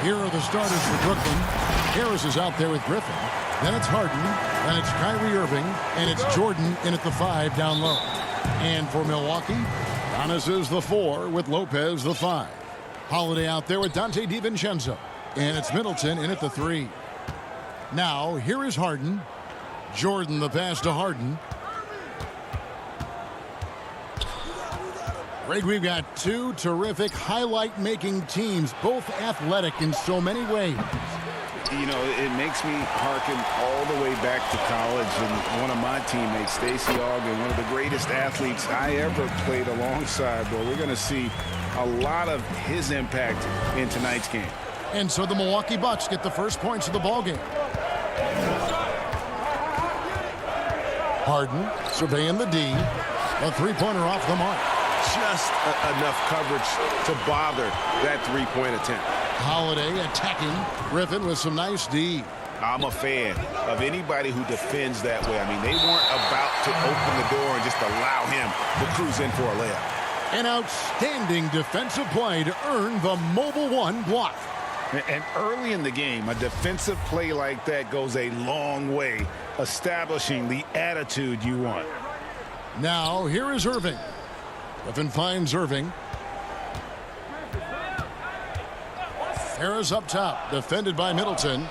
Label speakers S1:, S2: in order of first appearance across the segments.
S1: Here are the starters for Brooklyn. Harris is out there with Griffin. Then it's Harden. Then it's Kyrie Irving. And it's Jordan in at the 5 down low. And for Milwaukee, Giannis is the 4 with Lopez the 5. Holiday out there with Dante DiVincenzo. And it's Middleton in at the 3. Now, here is Harden. Jordan the pass to Harden. Greg, we've got two terrific highlight-making teams, both athletic in so many ways.
S2: You know, it makes me hearken all the way back to college, and one of my teammates, Stacey Ogden, one of the greatest athletes I ever played alongside. But we're going to see a lot of his impact in tonight's game.
S1: And so the Milwaukee Bucks get the first points of the ballgame. Harden surveying the D. A three-pointer off the mark.
S3: Just enough coverage to bother that three-point attempt.
S1: Holiday attacking. Griffin with some nice D.
S2: I'm a fan of anybody who defends that way. I mean, they weren't about to open the door and just allow him to cruise in for a layup.
S1: An outstanding defensive play to earn the Mobile One block.
S2: And early in the game, a defensive play like that goes a long way, establishing the attitude you want.
S1: Now, here is Irving. Griffin finds Irving. Harris up top, defended by Middleton.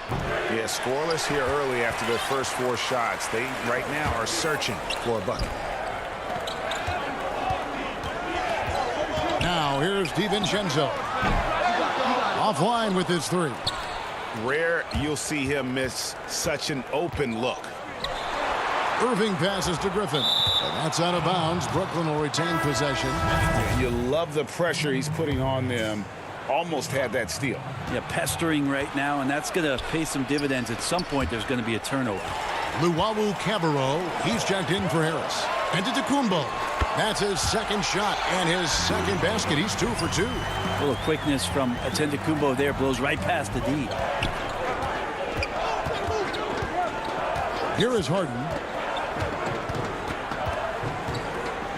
S2: Yeah, scoreless here early after their first 4 shots. They, right now, are searching for a bucket.
S1: Now, here's DiVincenzo. Offline with his 3.
S2: Rare you'll see him miss such an open look.
S1: Irving passes to Griffin. And that's out of bounds. Brooklyn will retain possession.
S2: You love the pressure he's putting on them. Almost had that steal.
S4: Yeah, pestering right now, and that's going to pay some dividends. At some point, there's going to be a turnover.
S1: Luwawu Cabarro, he's checked in for Harris. And Antetokounmpo. That's his second shot and his second basket. He's 2 for 2.
S4: A little quickness from Antetokounmpo there, blows right past the D.
S1: Here is Harden.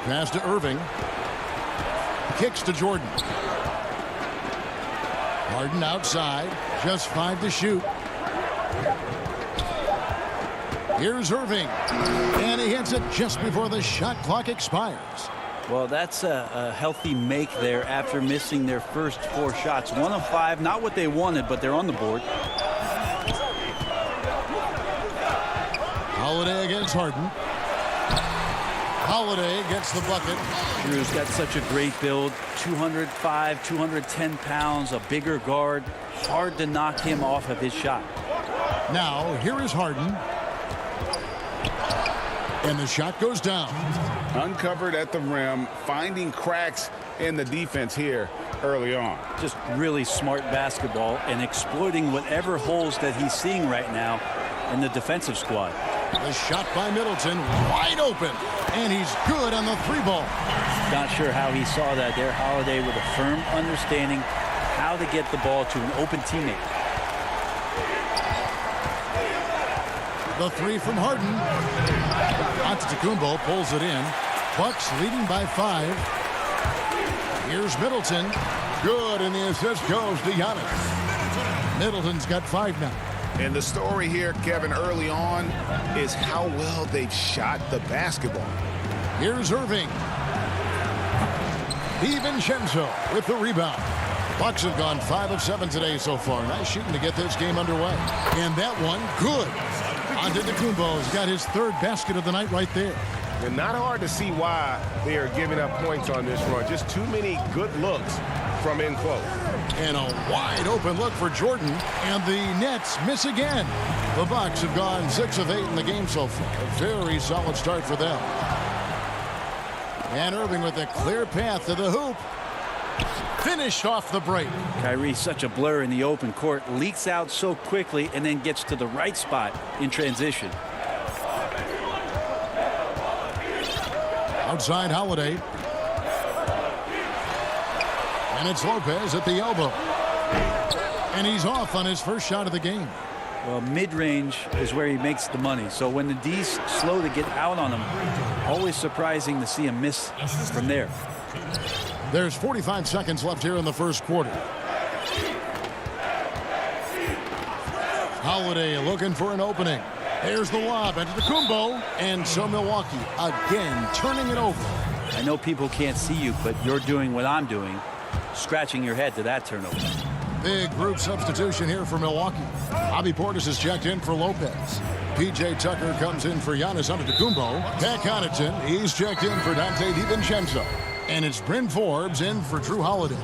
S1: Pass to Irving. Kicks to Jordan. Harden outside. Just 5 to shoot. Here's Irving. And he hits it just before the shot clock expires.
S4: Well, that's a healthy make there after missing their first 4 shots. 1 of 5, not what they wanted, but they're on the board.
S1: Holiday against Harden. Holiday gets the bucket.
S4: Drew's got such a great build. 205, 210 pounds, a bigger guard. Hard to knock him off of his shot.
S1: Now, here is Harden. And the shot goes down.
S2: Uncovered at the rim, finding cracks in the defense here early on.
S4: Just really smart basketball and exploiting whatever holes that he's seeing right now in the defensive squad.
S1: The shot by Middleton, wide open. And he's good on the 3-ball.
S4: Not sure how he saw that there. Holiday with a firm understanding how to get the ball to an open teammate.
S1: The 3 from Harden. Antetokounmpo pulls it in. Bucks leading by 5. Here's Middleton. Good, and the assist goes to Giannis. Middleton's got 5 now.
S2: And the story here, Kevin, early on is how well they've shot the basketball.
S1: Here's Irving. DiVincenzo with the rebound. Bucks have gone 5 of 7 today so far. Nice shooting to get this game underway. And that one, good. Antetokounmpo's got his 3rd basket of the night right there.
S3: And not hard to see why they are giving up points on this run. Just too many good looks from in close.
S1: And a wide open look for Jordan. And the Nets miss again. The Bucks have gone 6 of 8 in the game so far. A very solid start for them. And Irving with a clear path to the hoop. Finished off the break.
S4: Kyrie, such a blur in the open court, leaks out so quickly and then gets to the right spot in transition.
S1: Outside Holiday. And it's Lopez at the elbow. And he's off on his first shot of the game.
S4: Well, mid-range is where he makes the money. So when the D's slow to get out on him, always surprising to see him miss from there.
S1: There's 45 seconds left here in the first quarter. Holiday looking for an opening. There's the lob into the Kumbo, and so Milwaukee again turning it over.
S4: I know people can't see you, but you're doing what I'm doing, scratching your head to that turnover.
S1: Big group substitution here for Milwaukee. Bobby Portis is checked in for Lopez. P.J. Tucker comes in for Giannis Antetokounmpo. Pat Connaughton, he's checked in for Dante DiVincenzo. And it's Bryn Forbes in for Drew Holiday.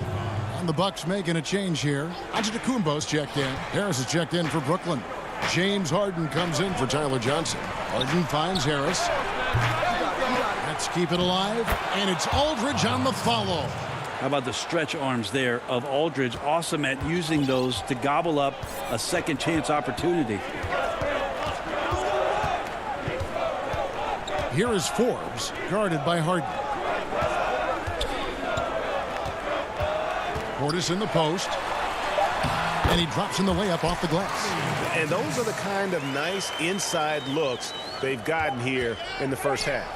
S1: And the Bucks making a change here. Antetokounmpo's checked in. Harris is checked in for Brooklyn. James Harden comes in for Tyler Johnson. Harden finds Harris. Let's keep it alive. And it's Aldridge on the follow.
S4: How about the stretch arms there of Aldridge? Awesome at using those to gobble up a second chance opportunity.
S1: Here is Forbes, guarded by Harden. Portis in the post. And he drops in the layup off the glass.
S3: And those are the kind of nice inside looks they've gotten here in the first half.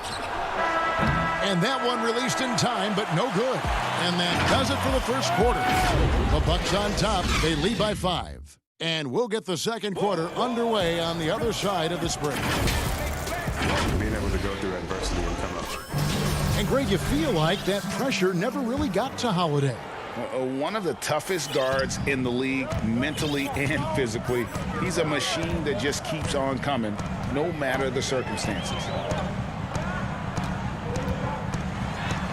S1: And that one released in time, but no good. And that does it for the first quarter. The Bucks on top. They lead by 5. And we'll get the second quarter underway on the other side of this break.
S5: Being able to go through adversity and come up.
S1: And Greg, you feel like that pressure never really got to Holiday.
S2: One of the toughest guards in the league, mentally and physically. He's a machine that just keeps on coming, no matter the circumstances.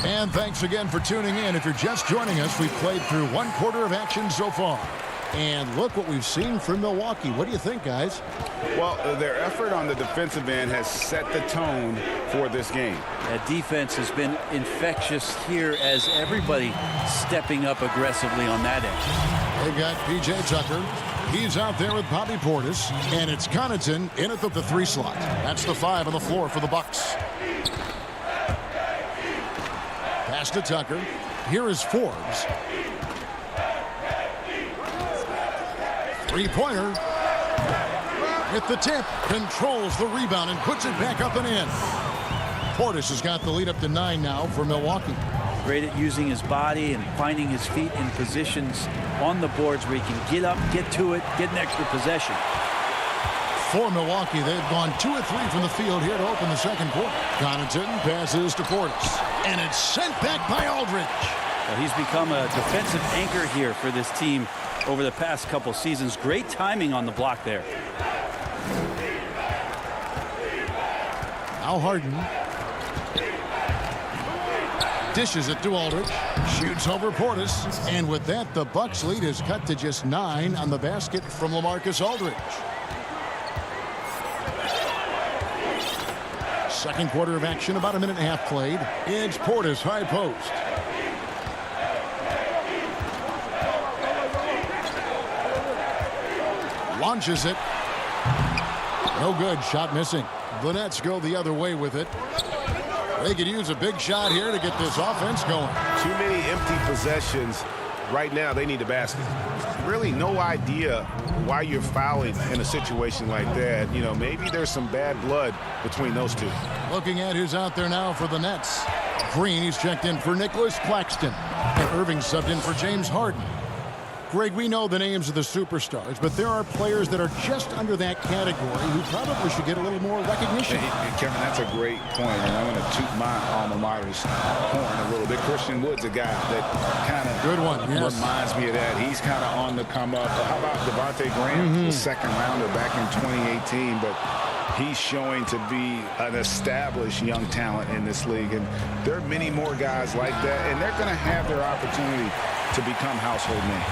S1: And thanks again for tuning in. If you're just joining us, we've played through one quarter of action so far. And look what we've seen from Milwaukee. What do you think, guys?
S2: Well, their effort on the defensive end has set the tone for this game.
S4: That defense has been infectious here as everybody stepping up aggressively on that end.
S1: They've got P.J. Tucker. He's out there with Bobby Portis. And it's Connaughton in at the 3 slot. That's the 5 on the floor for the Bucks. Pass to Tucker. Here is Forbes. Three-pointer. With the tip. Controls the rebound and puts it back up and in. Portis has got the lead up to 9 now for Milwaukee.
S4: Great at using his body and finding his feet in positions on the boards where he can get up, get to it, get an extra possession.
S1: For Milwaukee, they've gone 2 of 3 from the field here to open the second quarter. Connaughton passes to Portis. And it's sent back by Aldridge.
S4: Well, he's become a defensive anchor here for this team over the past couple seasons. Great timing on the block there.
S1: Now Harden. Dishes it to Aldridge. Shoots over Portis. And with that, the Bucks lead is cut to just 9 on the basket from LaMarcus Aldridge. Second quarter of action, about a minute and a half played. It's Portis, high post. Launches it. No good, shot missing. The Nets go the other way with it. They could use a big shot here to get this offense going.
S3: Too many empty possessions. Right now, they need the basket. Really no idea why you're fouling in a situation like that. You know, maybe there's some bad blood between those two.
S1: Looking at who's out there now for the Nets. Green, he's checked in for Nicholas Claxton. And Irving subbed in for James Harden. Greg, we know the names of the superstars, but there are players that are just under that category who probably should get a little more recognition.
S2: Hey, Kevin, that's a great point, and I'm going to toot my alma mater's horn a little bit. Christian Wood's a guy that kind of
S1: good one, yes.
S2: Reminds me of that. He's kind of on the come up. How about Devontae Graham, the second rounder back in 2018, but he's showing to be an established young talent in this league, and there are many more guys like that, and they're going to have their opportunity to become household names.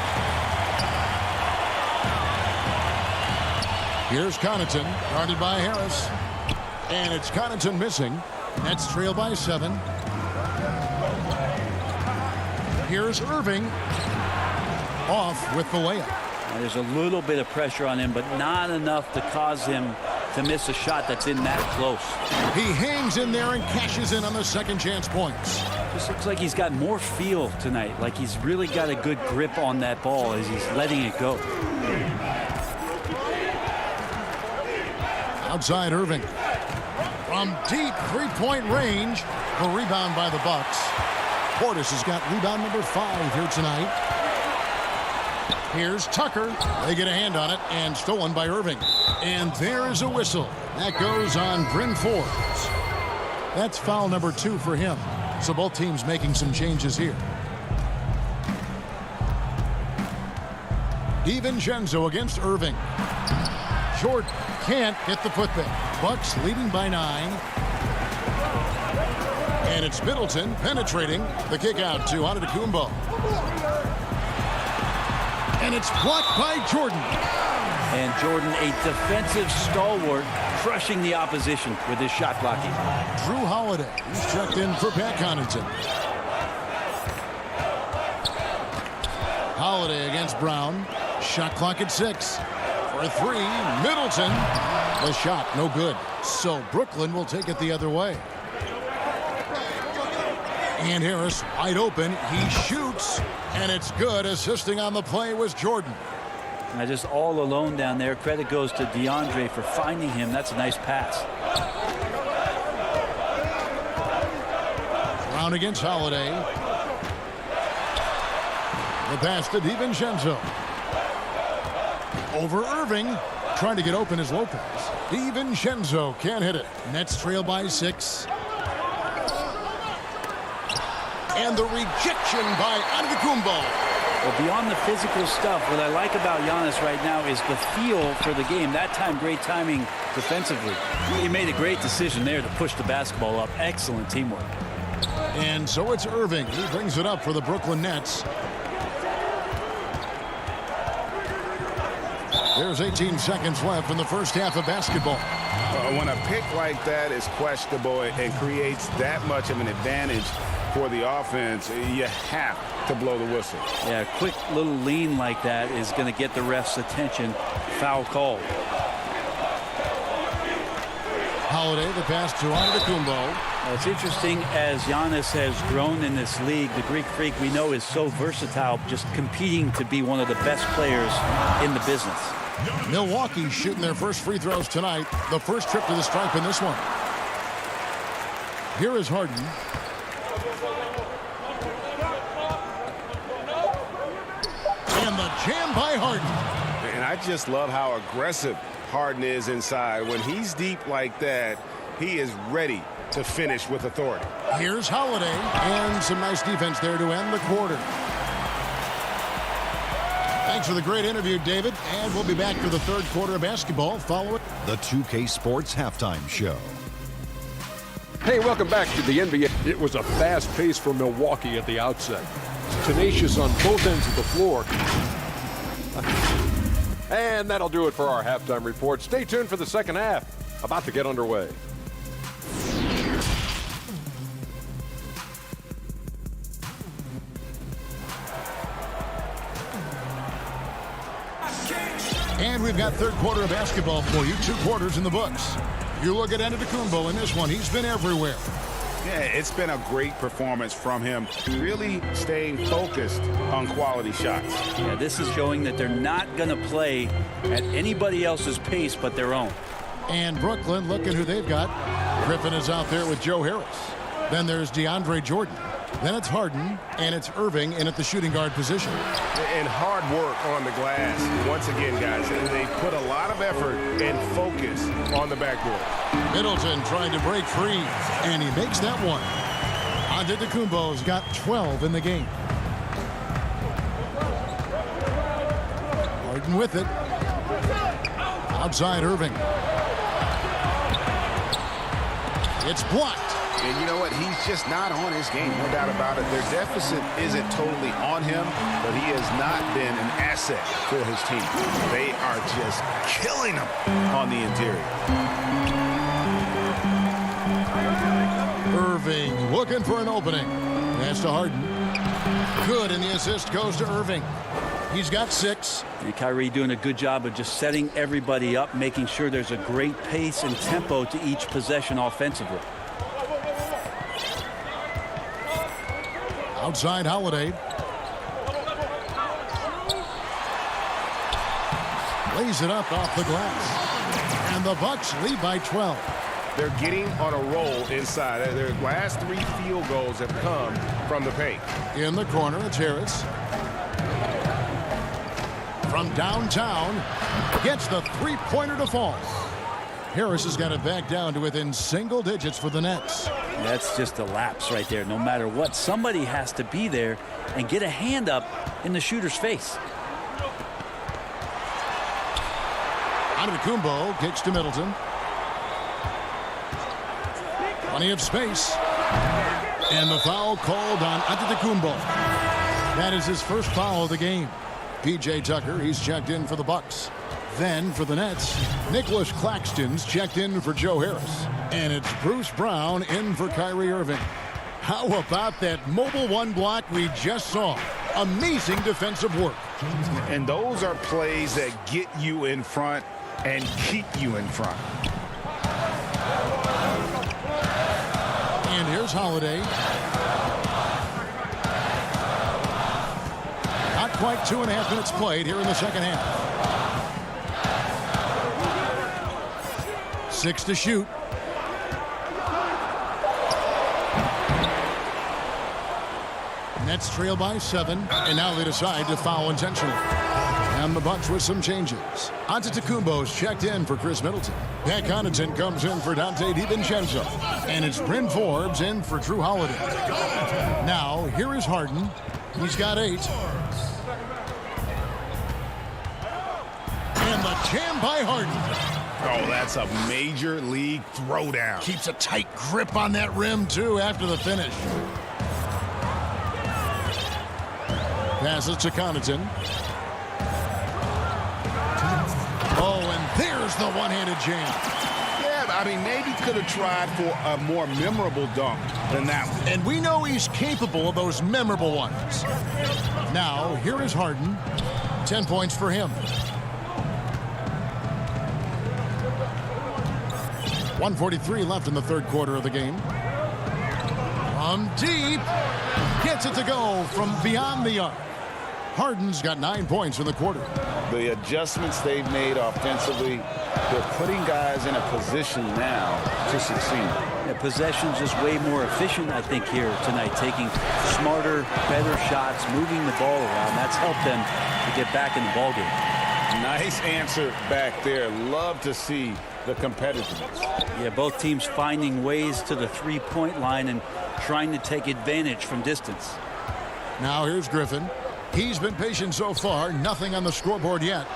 S1: Here's Connaughton, guarded by Harris. And it's Connaughton missing. Nets trail by 7. Here's Irving. Off with the layup.
S4: Now, there's a little bit of pressure on him, but not enough to cause him to miss a shot that's in that close.
S1: He hangs in there and cashes in on the second chance points.
S4: Just looks like he's got more feel tonight, like he's really got a good grip on that ball as he's letting it go.
S1: Outside Irving. From deep three-point range, the rebound by the Bucks. Portis has got rebound number 5 here tonight. Here's Tucker. They get a hand on it and stolen by Irving. And there is a whistle. That goes on Bryn Forbes. That's foul number 2 for him. So both teams making some changes here. DiVincenzo against Irving. Jordan can't get the putback. Bucks leading by 9. And it's Middleton penetrating. The kick out to Antetokounmpo. And it's blocked by Jordan.
S4: And Jordan, a defensive stalwart, crushing the opposition with his shot blocking.
S1: Drew Holiday. He's checked in for Pat Connaughton. Holiday against Brown. Shot clock at 6. For 3, Middleton. The shot, no good. So Brooklyn will take it the other way. And Harris wide open. He shoots, and it's good. Assisting on the play was Jordan.
S4: Now just all alone down there. Credit goes to DeAndre for finding him. That's a nice pass.
S1: Brown against Holiday. The pass to DiVincenzo. Over Irving. Trying to get open is Lopez. DiVincenzo can't hit it. Nets trail by 6. And the rejection by Antetokounmpo.
S4: Well, beyond the physical stuff, what I like about Giannis right now is the feel for the game. That time, great timing defensively. He made a great decision there to push the basketball up. Excellent teamwork.
S1: And so it's Irving. He brings it up for the Brooklyn Nets. There's 18 seconds left in the first half of basketball.
S3: When a pick like that is questionable and creates that much of an advantage for the offense, you have to blow the whistle.
S4: Yeah, a quick little lean like that is going to get the ref's attention. Foul call.
S1: Holiday, the pass to Antetokounmpo.
S4: Well, it's interesting as Giannis has grown in this league. The Greek Freak we know is so versatile, just competing to be one of the best players in the business.
S1: Milwaukee shooting their first free throws tonight. The first trip to the stripe in this one. Here is Harden. And the jam by Harden.
S3: And I just love how aggressive Harden is inside. When he's deep like that, he is ready to finish with authority.
S1: Here's Holiday. And some nice defense there to end the quarter. Thanks for the great interview, David. And we'll be back for the third quarter of basketball following
S6: the 2K Sports Halftime Show.
S7: Hey, welcome back to the NBA. It was a fast pace for Milwaukee at the outset. Tenacious on both ends of the floor. And that'll do it for our halftime report. Stay tuned for the second half. About to get underway.
S1: And we've got third quarter of basketball for you. 2 quarters in the books. You look at Antetokounmpo in this one. He's been everywhere.
S3: Yeah, it's been a great performance from him. Really staying focused on quality shots.
S4: Yeah, this is showing that they're not going to play at anybody else's pace but their own.
S1: And Brooklyn, look at who they've got. Griffin is out there with Joe Harris. Then there's DeAndre Jordan. Then it's Harden, and it's Irving in at the shooting guard position.
S3: And hard work on the glass. Once again, guys, they put a lot of effort and focus on the backboard.
S1: Middleton trying to break free, and he makes that one. Antetokounmpo's got 12 in the game. Harden with it. Outside Irving. It's blocked.
S3: And you know what? He's just not on his game, no doubt about it. Their deficit isn't totally on him, but he has not been an asset for his team. They are just killing him on the interior.
S1: Irving looking for an opening. Pass to Harden. Good, and the assist goes to Irving. He's got 6.
S4: And Kyrie doing a good job of just setting everybody up, making sure there's a great pace and tempo to each possession offensively.
S1: Outside Holiday. Lays it up off the glass. And the Bucks lead by 12.
S3: They're getting on a roll inside. Their last 3 field goals have come from the paint.
S1: In the corner, it's Harris. from downtown gets the three-pointer to fall. Harris has got it back down to within single digits for the Nets.
S4: That's just a lapse right there. No matter what, somebody has to be there and get a hand up in the shooter's face.
S1: Antetokounmpo kicks to Middleton. Plenty of space. And the foul called on Antetokounmpo. That is his first foul of the game. P.J. Tucker, he's checked in for the Bucks. Then for the Nets, Nicholas Claxton's checked in for Joe Harris. And it's Bruce Brown in for Kyrie Irving. How about that mobile one block we just saw? Amazing defensive work.
S2: And those are plays that get you in front and keep you in front.
S1: And here's Holiday. Not quite 2.5 minutes played here in the second half. 6 to shoot. Nets trail by 7, and now they decide to foul intentionally. And the Bucks with some changes. Antetokounmpo's checked in for Chris Middleton. Pat Connaughton comes in for Dante DiVincenzo. And it's Bryn Forbes in for Drew Holiday. Now, here is Harden. He's got 8. And the jam by Harden.
S3: Oh, that's a major league throwdown.
S1: Keeps a tight grip on that rim, too, after the finish. Passes to Connaughton. Oh, and there's the one-handed jam.
S3: Yeah, I mean, maybe could have tried for a more memorable dunk than that one.
S1: And we know he's capable of those memorable ones. Now, here is Harden. 10 points for him. 1:43 left in the third quarter of the game. From deep. Gets it to go from beyond the arc. Harden's got 9 points in the quarter.
S2: The adjustments they've made offensively, they're putting guys in a position now to succeed.
S4: Yeah, possession's just way more efficient, I think, here tonight. Taking smarter, better shots, moving the ball around. That's helped them to get back in the ballgame.
S2: Nice answer back there. Love to see the competitiveness.
S4: Yeah, both teams finding ways to the three-point line and trying to take advantage from distance.
S1: Now here's Griffin. He's been patient so far. Nothing on the scoreboard yet.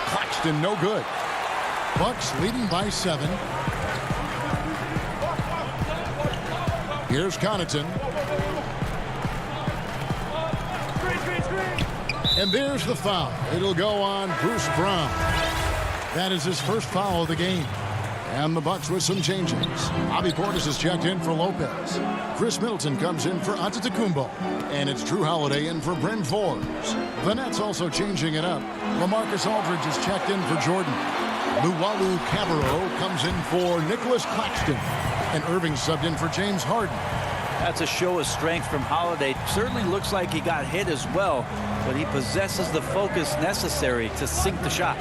S1: Claxton no good. Bucks leading by 7. Here's Connaughton. And there's the foul. It'll go on Bruce Brown. That is his first foul of the game. And the Bucks with some changes. Bobby Portis is checked in for Lopez. Chris Middleton comes in for Antetokounmpo. And it's Drew Holiday in for Bryn Forbes. The Nets also changing it up. LaMarcus Aldridge is checked in for Jordan. Luwawu Cabarrot comes in for Nicholas Claxton. And Irving subbed in for James Harden.
S4: That's a show of strength from Holiday. Certainly looks like he got hit as well, but he possesses the focus necessary to sink the shot.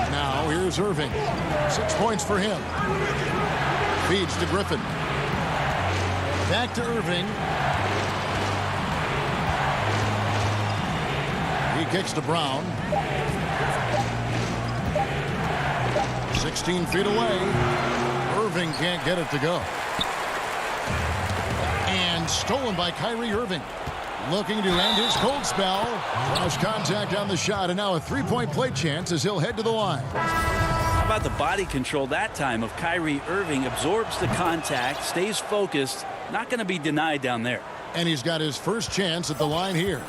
S1: Now here's Irving. 6 points for him. Feeds to Griffin. Back to Irving. He kicks to Brown. 16 feet away. Irving can't get it to go. And stolen by Kyrie Irving. Looking to end his cold spell. Cross contact on the shot, and now a three-point play chance as he'll head to the line.
S4: How about the body control that time of Kyrie Irving? Absorbs the contact, stays focused, not going to be denied down there.
S1: And he's got his first chance at the line here.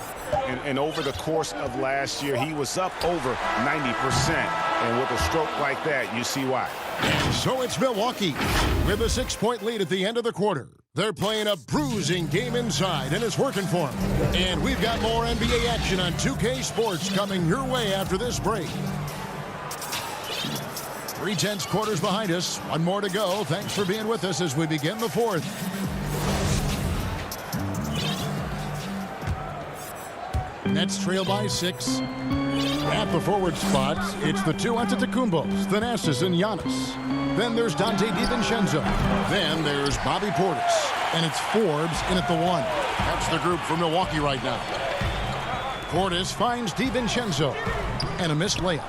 S3: And over the course of last year, he was up over 90%. And with a stroke like that, you see why.
S1: So it's Milwaukee with a 6-point lead at the end of the quarter. They're playing a bruising game inside, and it's working for them. And we've got more NBA action on 2K Sports coming your way after this break. 3/10 quarters behind us. One more to go. Thanks for being with us as we begin the fourth. Nets trail by 6. At the forward spots, it's the two Antetokounmpos, Thanasis and Giannis. Then there's Dante DiVincenzo. Then there's Bobby Portis. And it's Forbes in at the 1. That's the group for Milwaukee right now. Portis finds DiVincenzo. and a missed layup.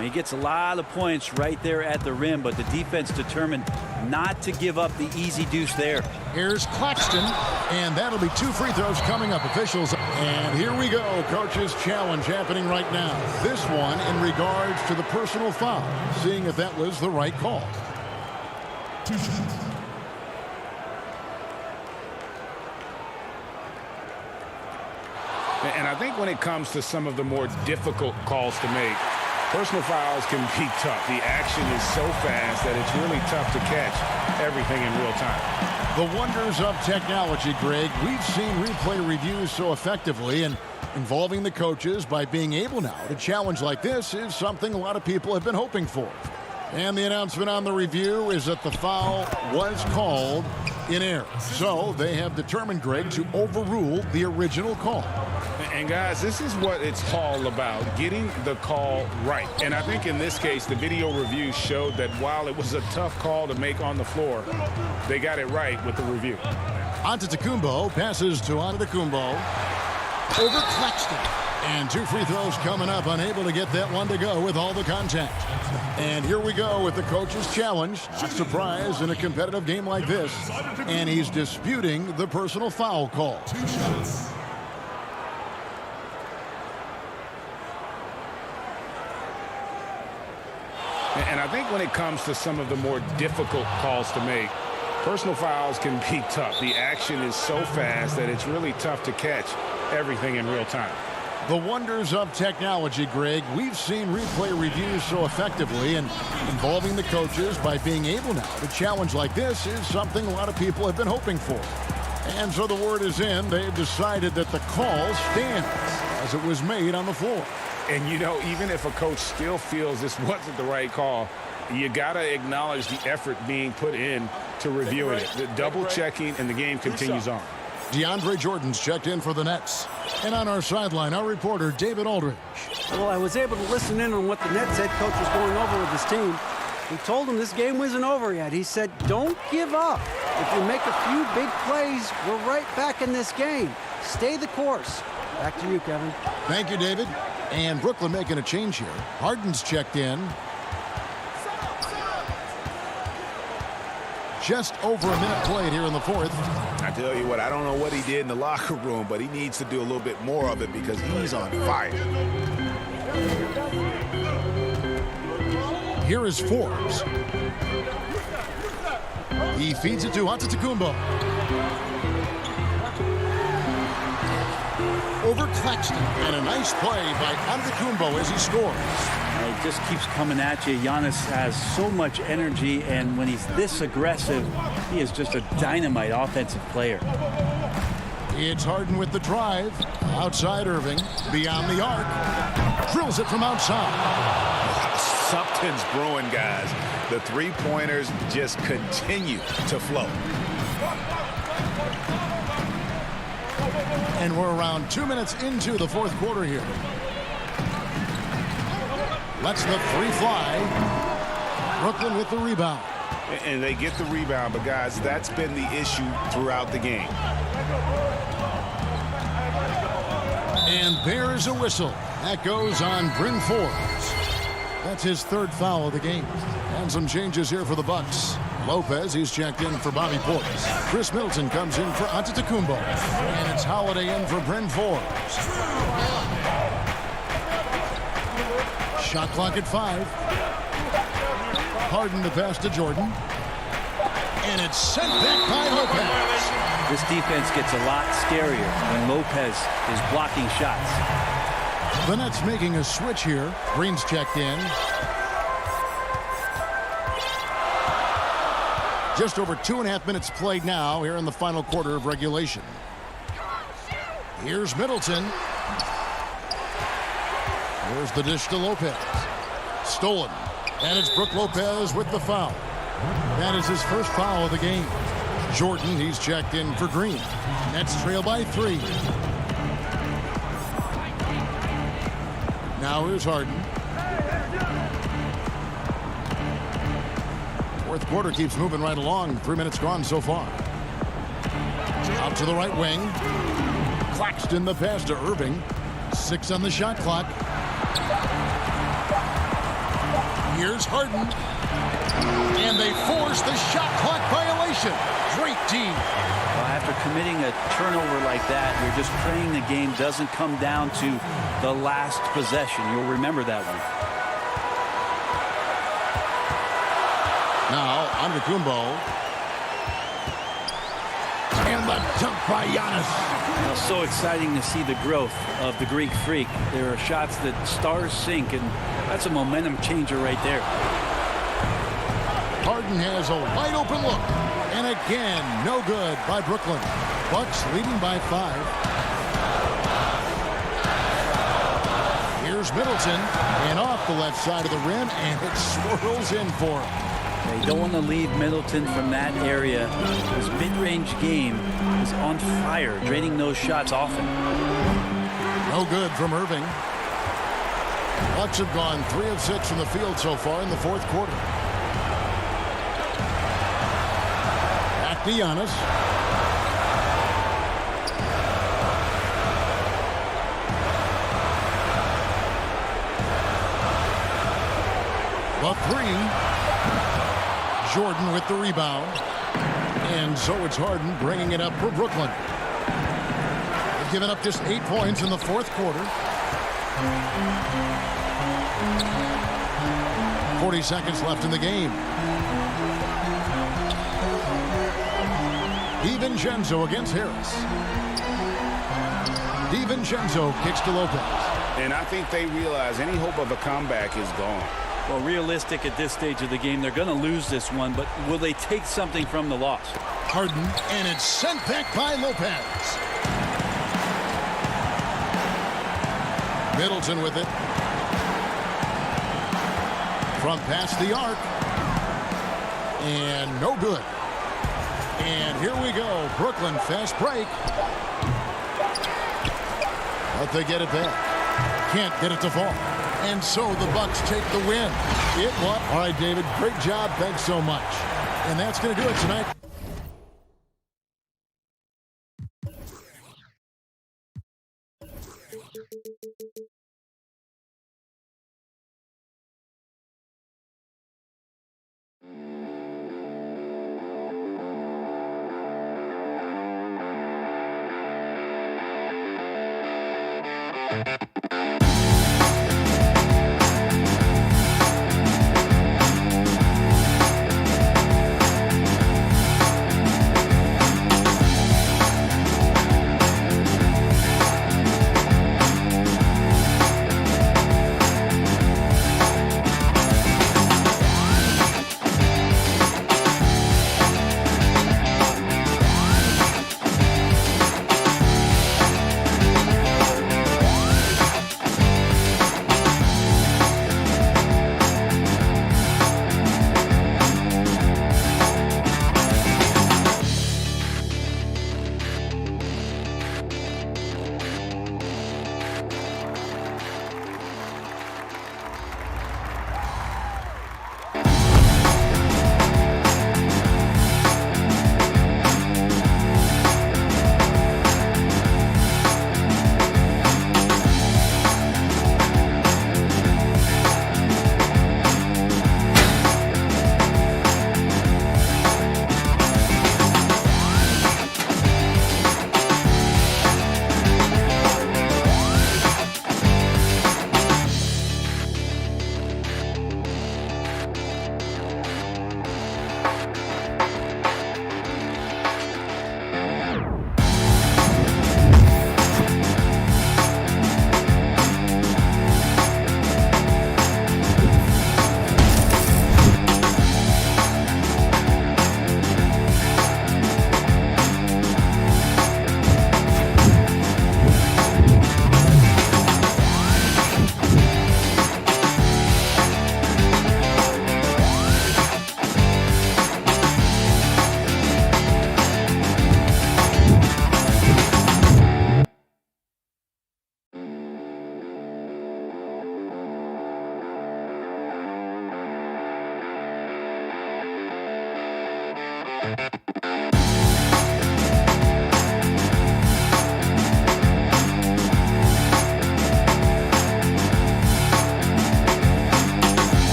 S4: He gets a lot of points right there at the rim, but the defense determined not to give up the easy deuce there.
S1: Here's Claxton, and that'll be 2 free throws coming up. Officials, and here we go. Coach's challenge happening right now. This one in regards to the personal foul, seeing if that was the right call.
S2: And I think when it comes to some of the more difficult calls to make, personal fouls can be tough. The action is so fast that it's really tough to catch everything in real time.
S1: The wonders of technology, Greg. We've seen replay reviews so effectively, and involving the coaches by being able now to challenge like this is something a lot of people have been hoping for. And the announcement on the review is that the foul was called in error. So they have determined, Greg, to overrule the original call.
S2: And guys, this is what it's all about, getting the call right. And I think in this case, the video review showed that while it was a tough call to make on the floor, they got it right with the review.
S1: Antetokounmpo passes to Antetokounmpo. Over Claxton. And 2 free throws coming up, unable to get that one to go with all the contact. And here we go with the coach's challenge. Not surprised in a competitive game like this. And he's disputing the personal foul call.
S2: And I think when it comes to some of the more difficult calls to make, personal fouls can be tough. The action is so fast that it's really tough to catch everything in real time.
S1: The wonders of technology, Greg. We've seen replay reviews so effectively, and involving the coaches by being able now to challenge like this is something a lot of people have been hoping for. And so the word is in. They've decided that the call stands as it was made on the floor.
S2: And, you know, even if a coach still feels this wasn't the right call, you got to acknowledge the effort being put in to reviewing it. The double checking, and the game continues on.
S1: DeAndre Jordan's checked in for the Nets. And on our sideline, our reporter, David Aldridge.
S8: Well, I was able to listen in on what the Nets head coach was going over with his team. He told him this game wasn't over yet. He said, don't give up. If you make a few big plays, we're right back in this game. Stay the course. Back to you, Kevin.
S1: Thank you, David. And Brooklyn making a change here. Harden's checked in. Just over a minute played here in the fourth.
S3: I tell you what, I don't know what he did in the locker room, but he needs to do a little bit more of it because he's on fire.
S1: Here is Forbes. He feeds it to Antetokounmpo. Over Claxton, and a nice play by Antetokounmpo as he scores.
S4: It just keeps coming at you. Giannis has so much energy, and when he's this aggressive, he is just a dynamite offensive player.
S1: It's Harden with the drive. Outside Irving, beyond the arc. Drills it from outside.
S3: Something's brewing, guys. The three-pointers just continue to flow.
S1: And we're around 2 minutes into the fourth quarter here. Lets the three fly. Brooklyn with the rebound.
S2: And they get the rebound, but guys, that's been the issue throughout the game.
S1: And there's a whistle. That goes on Bryn Forbes. That's his third foul of the game. And some changes here for the Bucks. Lopez, he's checked in for Bobby Portis. Chris Middleton comes in for Antetokounmpo. And it's Holiday in for Bryn Forbes. Shot clock at 5. Harden the pass to Jordan. And it's sent back by Lopez.
S4: This defense gets a lot scarier when Lopez is blocking shots.
S1: The Nets making a switch here. Green's checked in. Just over 2.5 minutes played now here in the final quarter of regulation. Here's Middleton. Here's the dish to Lopez. Stolen. And it's Brook Lopez with the foul. That is his first foul of the game. Jordan, he's checked in for Green. Nets trail by 3. Now here's Harden. Fourth quarter keeps moving right along. 3 minutes gone so far. Out to the right wing. Claxton the pass to Irving. 6 on the shot clock. Here's Harden. And they force the shot clock violation. Great team.
S4: Well, after committing a turnover like that, you're just praying the game doesn't come down to the last possession. You'll remember that one.
S1: Now, Antetokounmpo. And the dunk by Giannis.
S4: Well, so exciting to see the growth of the Greek Freak. There are shots that stars sink, and that's a momentum changer right there.
S1: Harden has a wide open look. And again, no good by Brooklyn. Bucks leading by 5. Here's Middleton. And off the left side of the rim, and it swirls in for him.
S4: They don't want to leave Middleton from that area. His mid-range game is on fire, draining those shots often.
S1: No good from Irving. Bucks have gone 3 of 6 from the field so far in the fourth quarter. Back to Giannis. The 3. Jordan with the rebound. And so it's Harden bringing it up for Brooklyn. They've given up just 8 points in the fourth quarter. 40 seconds left in the game. DiVincenzo against Harris. DiVincenzo kicks to Lopez.
S2: And I think they realize any hope of a comeback is gone.
S4: Well, realistic at this stage of the game, they're going to lose this one, but will they take something from the loss?
S1: Harden, and it's sent back by Lopez. Middleton with it. From past the arc. And no good. And here we go. Brooklyn fast break. But they get it back. Can't get it to fall. And so the Bucks take the win. It was. All right, David, great job. Thanks so much. And that's going to do it tonight.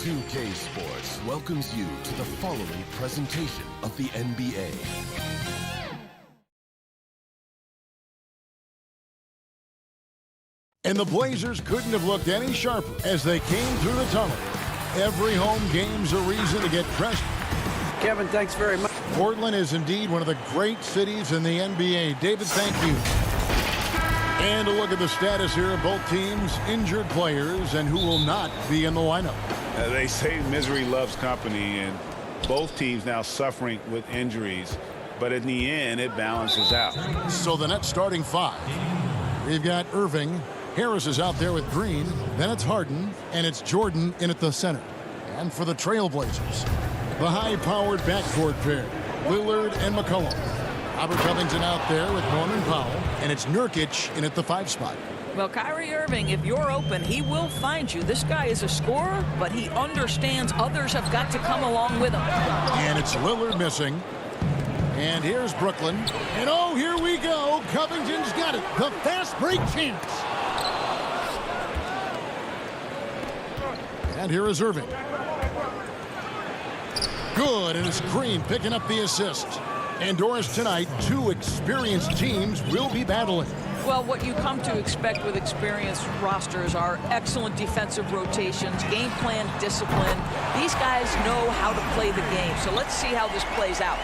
S9: 2K Sports welcomes you to the following presentation of the NBA.
S1: And the Blazers couldn't have looked any sharper as they came through the tunnel. Every home game's a reason to get pressed.
S8: Kevin, thanks very much.
S1: Portland is indeed one of the great cities in the NBA. David, thank you. And a look at the status here of both teams' injured players and who will not be in the lineup.
S2: They say misery loves company, and both teams now suffering with injuries. But in the end, it balances out.
S1: So the Nets starting five. We've got Irving, Harris is out there with Green. Then it's Harden, and it's Jordan in at the center. And for the Trailblazers, the high-powered backcourt pair, Lillard and McCollum. Robert Covington out there with Norman Powell, and it's Nurkic in at the 5 spot.
S10: Well, Kyrie Irving, if you're open, he will find you. This guy is a scorer, but he understands others have got to come along with him.
S1: And it's Lillard missing. And here's Brooklyn. And oh, here we go. Covington's got it. The fast break chance. And here is Irving. Good, and it's Green picking up the assist. And Doris, tonight, 2 experienced teams will be battling.
S10: Well, what you come to expect with experienced rosters are excellent defensive rotations, game plan discipline. These guys know how to play the game. So let's see how this plays out.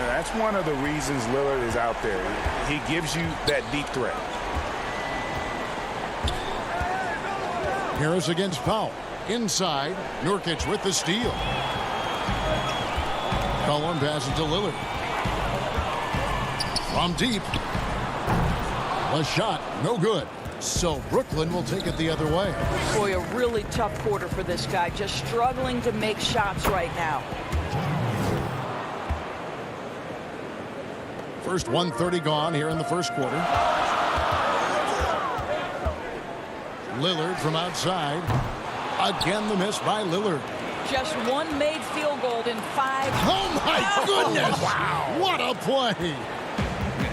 S2: That's one of the reasons Lillard is out there. He gives you that deep threat.
S1: Harris against Powell. Inside, Nurkic with the steal. Cullen passes to Lillard. From deep. A shot, no good. So Brooklyn will take it the other way.
S10: Boy, a really tough quarter for this guy. Just struggling to make shots right now.
S1: First 1:30 gone here in the first quarter. Lillard from outside. Again, the miss by Lillard.
S10: Just one made field goal in 5.
S1: Oh, my goodness! Wow. What a play!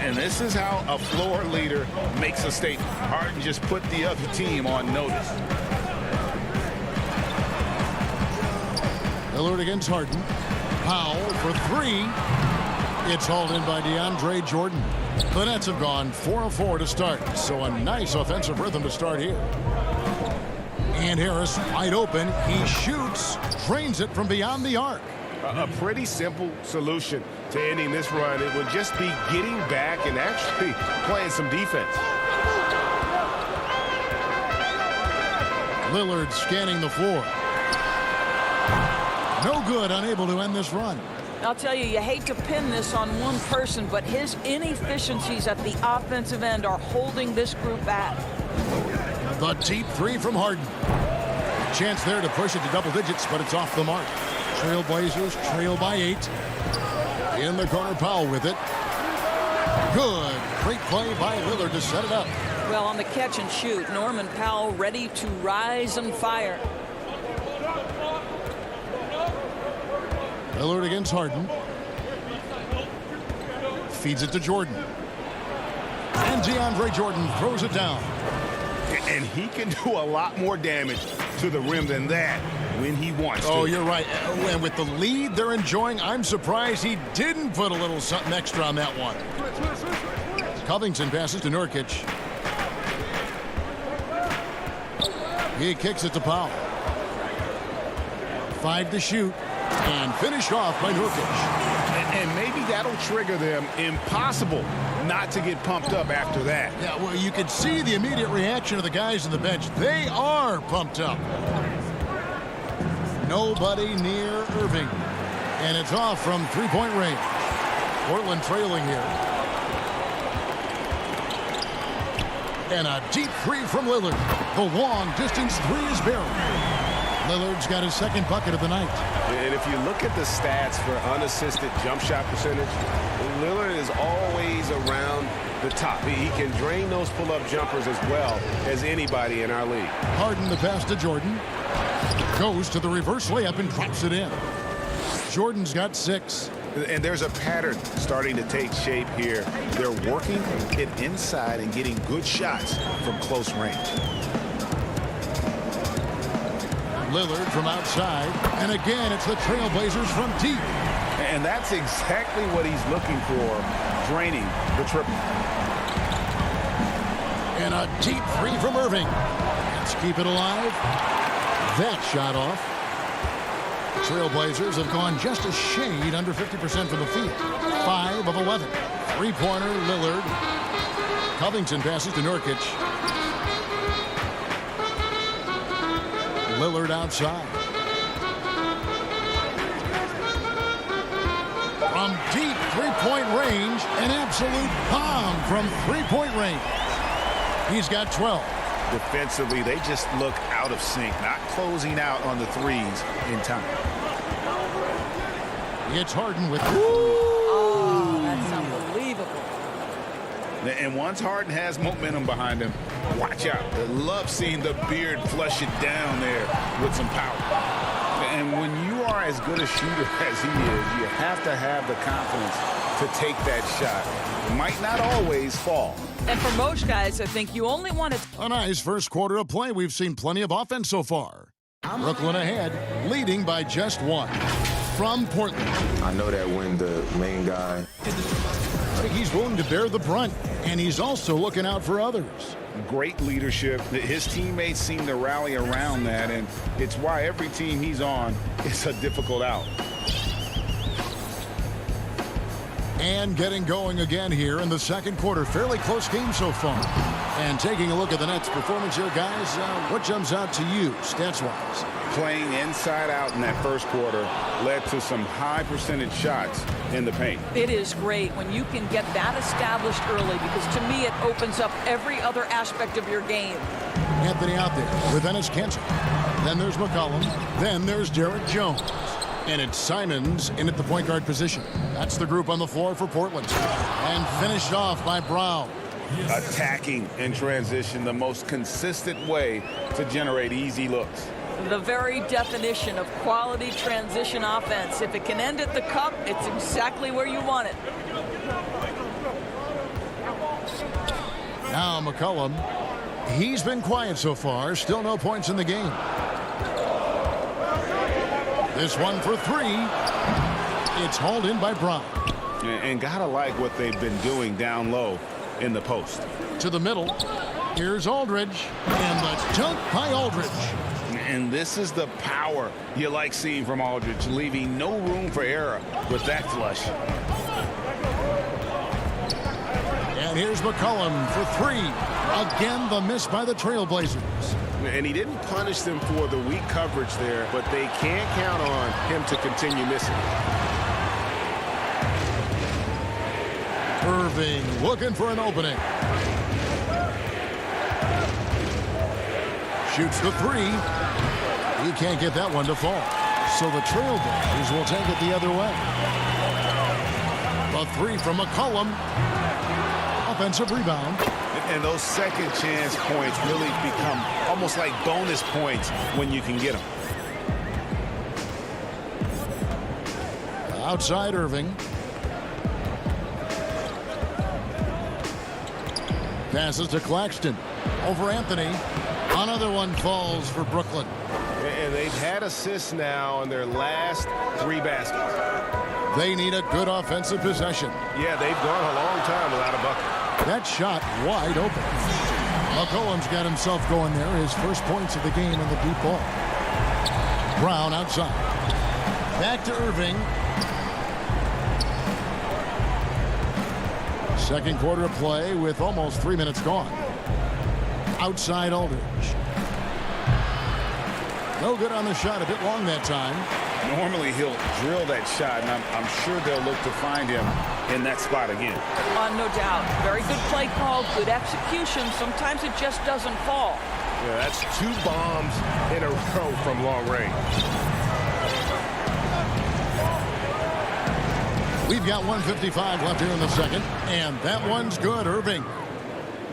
S2: And this is how a floor leader makes a statement. Harden just put the other team on notice.
S1: Lillard against Harden. Powell for 3. It's hauled in by DeAndre Jordan. The Nets have gone 4 of 4 to start, so a nice offensive rhythm to start here. And Harris wide open. He shoots, drains it from beyond the arc.
S3: A pretty simple solution to ending this run. It would just be getting back and actually playing some defense.
S1: Lillard scanning the floor. No good, unable to end this run.
S10: I'll tell you, you hate to pin this on one person, but his inefficiencies at the offensive end are holding this group back.
S1: The deep 3 from Harden. Chance there to push it to double digits, but it's off the mark. Trailblazers trail by 8. In the corner, Powell with it. Good. Great play by Lillard to set it up.
S10: Well, on the catch and shoot, Norman Powell ready to rise and fire.
S1: Lillard against Harden. Feeds it to Jordan. And DeAndre Jordan throws it down.
S3: And he can do a lot more damage to the rim than that when he wants to.
S1: Oh, you're right. And with the lead they're enjoying, I'm surprised he didn't put a little something extra on that one. Covington passes to Nurkic. He kicks it to Powell. 5 to shoot. And finished off by Nurkic.
S3: And maybe that'll trigger them. Impossible not to get pumped up after that.
S1: Yeah, well, you can see the immediate reaction of the guys on the bench. They are pumped up. Nobody near Irving. And it's off from 3-point range. Portland trailing here. And a deep 3 from Lillard. The long distance 3 is buried. Lillard's got his second bucket of the night.
S3: And if you look at the stats for unassisted jump shot percentage, Lillard is always around the top. He can drain those pull-up jumpers as well as anybody in our league.
S1: Harden the pass to Jordan. Goes to the reverse layup and drops it in. Jordan's got 6.
S3: And there's a pattern starting to take shape here. They're working it inside and getting good shots from close range.
S1: Lillard from outside. And again, it's the Trailblazers from deep.
S3: And that's exactly what he's looking for, draining the triple.
S1: And a deep 3 from Irving. Let's keep it alive. That shot off. The Trailblazers have gone just a shade under 50% from the field. 5 of 11. 3-pointer, Lillard. Covington passes to Nurkic. Lillard outside. From deep 3-point range, an absolute bomb from 3-point range. He's got 12.
S3: defensively, they just look out of sync, not closing out on the threes in time.
S1: It's Harden with...
S10: Oh, that's unbelievable.
S3: And once Harden has momentum behind him, watch out. I love seeing the beard flush it down there with some power. And when you are as good a shooter as he is, you have to have the confidence to take that shot. It might not always fall.
S10: And for most guys, I think you only want to...
S1: A nice first quarter of play. We've seen plenty of offense so far. Brooklyn ahead, leading by just one. From Portland.
S5: I know that when the main guy...
S1: He's willing to bear the brunt, and he's also looking out for others.
S3: Great leadership. His teammates seem to rally around that, and it's why every team he's on is a difficult out.
S1: And getting going again here in the second quarter. Fairly close game so far. And taking a look at the Nets' performance here, guys, what jumps out to you, stats-wise?
S3: Playing inside out in that first quarter led to some high percentage shots in the paint.
S10: It is great when you can get that established early, because to me it opens up every other aspect of your game.
S1: Anthony out there with Ennis Cantor. Then there's McCollum. Then there's Derek Jones. And it's Simons in at the point guard position. That's the group on the floor for Portland. And finished off by Brown.
S3: Attacking in transition, the most consistent way to generate easy looks.
S10: The very definition of quality transition offense. If it can end at the cup, it's exactly where you want it.
S1: Now McCollum. He's been quiet so far. Still no points in the game. This one for three. It's hauled in by Brown.
S3: And gotta like what they've been doing down low in the post.
S1: To the middle. Here's Aldridge. And the dunk by Aldridge.
S3: And this is the power you like seeing from Aldridge, leaving no room for error with that flush.
S1: And here's McCollum for three. Again, the miss by the Trailblazers.
S3: And he didn't punish them for the weak coverage there, but they can't count on him to continue missing.
S1: Irving looking for an opening. Shoots the three. He can't get that one to fall. So the Trailblazers will take it the other way. The three from McCollum. Offensive rebound.
S3: And those second chance points really become almost like bonus points when you can get them.
S1: Outside Irving. Passes to Claxton. Over Anthony. Another one falls for Brooklyn.
S3: And they've had assists now in their last three baskets.
S1: They need a good offensive possession.
S3: Yeah, they've gone a long time without a bucket.
S1: That shot wide open. McCollum's got himself going there. His first points of the game in the deep ball. Brown outside. Back to Irving. Second quarter of play with almost 3 minutes gone. Outside Aldridge. No good on the shot. A bit long that time.
S3: Normally he'll drill that shot, and I'm sure they'll look to find him in that spot again.
S10: No doubt. Very good play call, good execution. Sometimes it just doesn't fall.
S3: Yeah, that's two bombs in a row from long range.
S1: We've got 1:55 left here in the second, and that one's good. Irving.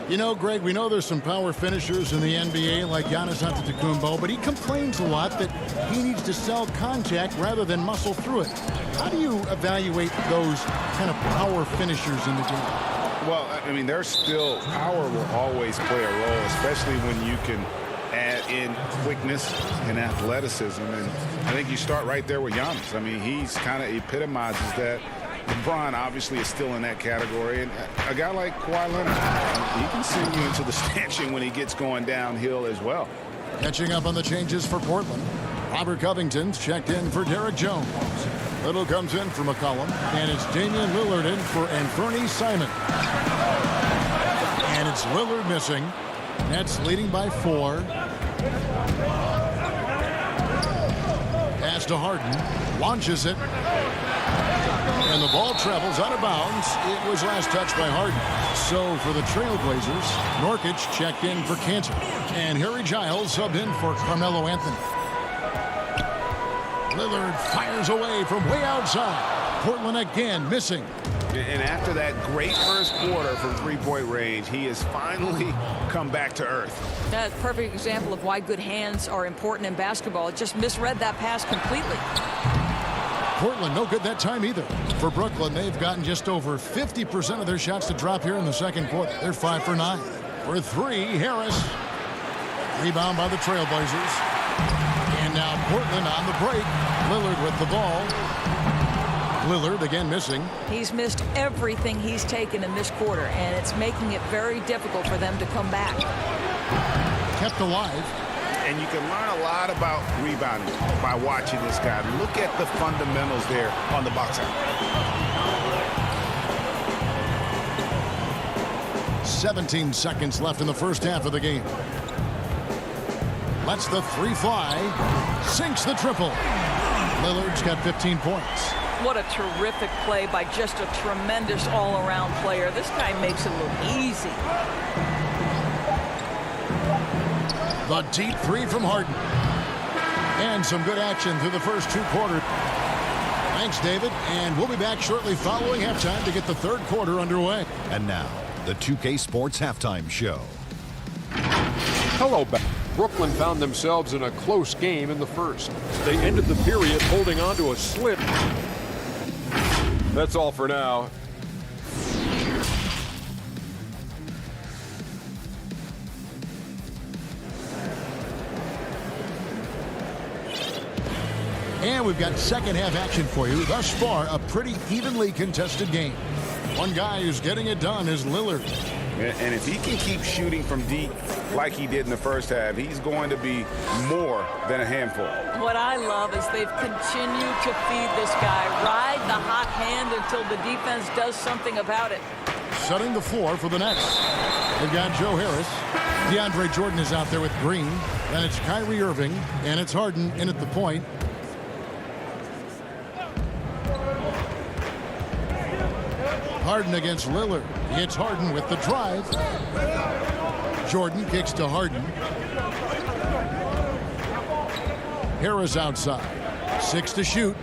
S1: You know, Greg, we know there's some power finishers in the NBA like Giannis Antetokounmpo, but he complains a lot that he needs to sell contact rather than muscle through it. How do you evaluate those kind of power finishers in the game?
S3: Well, I mean, there's still power will always play a role, especially when you can add in quickness and athleticism. And I think you start right there with Giannis. I mean, he's kind of epitomizes that. LeBron obviously is still in that category. And a guy like Kawhi Leonard, he can send you into the stanchion when he gets going downhill as well.
S1: Catching up on the changes for Portland. Robert Covington's checked in for Derek Jones. Little comes in for McCollum, and it's Damian Lillard in for Anthony Simons. And it's Lillard missing. Nets leading by 4. Pass to Harden. Launches it. And the ball travels out of bounds. It was last touched by Harden. So for the Trailblazers, Nurkic checked in for Cantor. And Harry Giles subbed in for Carmelo Anthony. Lillard fires away from way outside. Portland again missing.
S3: And after that great first quarter from three-point range, he has finally come back to earth.
S10: That's a perfect example of why good hands are important in basketball. It just misread that pass completely.
S1: Portland no good that time either. For Brooklyn, they've gotten just over 50% of their shots to drop here in the second quarter. They're 5 for 9. For 3, Harris. Rebound by the Trailblazers. And now Portland on the break. Lillard with the ball. Lillard again missing.
S10: He's missed everything he's taken in this quarter, and it's making it very difficult for them to come back.
S1: Kept alive.
S3: And you can learn a lot about rebounding by watching this guy. Look at the fundamentals there on the box out.
S1: 17 seconds left in the first half of the game. Lets the 3 fly. Sinks the triple. Lillard's got 15 points.
S10: What a terrific play by just a tremendous all-around player. This guy makes it look easy.
S1: The deep 3 from Harden. And some good action through the first 2 quarters. Thanks, David. And we'll be back shortly following halftime to get the third quarter underway.
S6: And now, the 2K Sports Halftime Show.
S7: Hello, back. Brooklyn found themselves in a close game in the first. They ended the period holding on to a slip. That's all for now.
S1: And we've got second half action for you. Thus far, a pretty evenly contested game. One guy who's getting it done is Lillard.
S3: And if he can keep shooting from deep like he did in the first half, he's going to be more than a handful.
S10: What I love is they've continued to feed this guy. Ride the hot hand until the defense does something about it.
S1: Setting the floor for the Nets. They've got Joe Harris. DeAndre Jordan is out there with Green. Then it's Kyrie Irving. And it's Harden in at the point. Harden against Lillard. It's Harden with the drive. Jordan kicks to Harden. Harris outside. 6 to shoot.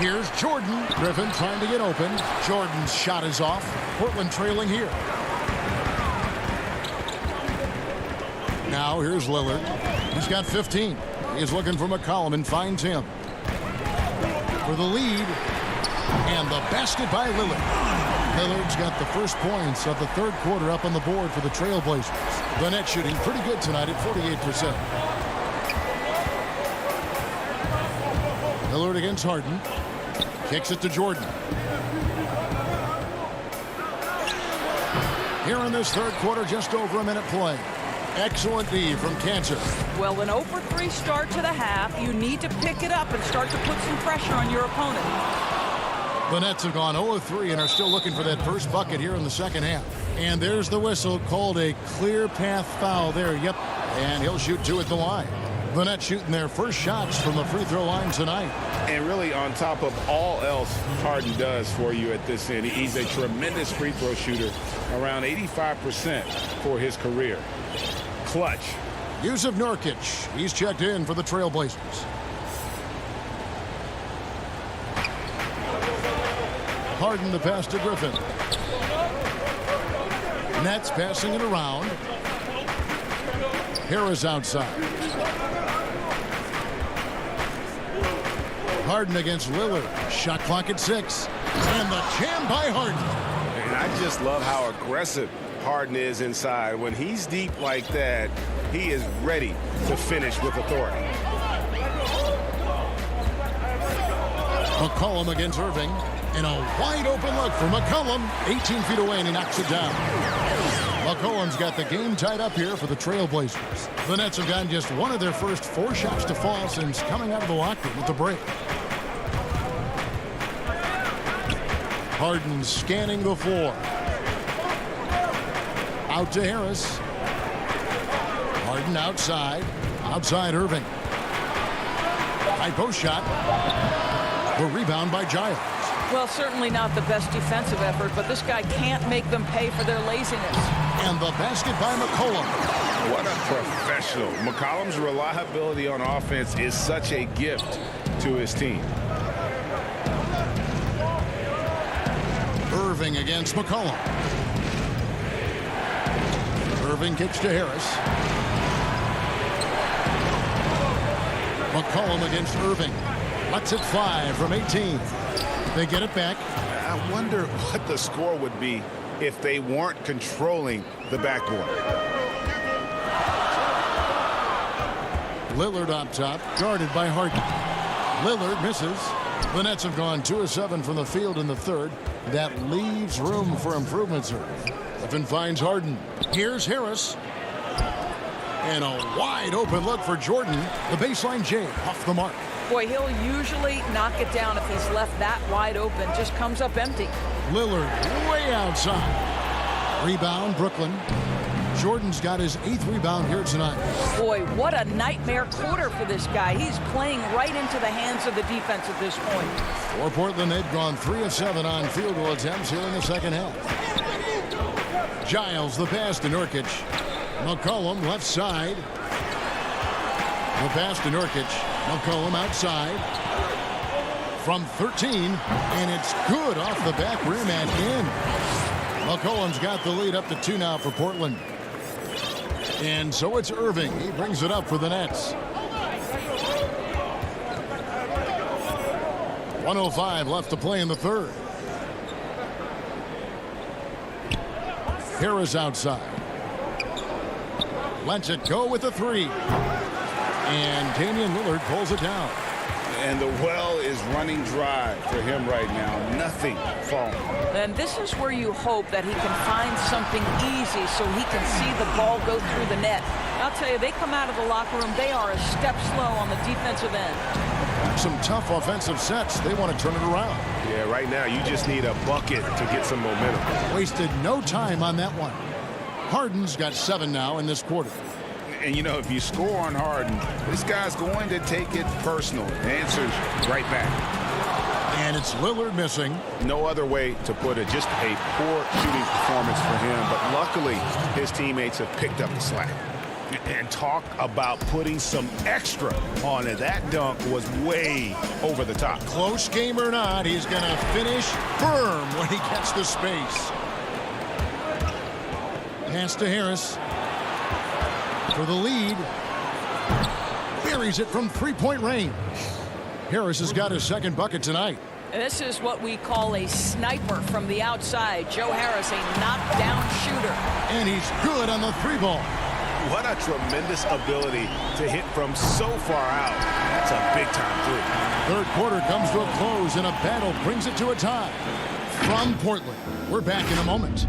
S1: Here's Jordan. Griffin trying to get open. Jordan's shot is off. Portland trailing here. Now here's Lillard. He's got 15. He's looking for McCollum and finds him. For the lead. And the basket by Lillard. Lillard's got the first points of the third quarter up on the board for the Trailblazers. The net shooting pretty good tonight at 48%. Lillard against Harden. Kicks it to Jordan. Here in this third quarter, just over a minute play. Excellent D from Cantor.
S10: Well, an 0 for 3 start to the half. You need to pick it up and start to put some pressure on your opponent.
S1: The Nets have gone 0-3 and are still looking for that first bucket here in the second half. And there's the whistle, called a clear path foul there. Yep, and he'll shoot 2 at the line. The Nets shooting their first shots from the free throw line tonight.
S3: And really, on top of all else Harden does for you at this end, he's a tremendous free throw shooter, around 85% for his career. Clutch.
S1: Yusuf Nurkic, he's checked in for the Trailblazers. Harden the pass to Griffin. Nets passing it around. Harris outside. Harden against Lillard. Shot clock at 6. And the jam by Harden.
S3: And I just love how aggressive Harden is inside. When he's deep like that, he is ready to finish with authority.
S1: McCollum against Irving. And a wide open look for McCollum. 18 feet away and he knocks it down. McCollum's got the game tied up here for the Trailblazers. The Nets have gotten just one of their first 4 shots to fall since coming out of the locker room with the break. Harden scanning the floor. Out to Harris. Harden outside. Outside Irving. High post shot. The rebound by Giles.
S10: Well, certainly not the best defensive effort, but this guy can't make them pay for their laziness.
S1: And the basket by McCollum.
S2: What a professional. McCollum's reliability on offense is such a gift to his team.
S1: Irving against McCollum. Irving kicks to Harris. McCollum against Irving. Lets it fly from 18. They get it back.
S3: I wonder what the score would be if they weren't controlling the backboard.
S1: Lillard up top, guarded by Harden. Lillard misses. The Nets have gone 2 of 7 from the field in the third. That leaves room for improvement, sir. Griffin finds Harden. Here's Harris. And a wide open look for Jordan. The baseline J off the mark.
S10: Boy, he'll usually knock it down if he's left that wide open. Just comes up empty.
S1: Lillard way outside. Rebound, Brooklyn. Jordan's got his 8th rebound here tonight.
S10: Boy, what a nightmare quarter for this guy. He's playing right into the hands of the defense at this point.
S1: For Portland, they've gone 3 of 7 on field goal attempts here in the second half. Giles, the pass to Nurkic. McCollum, left side. The pass to Nurkic. McCollum outside. From 13, and it's good off the back rim and in. McCollum's got the lead up to 2 now for Portland. And so it's Irving. He brings it up for the Nets. 1:05 left to play in the third. Harris outside. Lets it go with the 3. And Damian Lillard pulls it down.
S2: And the well is running dry for him right now. Nothing falling.
S10: And this is where you hope that he can find something easy so he can see the ball go through the net. I'll tell you, they come out of the locker room, they are a step slow on the defensive end.
S1: Some tough offensive sets. They want to turn it around.
S3: Yeah, right now you just need a bucket to get some momentum.
S1: Wasted no time on that one. Harden's got 7 now in this quarter.
S2: And, you know, if you score on Harden, this guy's going to take it personal. Answers right back.
S1: And it's Lillard missing.
S3: No other way to put it. Just a poor shooting performance for him. But luckily, his teammates have picked up the slack. And talk about putting some extra on it. That dunk was way over the top.
S1: Close game or not, he's going to finish firm when he gets the space. Pass to Harris. For the lead. Buries it from 3-point range. Harris has got his 2nd bucket tonight.
S10: This is what we call a sniper from the outside. Joe Harris, a knockdown shooter.
S1: And he's good on the 3-ball.
S3: What a tremendous ability to hit from so far out. That's a big-time 3.
S1: Third quarter comes to a close, and a battle brings it to a tie. From Portland, we're back in a moment.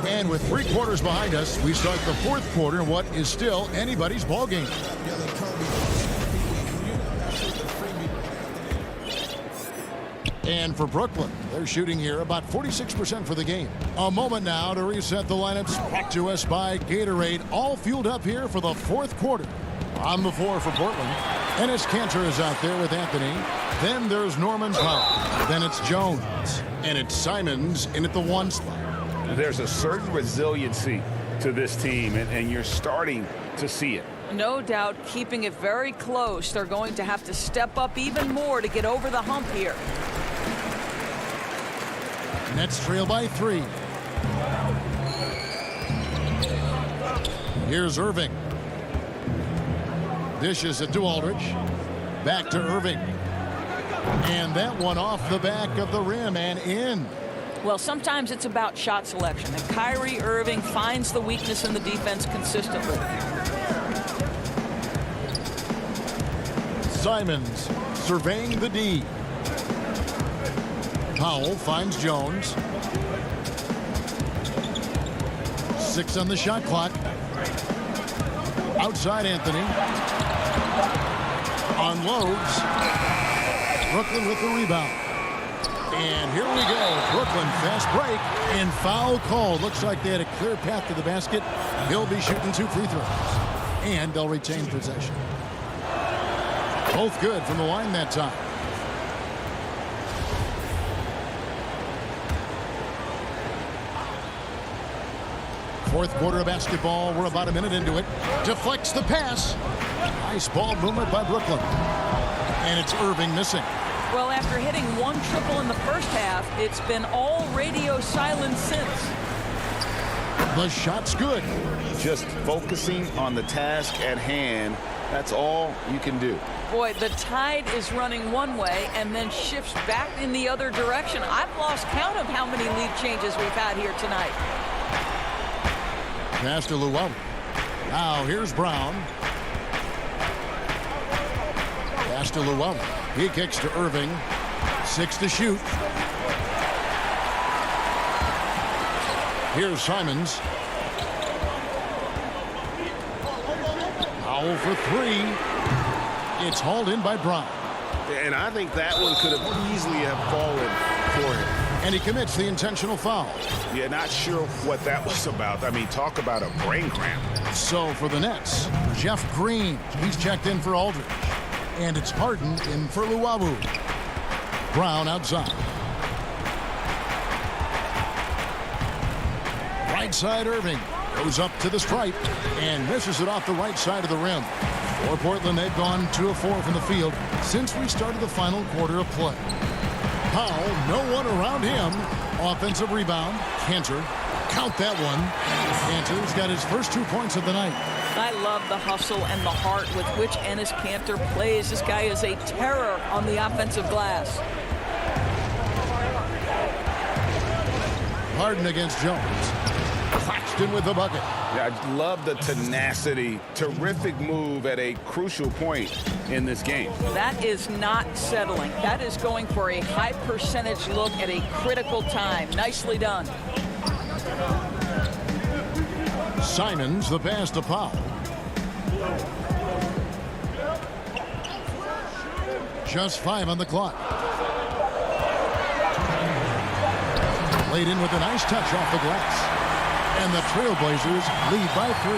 S1: And with 3 quarters behind us, we start the 4th quarter in what is still anybody's ball game. And for Brooklyn, they're shooting here about 46% for the game. A moment now to reset the lineups. Brought to us by Gatorade. All fueled up here for the 4th quarter. On the floor for Portland. Enes Kanter is out there with Anthony. Then there's Norman Powell. Then it's Jones. And it's Simons in at the 1 spot.
S2: There's a certain resiliency to this team, and you're starting to see it.
S10: No doubt, keeping it very close. They're going to have to step up even more to get over the hump here.
S1: Nets trail by 3. Here's Irving. Dishes it to Aldridge. Back to Irving. And that one off the back of the rim and in.
S10: Well, sometimes it's about shot selection, and Kyrie Irving finds the weakness in the defense consistently.
S1: Simons surveying the D. Powell finds Jones. 6 on the shot clock. Outside Anthony. Unloads. Brooklyn with the rebound. And here we go. Brooklyn fast break and foul called. Looks like they had a clear path to the basket. He'll be shooting 2 free throws. And they'll retain possession. Both good from the line that time. Fourth quarter of basketball. We're about a minute into it. Deflects the pass. Nice ball movement by Brooklyn. And it's Irving missing.
S10: Well, after hitting 1 triple in the first half, it's been all radio silence since.
S1: The shot's good.
S2: Just focusing on the task at hand. That's all you can do.
S10: Boy, the tide is running one way and then shifts back in the other direction. I've lost count of how many lead changes we've had here tonight.
S1: Pass to Luau. Now here's Brown. Pass to Luau. He kicks to Irving. 6 to shoot. Here's Simons. Foul for 3. It's hauled in by Brown.
S3: And I think that one could have easily have fallen for him.
S1: And he commits the intentional foul.
S3: Yeah, not sure what that was about. I mean, talk about a brain cramp.
S1: So for the Nets, Jeff Green. He's checked in for Aldridge. And it's Harden in for Luau. Brown outside. Right side Irving. Goes up to the stripe and misses it off the right side of the rim. For Portland, they've gone 2 of 4 from the field since we started the final quarter of play. Powell, no one around him. Offensive rebound. Cantor. Count that one. Cantor's got his first 2 points of the night.
S10: I love the hustle and the heart with which Enes Kanter plays. This guy is a terror on the offensive glass.
S1: Harden against Jones. Claxton with the bucket.
S2: Yeah, I love the tenacity. Terrific move at a crucial point in this game.
S10: That is not settling. That is going for a high percentage look at a critical time. Nicely done.
S1: Simons, the pass to Powell. Just 5 on the clock. Laid in with a nice touch off the glass. And the Trailblazers lead by 3.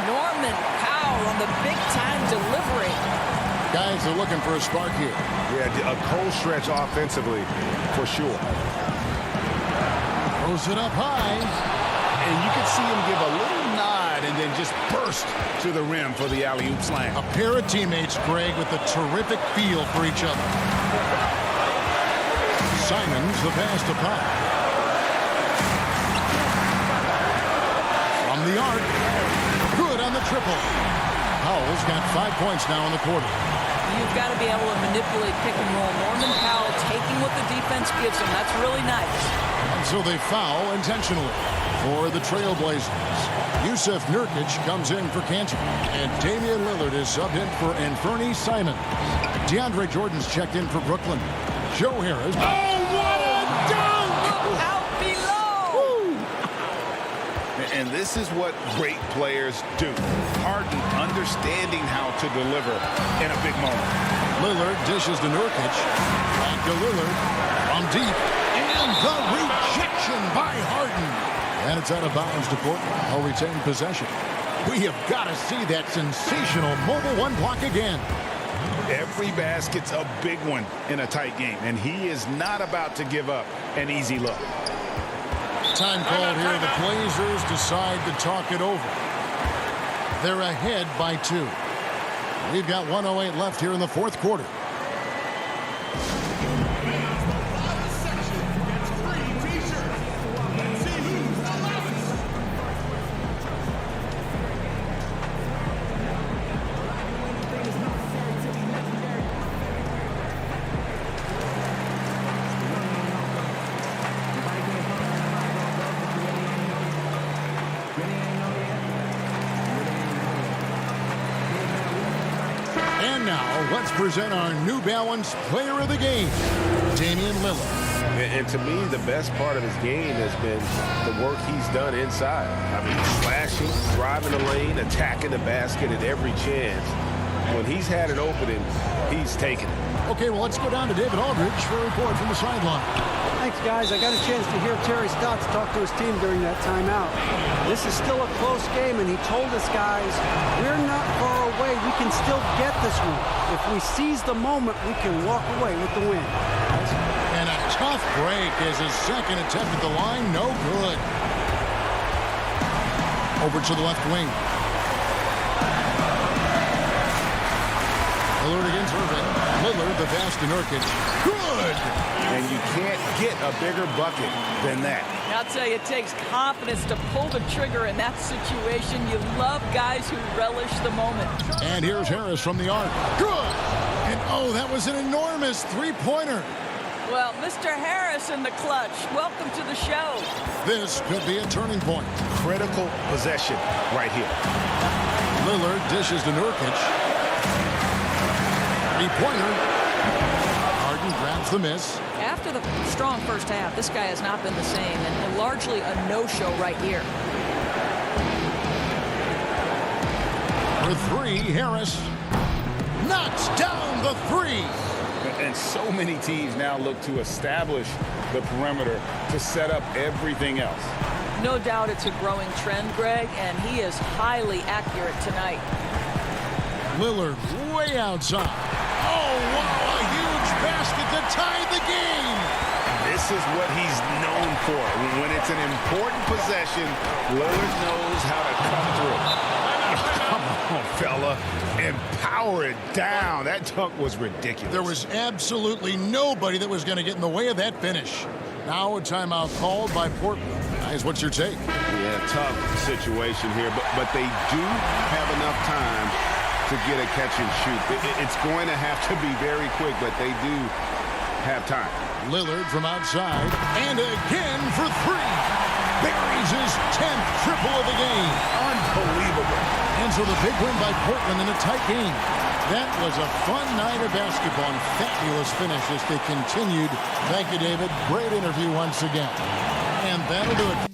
S10: Norman Powell on the big-time delivery.
S1: Guys are looking for a spark here.
S3: Yeah, a cold stretch offensively, for sure.
S1: Throws it up high.
S3: And you can see him give a little nod and then just burst to the rim for the alley-oop slam.
S1: A pair of teammates, Greg, with a terrific feel for each other. Simons, the pass to Powell. From the arc. Good on the triple. Powell's got 5 points now in the quarter.
S10: You've got to be able to manipulate pick and roll. Norman Powell taking what the defense gives him. That's really nice.
S1: And so they foul intentionally for the Trailblazers. Yusuf Nurkic comes in for Cantor. And Damian Lillard is subbed in for Anthony Simons. DeAndre Jordan's checked in for Brooklyn. Joe Harris. Oh, what a dunk!
S10: Look out below!
S2: And this is what great players do. Harden understanding how to deliver in a big moment.
S1: Lillard dishes to Nurkic. Back to Lillard from deep. And the rejection by Harden. And it's out of bounds to Portland. I'll retain possession. We have got to see that sensational mobile 1 block again.
S2: Every basket's a big one in a tight game, and he is not about to give up an easy look.
S1: Time called here. The Blazers decide to talk it over. They're ahead by 2. We've got 1:08 left here in the fourth quarter. Let's present our New Balance Player of the Game, Damian Lillard.
S3: And to me, the best part of his game has been the work he's done inside. I mean, slashing, driving the lane, attacking the basket at every chance. When he's had it open, he's taken it.
S1: Okay, well, let's go down to David Aldridge for a report from the sideline.
S8: Thanks, guys. I got a chance to hear Terry Stotts talk to his team during that timeout. This is still a close game, and he told us, guys, we're not far away. We can still get this one. If we seize the moment, we can walk away with the win.
S1: And a tough break is his second attempt at the line. No good. Over to the left wing. Lillard against Irving. Lillard, the pass to Nurkic. Good!
S3: And you can't get a bigger bucket than that.
S10: I'll tell you, it takes confidence to pull the trigger in that situation. You love guys who relish the moment.
S1: And here's Harris from the arc. Good! And oh, that was an enormous three-pointer.
S10: Well, Mr. Harris in the clutch. Welcome to the show.
S1: This could be a turning point.
S3: Critical possession right here.
S1: Lillard dishes to Nurkic. Three-pointer. Harden grabs the miss.
S10: After the strong first half, this guy has not been the same, and largely a no-show right here.
S1: For three, Harris knocks down the three.
S2: And so many teams now look to establish the perimeter to set up everything else.
S10: No doubt it's a growing trend, Greg, and he is highly accurate tonight.
S1: Lillard way outside. Oh, wow, a huge basket to tie the game.
S3: This is what he's known for. When it's an important possession, Lillard knows how to come through. Come on, fella. And power it down. That dunk was ridiculous.
S1: There was absolutely nobody that was going to get in the way of that finish. Now a timeout called by Portland. Guys, what's your take?
S3: Yeah, tough situation here, but they do have enough time to get a catch and shoot. It's going to have to be very quick, but they do have time.
S1: Lillard from outside, and again for three. Buries his 10th triple of the game.
S3: Unbelievable.
S1: And so the big win by Portland in a tight game. That was a fun night of basketball and fabulous finish as they continued. Thank you, David. Great interview once again. And that'll do it.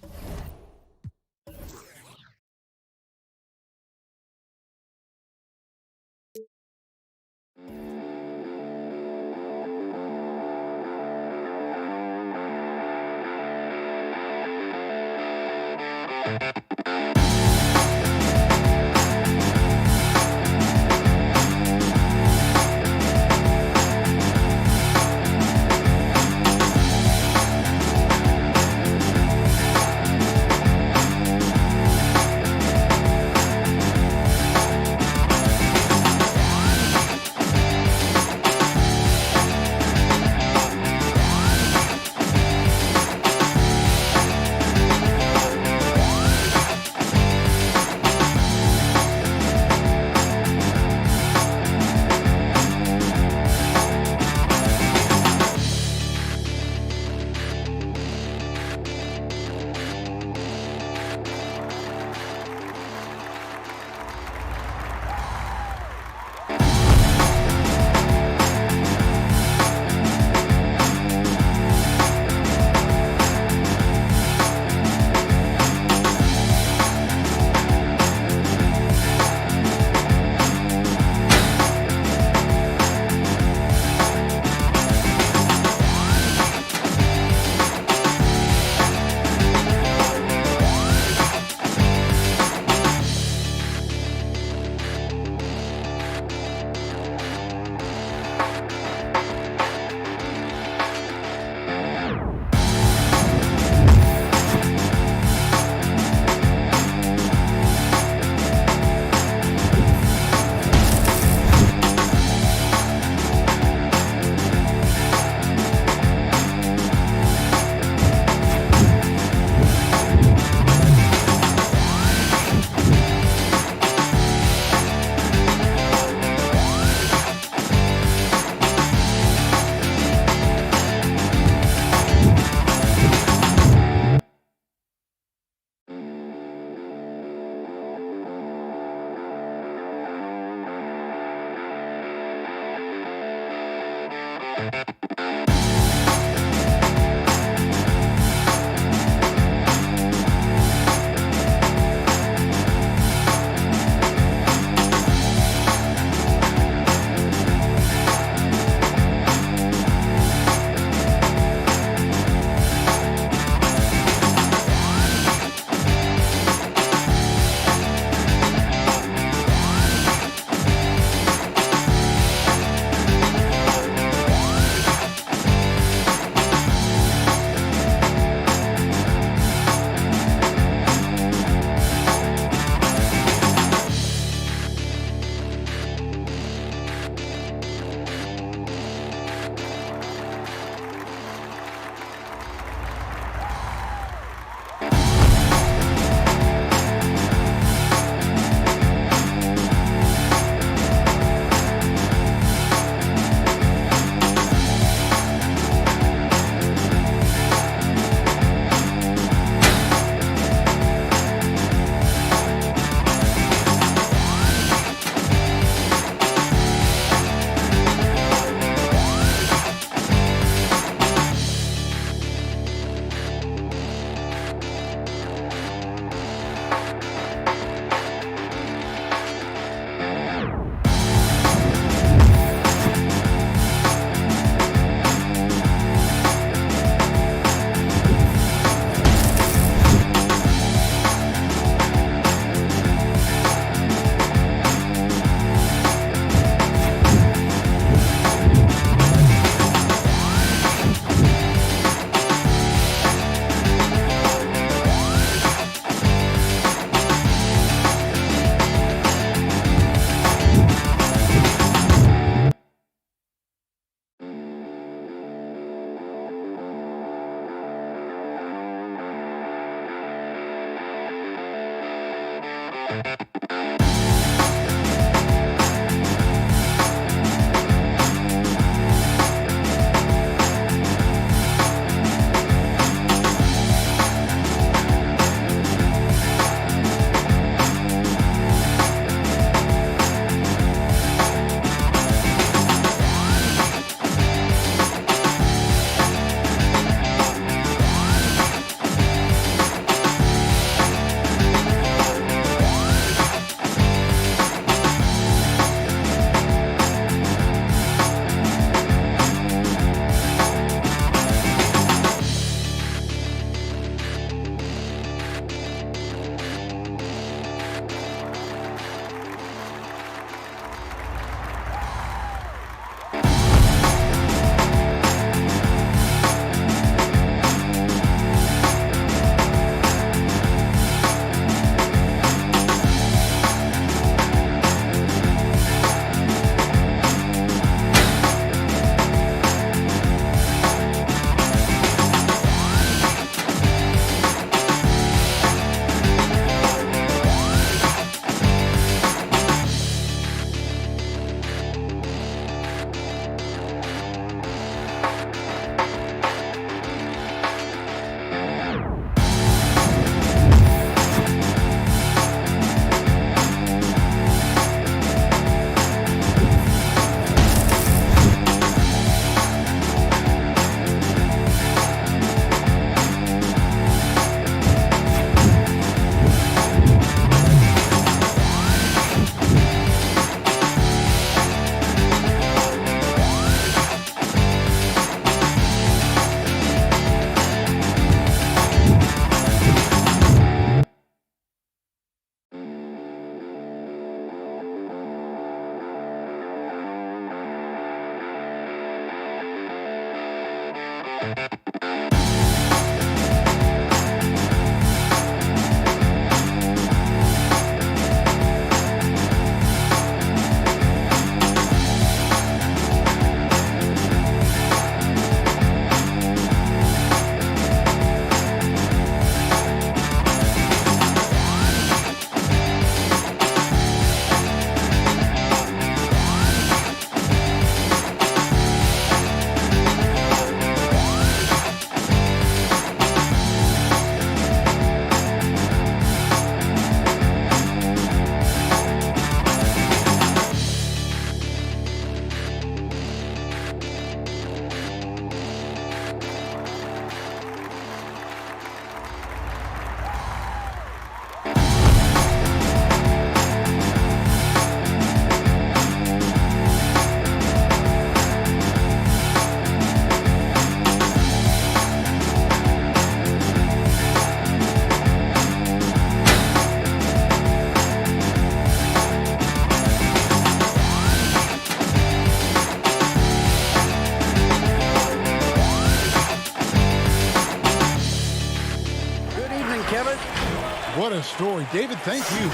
S1: What a story. David, thank you.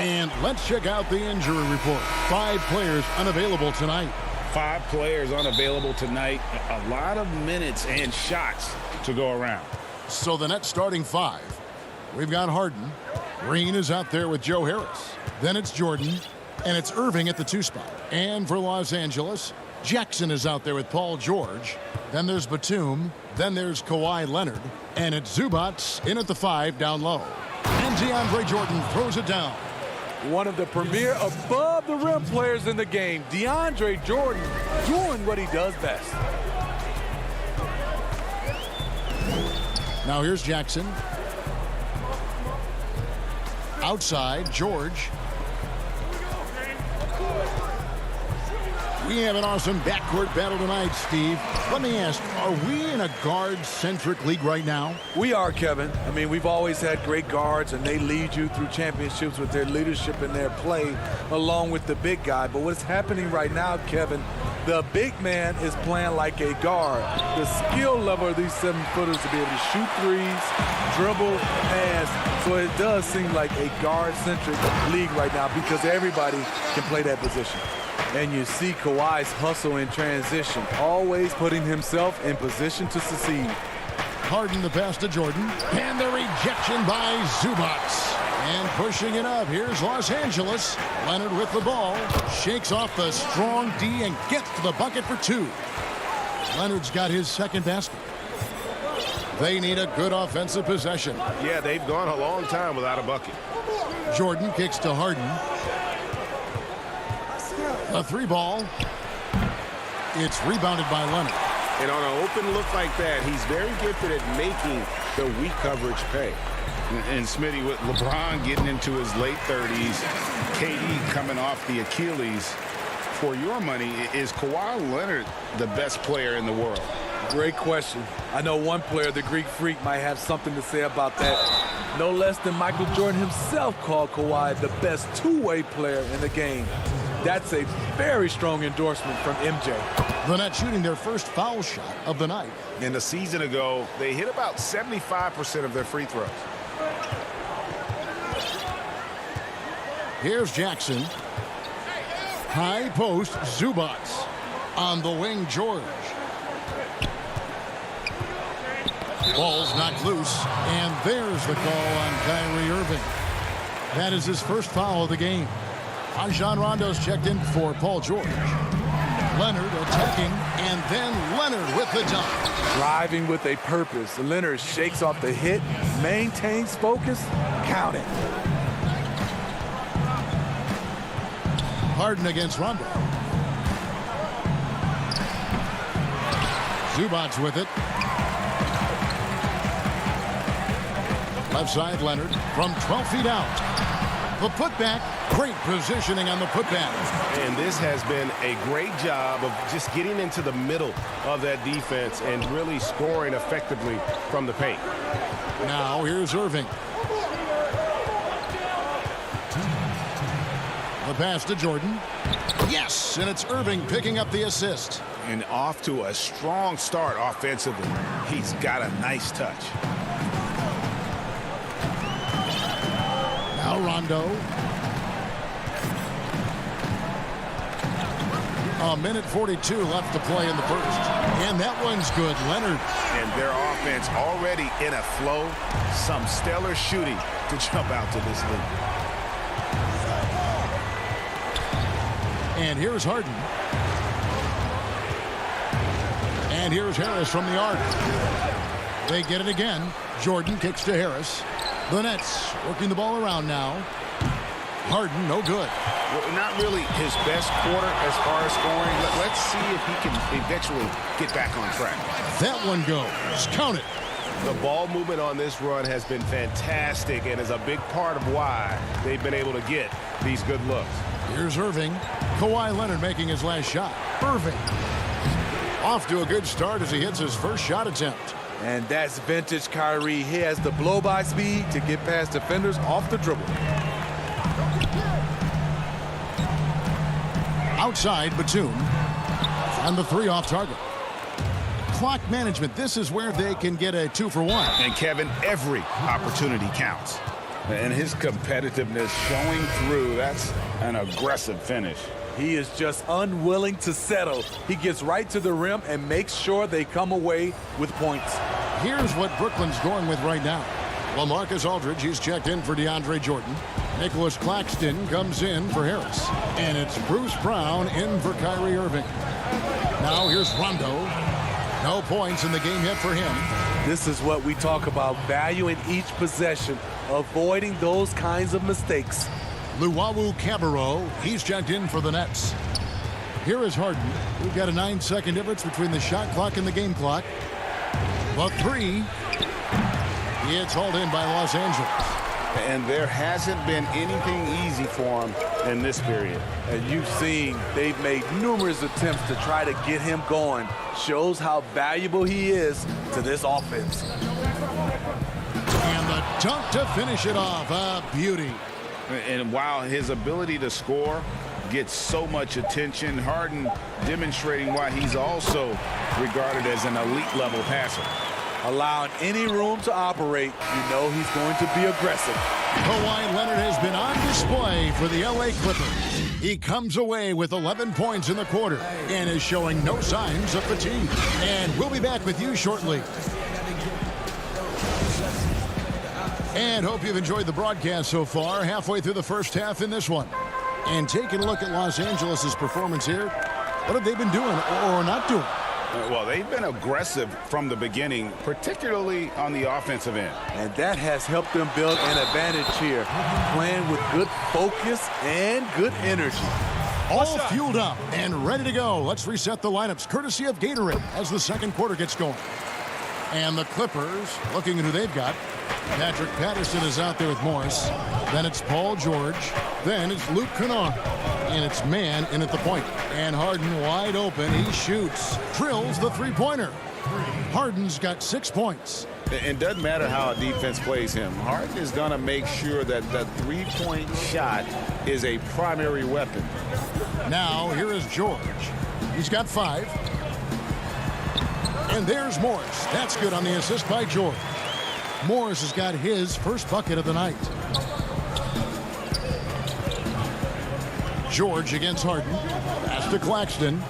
S1: And let's check out the injury report. 5 players unavailable tonight.
S2: 5 players unavailable tonight. A lot of minutes and shots to go around.
S1: So the Nets starting 5. We've got Harden. Green is out there with Joe Harris. Then it's Jordan. And it's Irving at the 2 spot. And for Los Angeles, Jackson is out there with Paul George. Then there's Batum. Then there's Kawhi Leonard. And it's Zubats in at the 5 down low. And DeAndre Jordan throws it down.
S11: One of the premier above-the-rim players in the game, DeAndre Jordan, doing what he does best.
S1: Now here's Jackson. Outside, George. We have an awesome backcourt battle tonight, Steve. Let me ask, are we in a guard-centric league right now?
S11: We are, Kevin. I mean, we've always had great guards, and they lead you through championships with their leadership and their play, along with the big guy. But what's happening right now, Kevin, the big man is playing like a guard. The skill level of these 7-footers to be able to shoot threes, dribble, pass. So it does seem like a guard-centric league right now because everybody can play that position. And you see Kawhi's hustle in transition, always putting himself in position to succeed.
S1: Harden the pass to Jordan. And the rejection by Zubats. And pushing it up, here's Los Angeles. Leonard with the ball. Shakes off the strong D and gets to the bucket for 2. Leonard's got his second basket. They need a good offensive possession.
S3: Yeah, they've gone a long time without a bucket.
S1: Jordan kicks to Harden. A 3 ball. It's rebounded by Leonard.
S3: And on an open look like that, he's very gifted at making the weak coverage pay.
S2: And Smitty, with LeBron getting into his late 30s, KD coming off the Achilles, for your money, is Kawhi Leonard the best player in the world?
S11: Great question. I know one player, the Greek Freak, might have something to say about that. No less than Michael Jordan himself called Kawhi the best two-way player in the game. That's a very strong endorsement from MJ.
S1: The Nets shooting their first foul shot of the night.
S3: And a season ago, they hit about 75% of their free throws.
S1: Here's Jackson. High post, Zubats. On the wing, George. Ball's knocked loose, and there's the call on Kyrie Irving. That is his first foul of the game. Rajon Rondo's checked in for Paul George. Leonard attacking, and then Leonard with the dunk.
S11: Driving with a purpose. Leonard shakes off the hit, maintains focus, count it.
S1: Harden against Rondo. Zubats with it. Left side, Leonard from 12 feet out. The putback, great positioning on the putback.
S3: And this has been a great job of just getting into the middle of that defense and really scoring effectively from the paint.
S1: Now here's Irving. The pass to Jordan. Yes, and it's Irving picking up the assist.
S3: And off to a strong start offensively. He's got a nice touch.
S1: Now Rondo. A minute 42 left to play in the first. And that one's good. Leonard.
S3: And their offense already in a flow. Some stellar shooting to jump out to this lead.
S1: And here's Harden. And here's Harris from the arc. They get it again. Jordan kicks to Harris. The Nets working the ball around now. Harden, no good.
S3: Well, not really his best quarter as far as scoring. Let's see if he can eventually get back on track.
S1: That one goes. Count it.
S3: The ball movement on this run has been fantastic and is a big part of why they've been able to get these good looks.
S1: Here's Irving. Kawhi Leonard making his last shot. Irving. Off to a good start as he hits his first shot attempt.
S11: And that's vintage Kyrie. He has the blow-by speed to get past defenders off the dribble.
S1: Outside, Batum. And the three off target. Clock management. This is where they can get a 2-for-1.
S3: And Kevin, every opportunity counts. And his competitiveness showing through. That's an aggressive finish.
S11: He is just unwilling to settle. He gets right to the rim and makes sure they come away with points.
S1: Here's what Brooklyn's going with right now. LaMarcus Aldridge, he's checked in for DeAndre Jordan. Nicholas Claxton comes in for Harris. And it's Bruce Brown in for Kyrie Irving. Now here's Rondo. No points in the game yet for him.
S11: This is what we talk about, value in each possession, avoiding those kinds of mistakes.
S1: Luwawu Cabarro, he's checked in for the Nets. Here is Harden. We've got a 9-second difference between the shot clock and the game clock. The three. It's hauled in by Los Angeles.
S3: And there hasn't been anything easy for him in this period.
S11: And you've seen they've made numerous attempts to try to get him going. Shows how valuable he is to this offense.
S1: And the dunk to finish it off. A beauty.
S3: And while his ability to score gets so much attention, Harden demonstrating why he's also regarded as an elite level passer.
S11: Allowing any room to operate, you know he's going to be aggressive.
S1: Kawhi Leonard has been on display for the LA Clippers. He comes away with 11 points in the quarter and is showing no signs of fatigue. And we'll be back with you shortly. And hope you've enjoyed the broadcast so far, halfway through the first half in this one. And taking a look at Los Angeles' performance here, what have they been doing or not doing?
S3: Well, they've been aggressive from the beginning, particularly on the offensive end.
S11: And that has helped them build an advantage here, playing with good focus and good energy.
S1: All fueled up and ready to go. Let's reset the lineups, courtesy of Gatorade, as the second quarter gets going. And the Clippers, looking at who they've got. Patrick Patterson is out there with Morris. Then it's Paul George. Then it's Luke Kennard. And it's man in at the point. And Harden wide open. He shoots. Drills the three-pointer. Harden's got 6 points.
S3: It doesn't matter how a defense plays him. Harden is going to make sure that the three-point shot is a primary weapon.
S1: Now, here is George. He's got 5. And there's Morris. That's good on the assist by George. Morris has got his first bucket of the night. George against Harden. Pass to Claxton.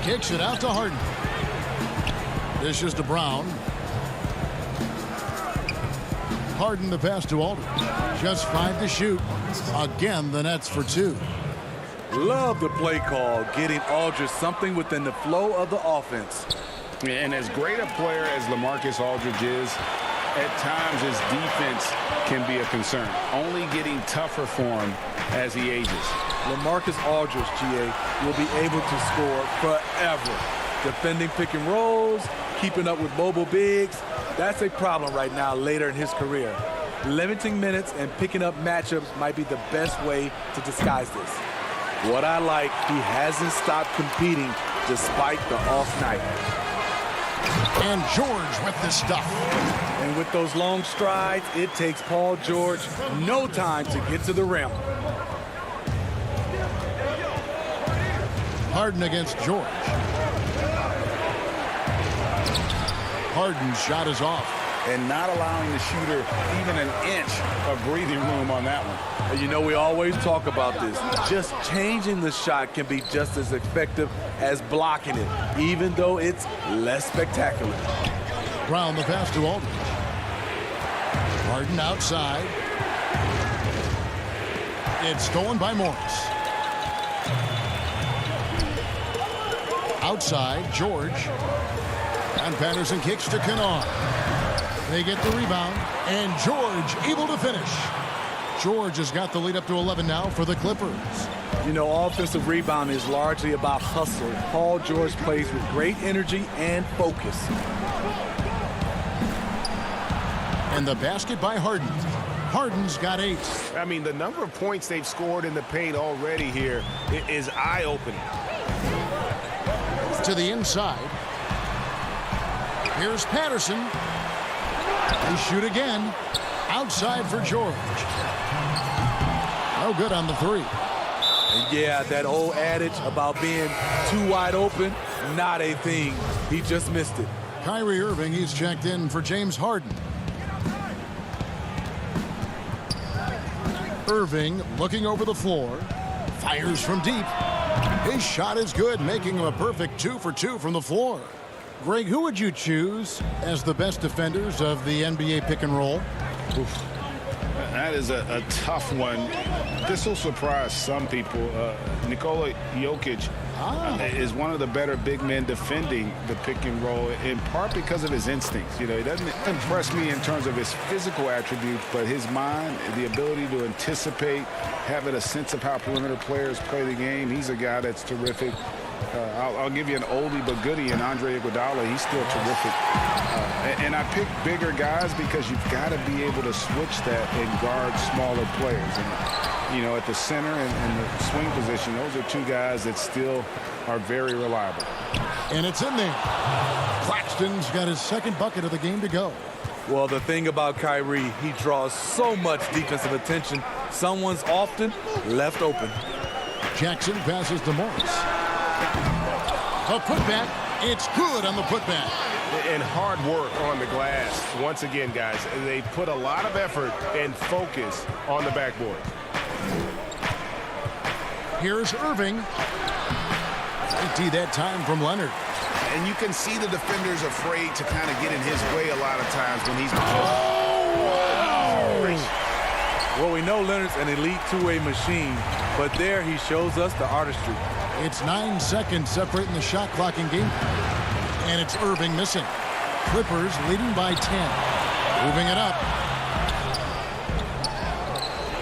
S1: Kicks it out to Harden. This is to Brown. Harden the pass to Aldridge. Just 5 to shoot. Again, the Nets for 2.
S11: Love the play call, getting Aldridge something within the flow of the offense.
S3: And as great a player as LaMarcus Aldridge is, at times his defense can be a concern, only getting tougher for him as he ages.
S11: LaMarcus Aldridge, GA, will be able to score forever. Defending pick and rolls, keeping up with mobile bigs, that's a problem right now later in his career. Limiting minutes and picking up matchups might be the best way to disguise this. What I like, he hasn't stopped competing despite the off night.
S1: And George with the stuff.
S11: And with those long strides, it takes Paul George no time to get to the rim.
S1: Harden against George. Harden's shot is off.
S2: And not allowing the shooter even an inch of breathing room on that one.
S11: You know, we always talk about this. Just changing the shot can be just as effective as blocking it, even though it's less spectacular.
S1: Brown the pass to Aldridge. Harden outside. It's stolen by Morris. Outside, George. And Patterson kicks to Kennard. They get the rebound, and George able to finish. George has got the lead up to 11 now for the Clippers.
S11: You know, offensive rebound is largely about hustle. Paul George plays with great energy and focus.
S1: And the basket by Harden. Harden's got 8.
S3: I mean, the number of points they've scored in the paint already here is eye-opening.
S1: To the inside. Here's Patterson. They shoot again. Outside for George. No good on the 3.
S11: And yeah, that old adage about being too wide open, not a thing. He just missed it.
S1: Kyrie Irving, he's checked in for James Harden. Irving looking over the floor. Fires from deep. His shot is good, making him a perfect 2 for 2 from the floor. Greg, who would you choose as the best defenders of the NBA pick and roll?
S2: Oof. That is a tough one. This will surprise some people. Nikola Jokic is one of the better big men defending the pick and roll, in part because of his instincts. You know, he doesn't impress me in terms of his physical attributes, but his mind, the ability to anticipate, having a sense of how perimeter players play the game. He's a guy that's terrific. I'll give you an oldie but goodie in Andre Iguodala. He's still terrific. And I pick bigger guys because you've got to be able to switch that and guard smaller players. And, you know, at the center and the swing position, those are 2 guys that still are very reliable.
S1: And it's in there. Claxton's got his 2nd bucket of the game to go.
S11: Well, the thing about Kyrie, he draws so much defensive attention. Someone's often left open.
S1: Jackson passes to Morris. A putback. It's good on the putback.
S3: And hard work on the glass. Once again, guys, they put a lot of effort and focus on the backboard.
S1: Here's Irving. Empty that time from Leonard.
S3: And you can see the defenders afraid to kind of get in his way a lot of times when he's...
S11: Well, we know Leonard's an elite two-way machine, but there he shows us the artistry.
S1: It's 9 seconds separating the shot clock in game. And it's Irving missing. Clippers leading by 10. Moving it up.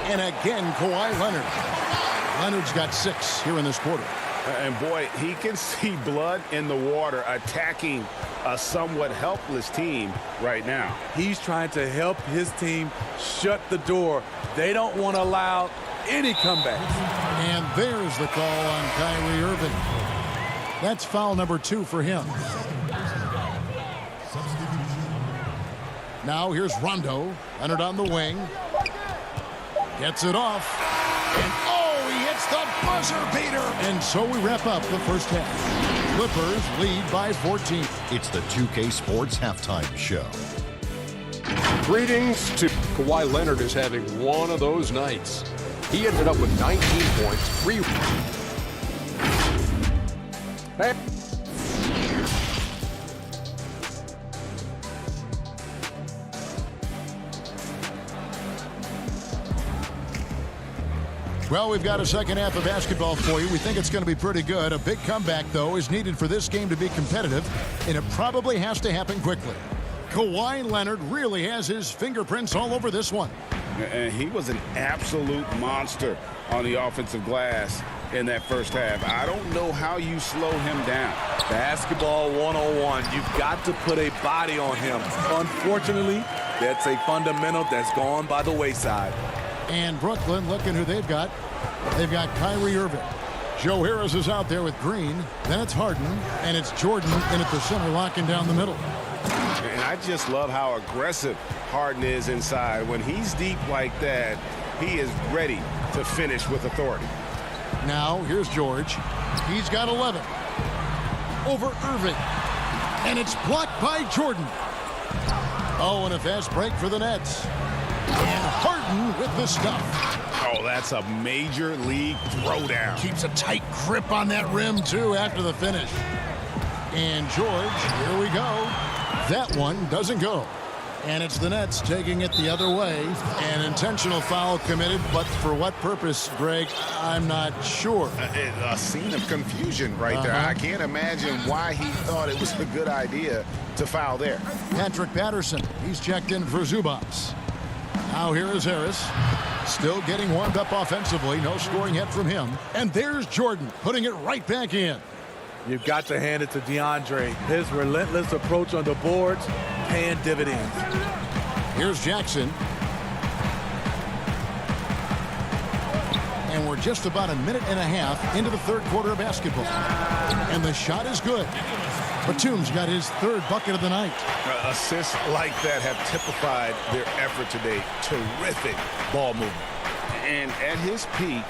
S1: And again, Kawhi Leonard. Leonard's got 6 here in this quarter.
S3: And boy, he can see blood in the water attacking a somewhat helpless team right now.
S11: He's trying to help his team shut the door. They don't want to allow any comebacks.
S1: And there's the call on Kyrie Irving. That's foul number 2 for him. Now here's Rondo. Leonard on the wing. Gets it off. And he hits the buzzer beater. And so we wrap up the first half. Clippers lead by 14.
S6: It's the 2K Sports Halftime Show.
S7: Greetings to Kawhi Leonard is having one of those nights. He ended up with 19 points, 3.
S1: Well, we've got a second half of basketball for you. We think it's going to be pretty good. A big comeback, though, is needed for this game to be competitive, and it probably has to happen quickly. Kawhi Leonard really has his fingerprints all over this one.
S2: And he was an absolute monster on the offensive glass in that first half. I don't know how you slow him down.
S11: Basketball 101. You've got to put a body on him. Unfortunately, that's a fundamental that's gone by the wayside.
S1: And Brooklyn, looking who they've got. They've got Kyrie Irving. Joe Harris is out there with Green. Then it's Harden. And it's Jordan in at the center, locking down the middle.
S3: And I just love how aggressive Harden is inside. When he's deep like that, he is ready to finish with authority.
S1: Now, here's George. He's got 11. Over Irving. And it's blocked by Jordan. Oh, and a fast break for the Nets. And Harden with the stuff.
S3: Oh, that's a major league throwdown.
S1: Keeps a tight grip on that rim, too, after the finish. And George, here we go. That one doesn't go. And it's the Nets taking it the other way. An intentional foul committed, but for what purpose, Greg, I'm not sure.
S3: A scene of confusion right there. I can't imagine why he thought it was a good idea to foul there.
S1: Patrick Patterson, he's checked in for Zubats. Now here is Harris. Still getting warmed up offensively. No scoring yet from him. And there's Jordan putting it right back in.
S11: You've got to hand it to DeAndre. His relentless approach on the boards, paying dividends.
S1: Here's Jackson. And we're just about a minute and a half into the third quarter of basketball. And the shot is good. Batum's got his third bucket of the night.
S3: Assists like that have typified their effort today. Terrific ball movement. And at his peak,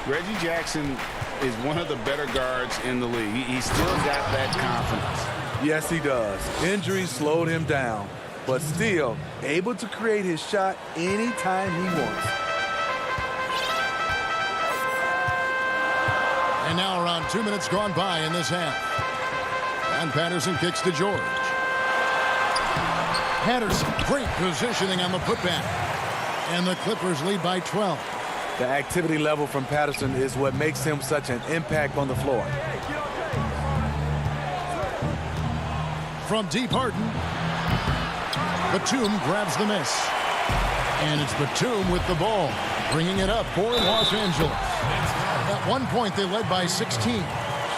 S3: Reggie Jackson is one of the better guards in the league. He's still got that confidence.
S11: Yes, he does. Injuries slowed him down, but still able to create his shot anytime he wants.
S1: And now around 2 minutes gone by in this half. And Patterson kicks to George. Patterson, great positioning on the putback. And the Clippers lead by 12.
S11: The activity level from Patterson is what makes him such an impact on the floor.
S1: From deep, Harden. Batum grabs the miss. And it's Batum with the ball, bringing it up for Los Angeles. At one point, they led by 16.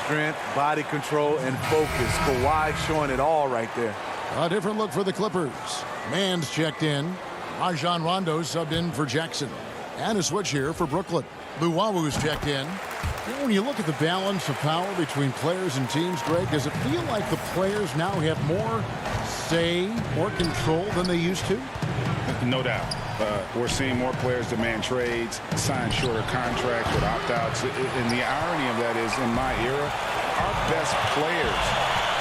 S11: Strength, body control, and focus. Kawhi showing it all right there.
S1: A different look for the Clippers. Mann's checked in. Rajon Rondo subbed in for Jackson. And a switch here for Brooklyn. Luwawu's checked in. When you look at the balance of power between players and teams, Greg, does it feel like the players now have more say, more control than they used to?
S2: No doubt. We're seeing more players demand trades, sign shorter contracts with opt-outs. And the irony of that is, in my era, our best players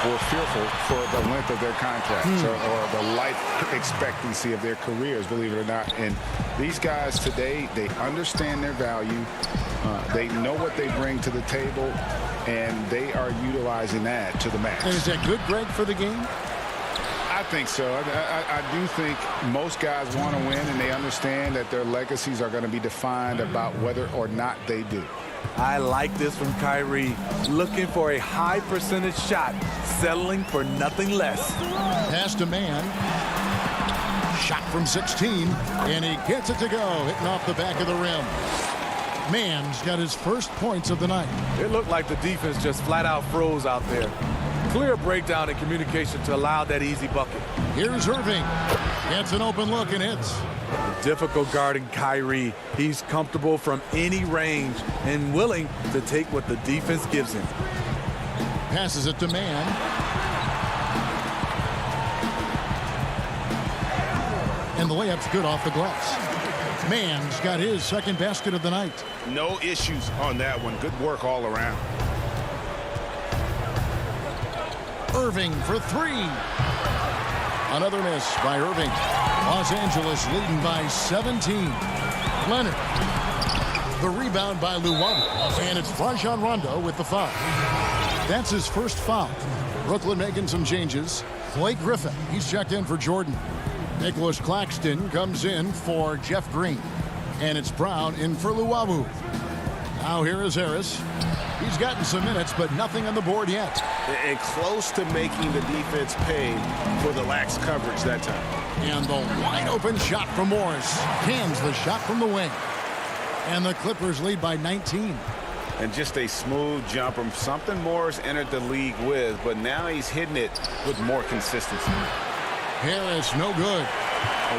S2: were fearful for the length of their contracts or the life expectancy of their careers, believe it or not. And these guys today, they understand their value. They know what they bring to the table, and they are utilizing that to the max.
S1: And is that good, Greg, for the game?
S2: I think so. I do think most guys want to win, and they understand that their legacies are going to be defined about whether or not they do.
S11: I like this from Kyrie. Looking for a high percentage shot, settling for nothing less.
S1: Pass to Mann. Shot from 16, and he gets it to go, hitting off the back of the rim. Mann's got his first points of the night.
S11: It looked like the defense just flat out froze out there. Clear breakdown in communication to allow that easy bucket.
S1: Here's Irving. Gets an open look and hits.
S11: Difficult guarding Kyrie. He's comfortable from any range and willing to take what the defense gives him.
S1: Passes it to Mann. And the layup's good off the glass. Mann's got his second basket of the night.
S3: No issues on that one. Good work all around.
S1: Irving for three. Another miss by Irving. Los Angeles leading by 17. Leonard. The rebound by Luwawu. And it's Rajon Rondo with the foul. That's his first foul. Brooklyn making some changes. Blake Griffin, he's checked in for Jordan. Nicholas Claxton comes in for Jeff Green. And it's Brown in for Luwawu. Now here is Harris. He's gotten some minutes, but nothing on the board yet.
S3: And close to making the defense pay for the lax coverage that time.
S1: And the wide open shot from Morris. Cans the shot from the wing. And the Clippers lead by 19.
S3: And just a smooth jumper. Something Morris entered the league with, but now he's hitting it with more consistency.
S1: Harris, no good.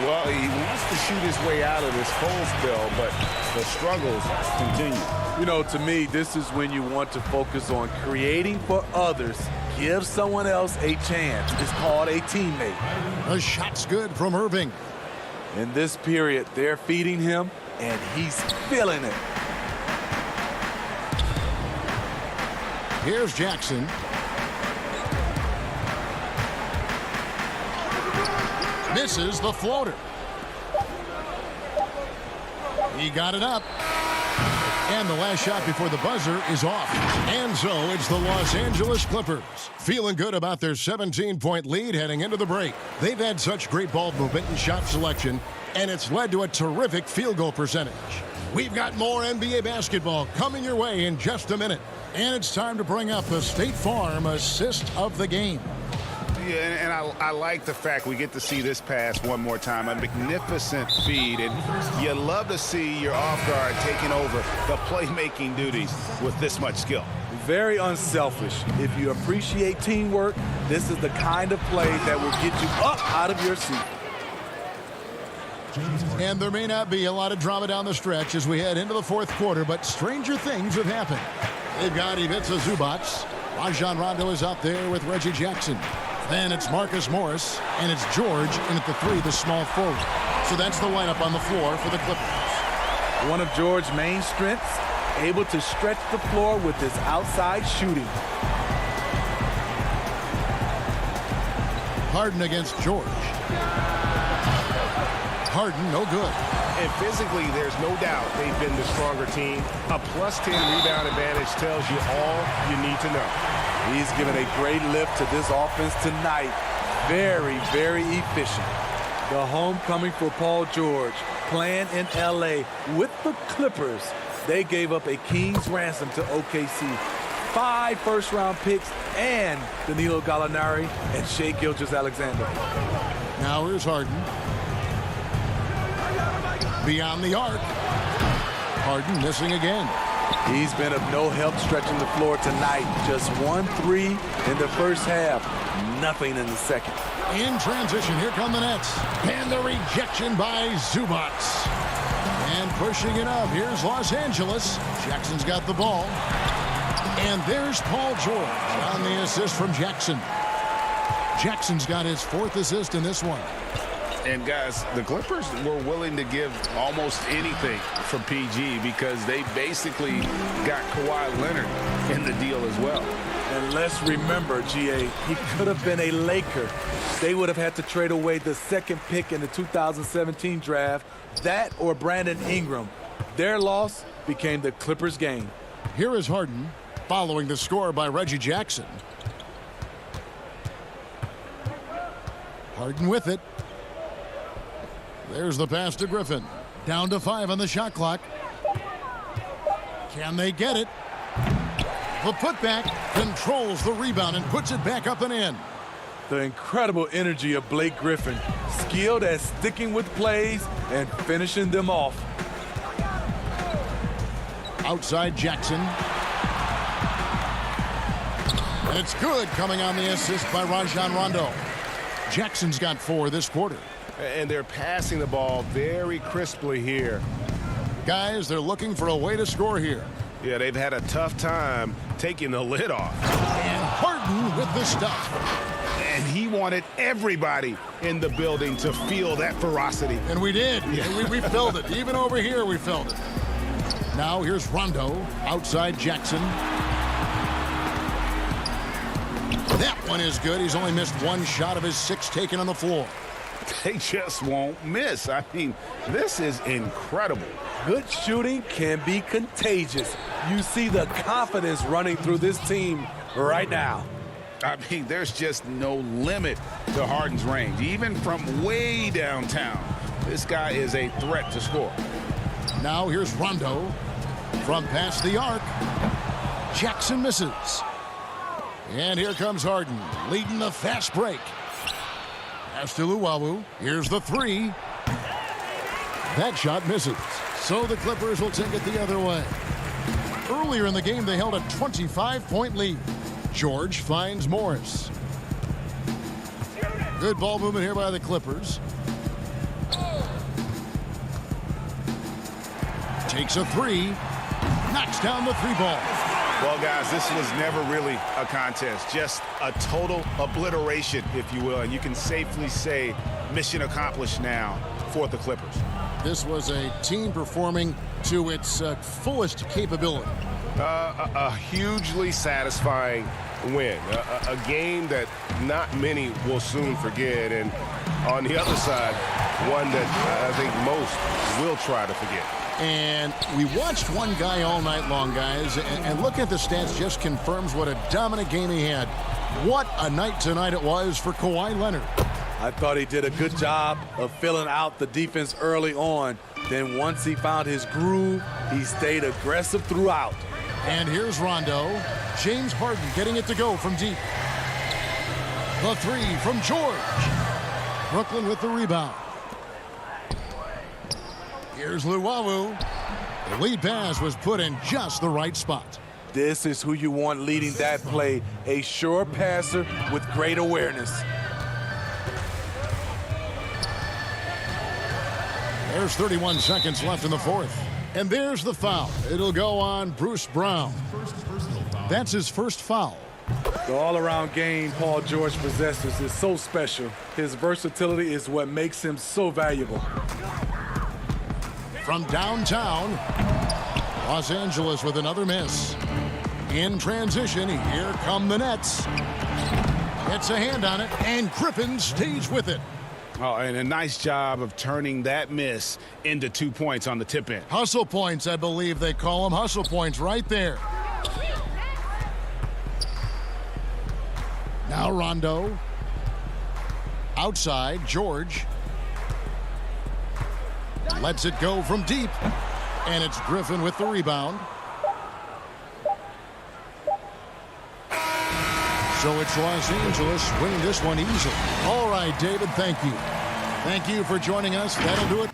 S3: Well, he wants to shoot his way out of this cold spell, but the struggles continue.
S11: You know, to me, this is when you want to focus on creating for others. Give someone else a chance. It's called a teammate.
S1: The shot's good from Irving.
S11: In this period, they're feeding him, and he's feeling it.
S1: Here's Jackson. Misses the floater. He got it up. And the last shot before the buzzer is off. And so it's the Los Angeles Clippers feeling good about their 17-point lead heading into the break. They've had such great ball movement and shot selection, and it's led to a terrific field goal percentage. We've got more NBA basketball coming your way in just a minute. And it's time to bring up the State Farm assist of the game.
S3: Yeah, and I like the fact we get to see this pass one more time. A magnificent feed, and you love to see your off guard taking over the playmaking duties with this much skill.
S11: Very unselfish. If you appreciate teamwork, this is the kind of play that will get you up out of your seat.
S1: And there may not be a lot of drama down the stretch as we head into the fourth quarter, but stranger things have happened. They've got Ivica Zubac. Rajon Rondo is out there with Reggie Jackson. Then it's Marcus Morris, and it's George in at the 3, the small forward. So that's the lineup on the floor for the Clippers.
S11: One of George's main strengths, able to stretch the floor with his outside shooting.
S1: Harden against George. Harden, no good.
S3: And physically, there's no doubt they've been the stronger team. A +10 rebound advantage tells you all you need to know.
S11: He's given a great lift to this offense tonight. Very, very efficient. The homecoming for Paul George, playing in L.A. with the Clippers. They gave up a king's ransom to OKC. 5 first-round picks and Danilo Gallinari and Shai Gilgeous-Alexander.
S1: Now here's Harden. Beyond the arc. Harden missing again.
S11: He's been of no help stretching the floor tonight. Just 1-3 in the first half. Nothing in the second.
S1: In transition, here come the Nets. And the rejection by Zubac. And pushing it up, here's Los Angeles. Jackson's got the ball. And there's Paul George on the assist from Jackson. Jackson's got his 4th assist in this one.
S3: And guys, the Clippers were willing to give almost anything for PG because they basically got Kawhi Leonard in the deal as well.
S11: And let's remember, GA, he could have been a Laker. They would have had to trade away the 2nd pick in the 2017 draft, that or Brandon Ingram. Their loss became the Clippers' gain.
S1: Here is Harden following the score by Reggie Jackson. Harden with it. There's the pass to Griffin. Down to 5 on the shot clock. Can they get it? The putback controls the rebound and puts it back up and in.
S11: The incredible energy of Blake Griffin, skilled at sticking with plays and finishing them off.
S1: Outside Jackson. And it's good, coming on the assist by Rajon Rondo. Jackson's got 4 this quarter.
S3: And they're passing the ball very crisply here.
S1: Guys, they're looking for a way to score here.
S3: Yeah, they've had a tough time taking the lid off.
S1: And Harden with the stuff.
S3: And he wanted everybody in the building to feel that ferocity.
S1: And we did. Yeah. We felt it. Even over here, we felt it. Now here's Rondo outside Jackson. That one is good. He's only missed 1 shot of his 6 taken on the floor.
S3: They just won't miss. I mean, this is incredible.
S11: Good shooting can be contagious. You see the confidence running through this team right now.
S3: I mean, there's just no limit to Harden's range. Even from way downtown, this guy is a threat to score.
S1: Now here's Rondo from past the arc. Jackson misses. And here comes Harden, leading the fast break. Pass to Luwawu. Here's the 3. That shot misses. So the Clippers will take it the other way. Earlier in the game, they held a 25-point lead. George finds Morris. Good ball movement here by the Clippers. Takes a 3. Knocks down the 3-ball.
S3: Well, guys, this was never really a contest. Just a total obliteration, if you will. And you can safely say mission accomplished now for the Clippers.
S1: This was a team performing to its fullest capability.
S3: A hugely satisfying win. A game that not many will soon forget. And on the other side, one that I think most will try to forget.
S1: And we watched one guy all night long, guys, and looking at the stats just confirms what a dominant game he had. What a night tonight it was for Kawhi Leonard.
S11: I thought he did a good job of filling out the defense early on. Then once he found his groove, he stayed aggressive throughout.
S1: And here's Rondo. James Harden getting it to go from deep. The three from George. Brooklyn with the rebound. Here's Luwawu. The lead pass was put in just the right spot.
S11: This is who you want leading that play, a sure passer with great awareness.
S1: There's 31 seconds left in the fourth. And there's the foul. It'll go on Bruce Brown. That's his first foul.
S11: The all-around game Paul George possesses is so special. His versatility is what makes him so valuable.
S1: From downtown, Los Angeles with another miss. In transition, here come the Nets. Gets a hand on it, and Griffin stays with it.
S2: Oh, and a nice job of turning that miss into 2 points on the tip in.
S1: Hustle points, I believe they call them. Hustle points right there. Now Rondo. Outside, George. Lets it go from deep. And it's Griffin with the rebound. So it's Los Angeles winning this one easily. All right, David, thank you. Thank you for joining us. That'll do it.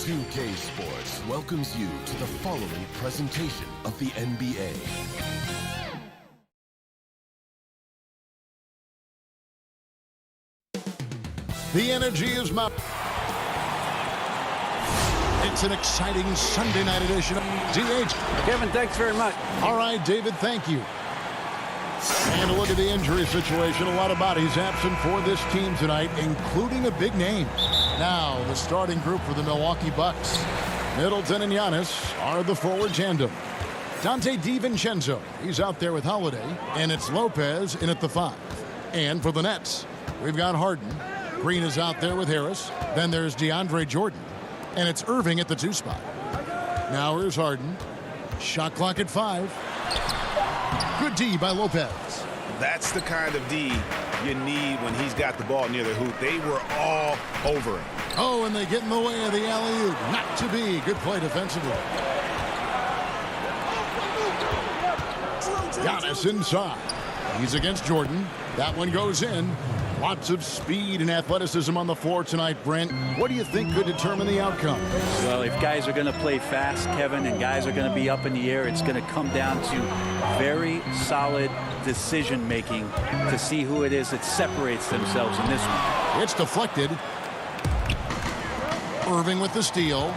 S9: 2K Sports welcomes you to the following presentation of the NBA.
S1: The energy is mounting. It's an exciting Sunday night edition of DH.
S8: Kevin, thanks very much.
S1: All right, David, thank you. And a look at the injury situation. A lot of bodies absent for this team tonight, including a big name. Now, the starting group for the Milwaukee Bucks. Middleton and Giannis are the forward tandem. Dante DiVincenzo, he's out there with Holiday. And it's Lopez in at the 5. And for the Nets, we've got Harden. Green is out there with Harris. Then there's DeAndre Jordan. And it's Irving at the 2 spot. Now here's Harden. Shot clock at 5. Good D by Lopez.
S3: That's the kind of D you need when he's got the ball near the hoop. They were all over him.
S1: Oh, and they get in the way of the alley-oop. Not to be. Good play defensively. Giannis inside. He's against Jordan. That one goes in. Lots of speed and athleticism on the floor tonight, Brent. What do you think could determine the outcome?
S4: Well, if guys are going to play fast, Kevin, and guys are going to be up in the air, it's going to come down to very solid decision-making to see who it is that separates themselves in this one.
S1: It's deflected. Irving with the steal.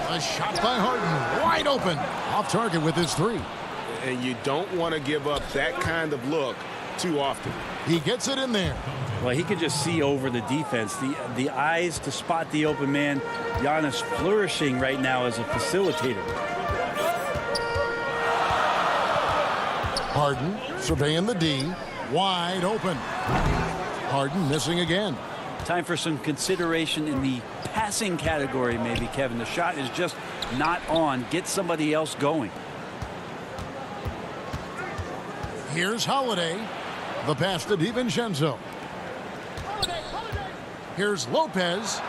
S1: A shot by Harden. Wide open. Off target with his 3.
S3: And you don't want to give up that kind of look too often.
S1: He gets it in there.
S4: Well, he could just see over the defense. The eyes to spot the open man. Giannis flourishing right now as a facilitator.
S1: Harden surveying the D. Wide open. Harden missing again.
S4: Time for some consideration in the passing category, maybe, Kevin. The shot is just not on. Get somebody else going.
S1: Here's Holiday. The pass to DiVincenzo. Here's Lopez.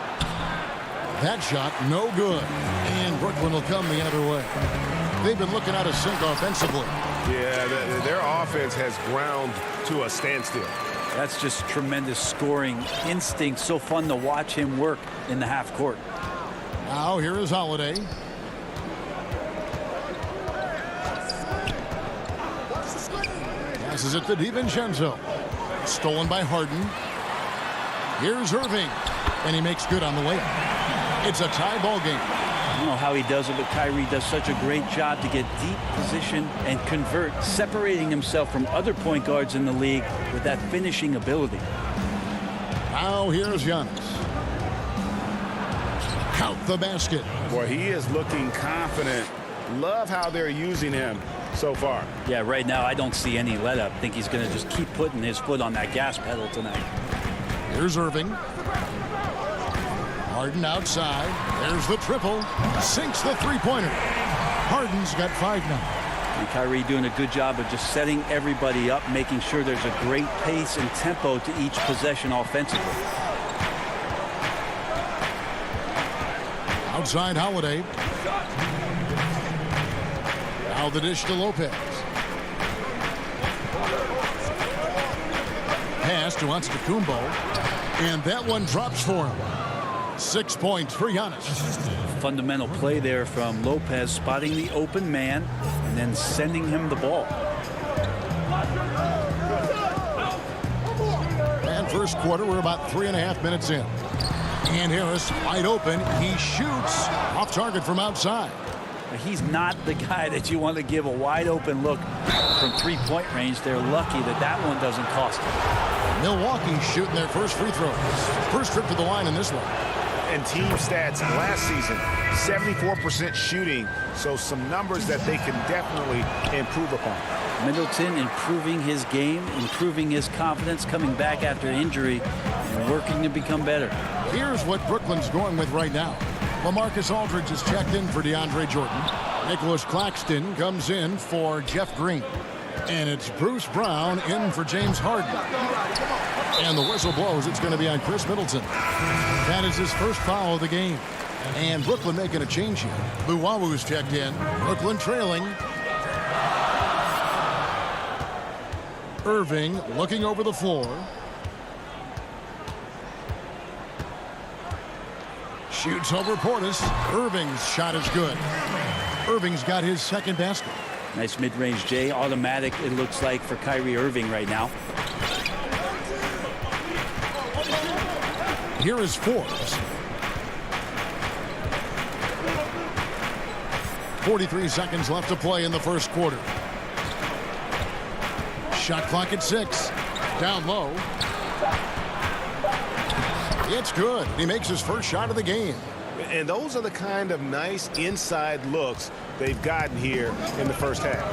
S1: That shot no good. And Brooklyn will come the other way. They've been looking out of sync offensively.
S3: Yeah, their offense has ground to a standstill.
S4: That's just tremendous scoring instinct. So fun to watch him work in the half court.
S1: Now here is Holiday. Passes it to DiVincenzo. Stolen by Harden. Here's Irving. And he makes good on the way. It's a tie ball game.
S4: I don't know how he does it, but Kyrie does such a great job to get deep position and convert, separating himself from other point guards in the league with that finishing ability.
S1: Now here's Giannis. Count the basket.
S3: Boy, he is looking confident. Love how they're using him so far.
S4: Yeah, right now I don't see any let up. I think he's going to just keep putting his foot on that gas pedal tonight.
S1: Here's Irving. Harden outside. There's the triple. Sinks the three-pointer. Harden's got 5 now.
S4: And Kyrie doing a good job of just setting everybody up, making sure there's a great pace and tempo to each possession offensively.
S1: Outside Holiday. Now the dish to Lopez. Pass to Antetokounmpo. And that one drops for him. 6 points for Giannis.
S4: Fundamental play there from Lopez, spotting the open man and then sending him the ball.
S1: And first quarter, we're about 3.5 minutes in. And Harris wide open. He shoots off target from outside.
S4: He's not the guy that you want to give a wide open look from 3-point range. They're lucky that that one doesn't cost them.
S1: Milwaukee shooting their first free throws. First trip to the line in this one.
S3: And team stats last season, 74% shooting. So some numbers that they can definitely improve upon.
S4: Middleton improving his game, improving his confidence, coming back after injury, and working to become better.
S1: Here's what Brooklyn's going with right now. LaMarcus Aldridge is checked in for DeAndre Jordan. Nicholas Claxton comes in for Jeff Green. And it's Bruce Brown in for James Harden. And the whistle blows. It's going to be on Chris Middleton. That is his first foul of the game. And Brooklyn making a change here. Luwawu is checked in. Brooklyn trailing. Irving looking over the floor. Shoots over Portis. Irving's shot is good. Irving's got his second basket.
S4: Nice mid-range J. Automatic, it looks like, for Kyrie Irving right now.
S1: Here is Forbes. 43 seconds left to play in the first quarter. Shot clock at 6. Down low. It's good. He makes his first shot of the game.
S3: And those are the kind of nice inside looks they've gotten here in the first half.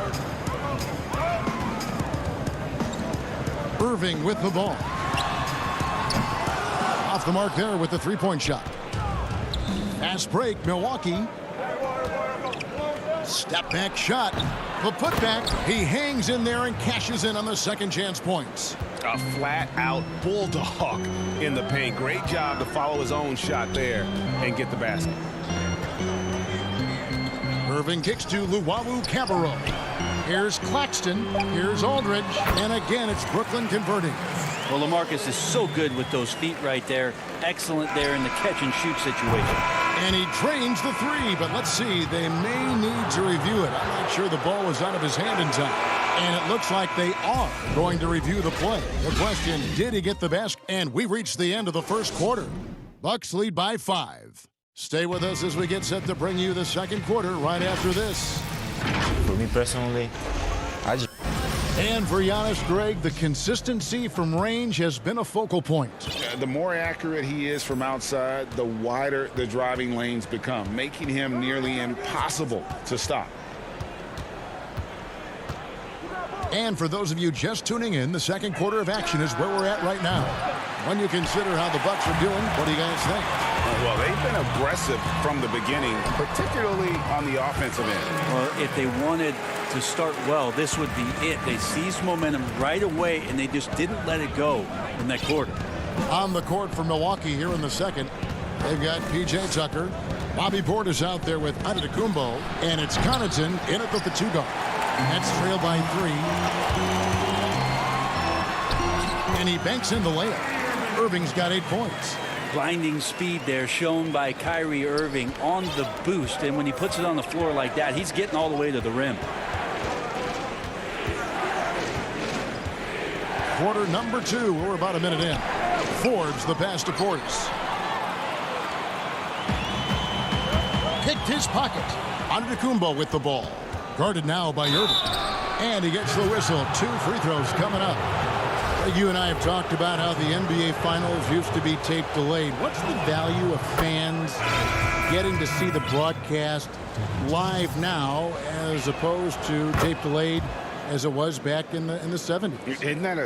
S1: Irving with the ball. Off the mark there with the 3-point shot. Fast break, Milwaukee. Step back shot. The putback. He hangs in there and cashes in on the second chance points.
S3: A flat-out bulldog in the paint. Great job to follow his own shot there and get the basket.
S1: Irving kicks to Luwawu Cabarrot. Here's Claxton. Here's Aldridge. And again, it's Brooklyn converting.
S4: Well, LaMarcus is so good with those feet right there. Excellent there in the catch-and-shoot situation.
S1: And he drains the three, but let's see. They may need to review it. I'm not sure the ball was out of his hand in time. And it looks like they are going to review the play. The question, did he get the basket? And we reached the end of the first quarter. Bucks lead by 5. Stay with us as we get set to bring you the second quarter right after this.
S12: For me personally,
S1: and for Giannis, Greg, the consistency from range has been a focal point.
S2: The more accurate he is from outside, the wider the driving lanes become, making him nearly impossible to stop.
S1: And for those of you just tuning in, the second quarter of action is where we're at right now. When you consider how the Bucks are doing, what do you guys think?
S2: Well, they've been aggressive from the beginning, particularly on the offensive end.
S4: Well, if they wanted to start well, this would be it. They seized momentum right away, and they just didn't let it go in that quarter.
S1: On the court for Milwaukee here in the second, they've got P.J. Tucker. Bobby Portis out there with Antetokounmpo, and it's Connaughton in at the 2-guard. Nets trail by 3. And he banks in the layup. Irving's got 8 points.
S4: Blinding speed there shown by Kyrie Irving on the boost, and when he puts it on the floor like that, he's getting all the way to the rim.
S1: Quarter number 2. We're about a minute in. Forbes the pass to Portis. Picked his pocket. Antetokounmpo with the ball. Guarded now by Irving. And he gets the whistle. 2 free throws coming up. You and I have talked about how the NBA Finals used to be tape delayed. What's the value of fans getting to see the broadcast live now as opposed to tape delayed as it was back in the 70s?
S2: Isn't that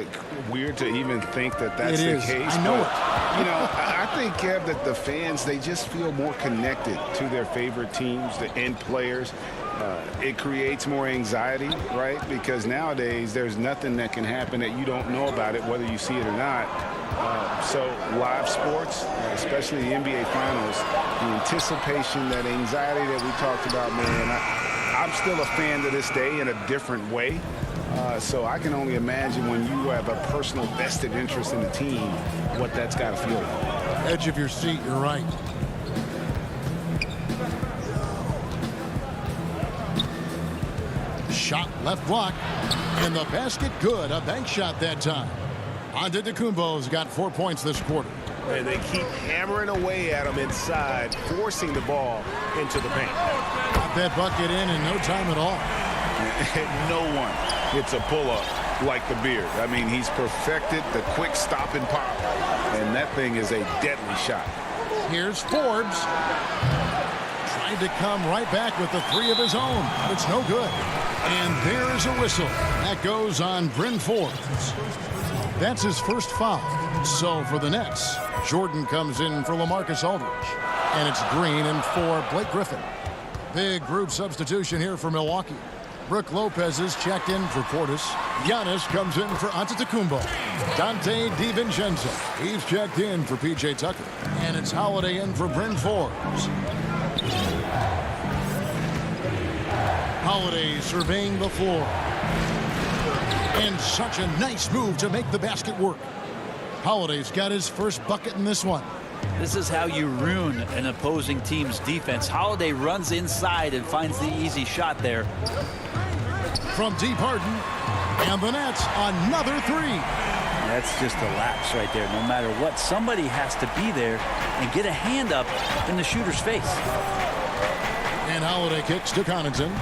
S2: weird to even think that that's the case?
S1: I know it.
S2: You know, I think, Kev, that the fans, they just feel more connected to their favorite teams and players. It creates more anxiety, right? Because nowadays there's nothing that can happen that you don't know about it, whether you see it or not. So live sports, especially the NBA Finals, the anticipation, that anxiety that we talked about, man, I'm still a fan to this day in a different way. So I can only imagine when you have a personal vested interest in the team, what that's got to feel like.
S1: Edge of your seat, you're right. Shot left block, and the basket good. A bank shot that time. Antetokounmpo's got 4 points this quarter.
S3: And they keep hammering away at him inside, forcing the ball into the paint.
S1: Got that bucket in no time at all.
S2: No one hits a pull-up like the Beard. I mean, he's perfected the quick stop and pop, and that thing is a deadly shot.
S1: Here's Forbes. Trying to come right back with the 3 of his own. It's no good. And there's a whistle. That goes on Bryn Forbes. That's his first foul. So for the Nets, Jordan comes in for LaMarcus Aldridge. And it's Green in for Blake Griffin. Big group substitution here for Milwaukee. Brook Lopez is checked in for Portis. Giannis comes in for Antetokounmpo. Dante DiVincenzo, he's checked in for P.J. Tucker. And it's Holiday in for Bryn Forbes. Holiday surveying the floor. And such a nice move to make the basket work. Holiday's got his first bucket in this one.
S4: This is how you ruin an opposing team's defense. Holiday runs inside and finds the easy shot there.
S1: From deep Harden, and the Nets, another 3.
S4: That's just a lapse right there. No matter what, somebody has to be there and get a hand up in the shooter's face.
S1: And Holiday kicks to Connaughton.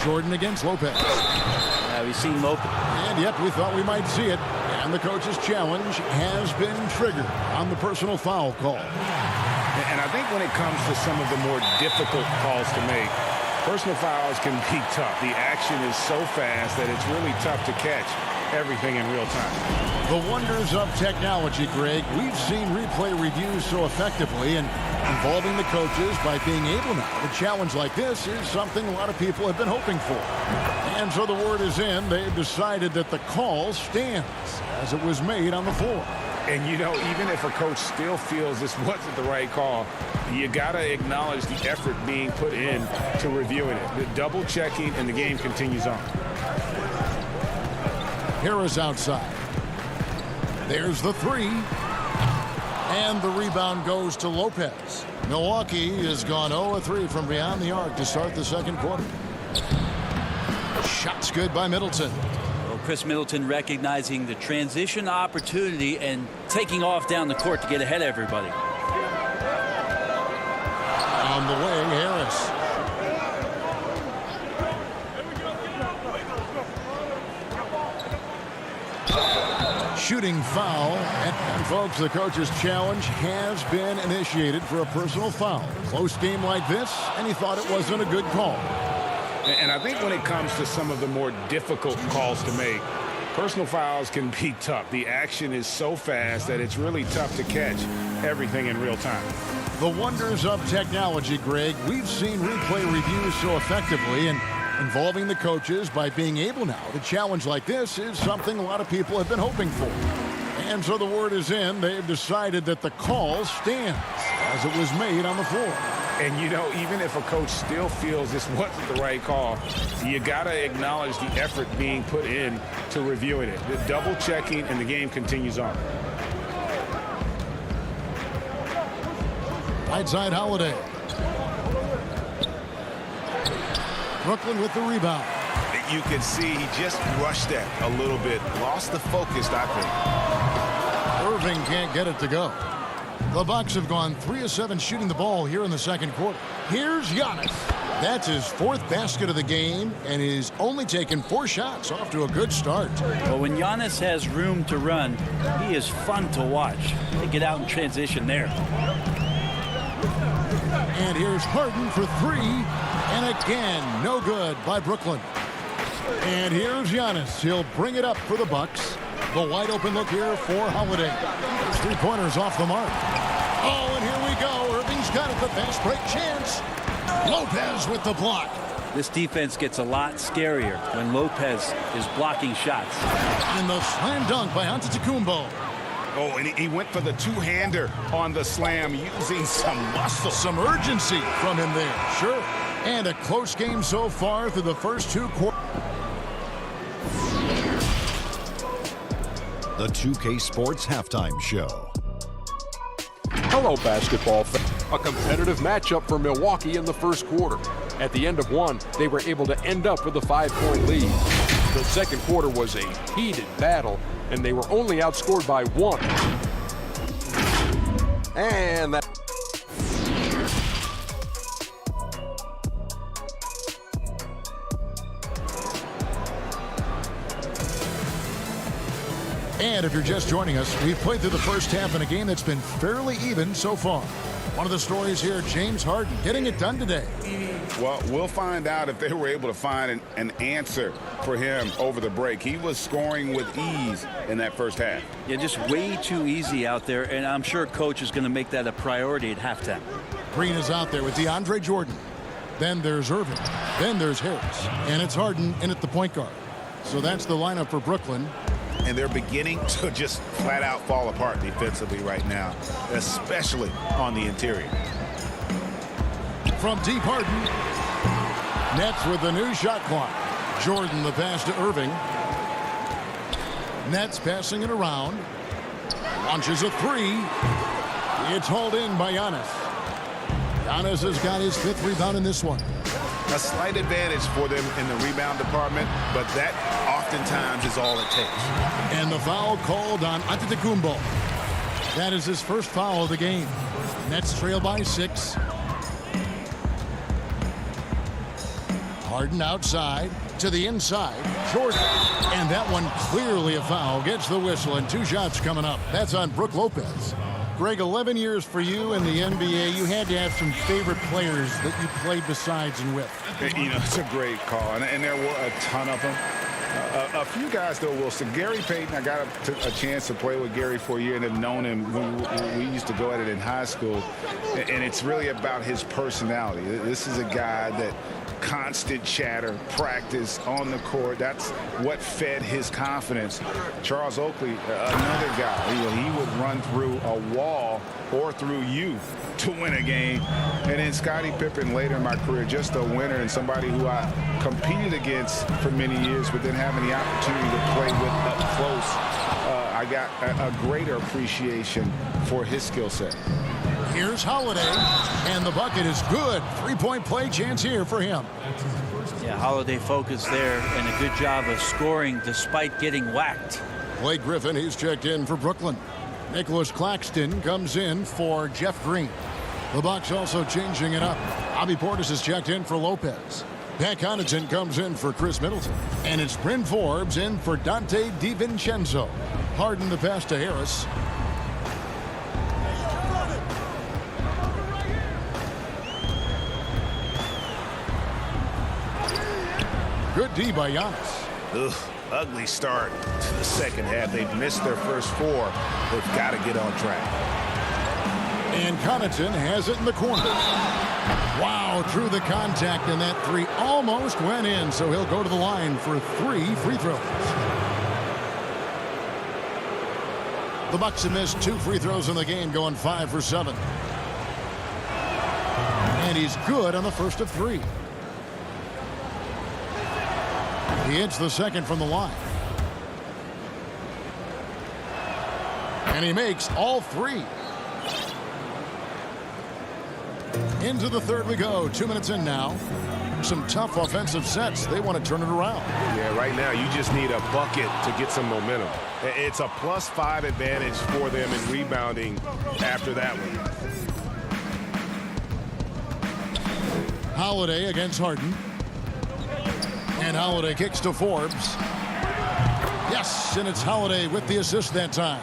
S1: Jordan against Lopez.
S4: We've seen Lopez.
S1: And yep, we thought we might see it. And the coach's challenge has been triggered on the personal foul call.
S2: And I think when it comes to some of the more difficult calls to make, personal fouls can be tough. The action is so fast that it's really tough to catch. everything in real time.
S1: The wonders of technology, Greg. We've seen replay reviews so effectively, and involving the coaches by being able now to challenge like this is something a lot of people have been hoping for. And so the word is in. They've decided that the call stands as it was made on the floor.
S2: And, you know, even if a coach still feels this wasn't the right call, you got to acknowledge the effort being put in to reviewing it. The double checking, and the game continues on.
S1: Harris outside. There's the three. And the rebound goes to Lopez. Milwaukee has gone 0-3 from beyond the arc to start the second quarter. Shots good by Middleton.
S4: Well, Chris Middleton recognizing the transition opportunity and taking off down the court to get ahead of everybody.
S1: On the way, Harris. Shooting foul. And folks, the coach's challenge has been initiated for a personal foul. Close game like this, and he thought it wasn't a good call.
S2: And I think when it comes to some of the more difficult calls to make, personal fouls can be tough. The action is so fast that it's really tough to catch everything in real time.
S1: The wonders of technology, Greg. We've seen replay reviews so effectively, and involving the coaches by being able now to challenge like this is something a lot of people have been hoping for. And so the word is in. They've decided that the call stands as it was made on the floor.
S2: And, you know, even if a coach still feels this wasn't the right call, you got to acknowledge the effort being put in to reviewing it. The double checking, and the game continues on.
S1: Right side, Holiday. Brooklyn with the rebound.
S3: You can see he just rushed that a little bit. Lost the focus, I think.
S1: Irving can't get it to go. The Bucks have gone 3 of 7 shooting the ball here in the second quarter. Here's Giannis. That's his 4th basket of the game, and he's only taken 4 shots. Off to a good start.
S4: Well, when Giannis has room to run, he is fun to watch. They get out in transition there.
S1: And here's Harden for 3. And again, no good by Brooklyn. And here's Giannis. He'll bring it up for the Bucks. The wide open look here for Holiday. 3-pointers off the mark. Oh, and here we go. Irving's got it. The fast break chance. Lopez with the block.
S4: This defense gets a lot scarier when Lopez is blocking shots.
S1: And the slam dunk by Antetokounmpo.
S3: Oh, and he went for the two-hander on the slam, using some muscle.
S1: Some urgency from him there. Sure. And a close game so far through the first 2 quarters.
S6: The 2K Sports Halftime Show.
S7: Hello, basketball fans. A competitive matchup for Milwaukee in the first quarter. At the end of one, they were able to end up with a 5-point lead. The second quarter was a heated battle, and they were only outscored by 1. And that...
S1: And if you're just joining us, we've played through the first half in a game that's been fairly even so far. One of the stories here, James Harden getting it done today.
S2: Well, we'll find out if they were able to find an answer for him over the break. He was scoring with ease in that first half.
S4: Yeah, just way too easy out there, and I'm sure coach is going to make that a priority at halftime.
S1: Green is out there with DeAndre Jordan. Then there's Irving. Then there's Harris. And it's Harden in at the point guard. So that's the lineup for Brooklyn.
S3: And they're beginning to just flat out fall apart defensively right now, especially on the interior.
S1: From deep, Harden. Nets with the new shot clock. Jordan the pass to Irving. Nets passing it around. Launches a 3. It's hauled in by Giannis. Giannis has got his 5th rebound in this one.
S3: A slight advantage for them in the rebound department, but that oftentimes is all it takes.
S1: And the foul called on Antetokounmpo. That is his first foul of the game. Nets trail by 6. Harden outside to the inside. Jordan. And that one clearly a foul. Gets the whistle, and 2 shots coming up. That's on Brook Lopez. Greg, 11 years for you in the NBA. You had to have some favorite players that you played besides and with.
S2: You know, it's a great call, and there were a ton of them. A few guys, though, Wilson. Gary Payton, I got a chance to play with Gary for a year and have known him when we used to go at it in high school. And it's really about his personality. This is a guy that constant chatter, practice on the court. That's what fed his confidence. Charles Oakley, another guy, he would run through a wall or through you to win a game. And then Scottie Pippen later in my career, just a winner and somebody who I competed against for many years, but then having the opportunity to play with up close, I got a greater appreciation for his skill set.
S1: Here's Holiday, and the bucket is good. Three-point play chance here for him.
S4: Yeah, Holiday focused there and a good job of scoring despite getting whacked.
S1: Blake Griffin, he's checked in for Brooklyn. Nicholas Claxton comes in for Jeff Green. The Bucks also changing it up. Bobby Portis is checked in for Lopez. Pat Connaughton comes in for Chris Middleton. And it's Bryn Forbes in for Dante DiVincenzo. Harden the pass to Harris. Good D by Giannis.
S3: Ugh, ugly start to the second half. They've missed their first four. They've got to get on track.
S1: And Connaughton has it in the corner. Wow, through the contact, and that three almost went in, so he'll go to the line for 3 free throws. The Bucks have missed 2 free throws in the game, going 5 for 7. And he's good on the first of 3. He hits the second from the line. And he makes all 3. Into the third we go. 2 minutes in now. Some tough offensive sets. They want to turn it around.
S3: Yeah, right now you just need a bucket to get some momentum. It's a +5 advantage for them in rebounding after that one.
S1: Holiday against Harden. And Holiday kicks to Forbes. Yes, and it's Holiday with the assist that time.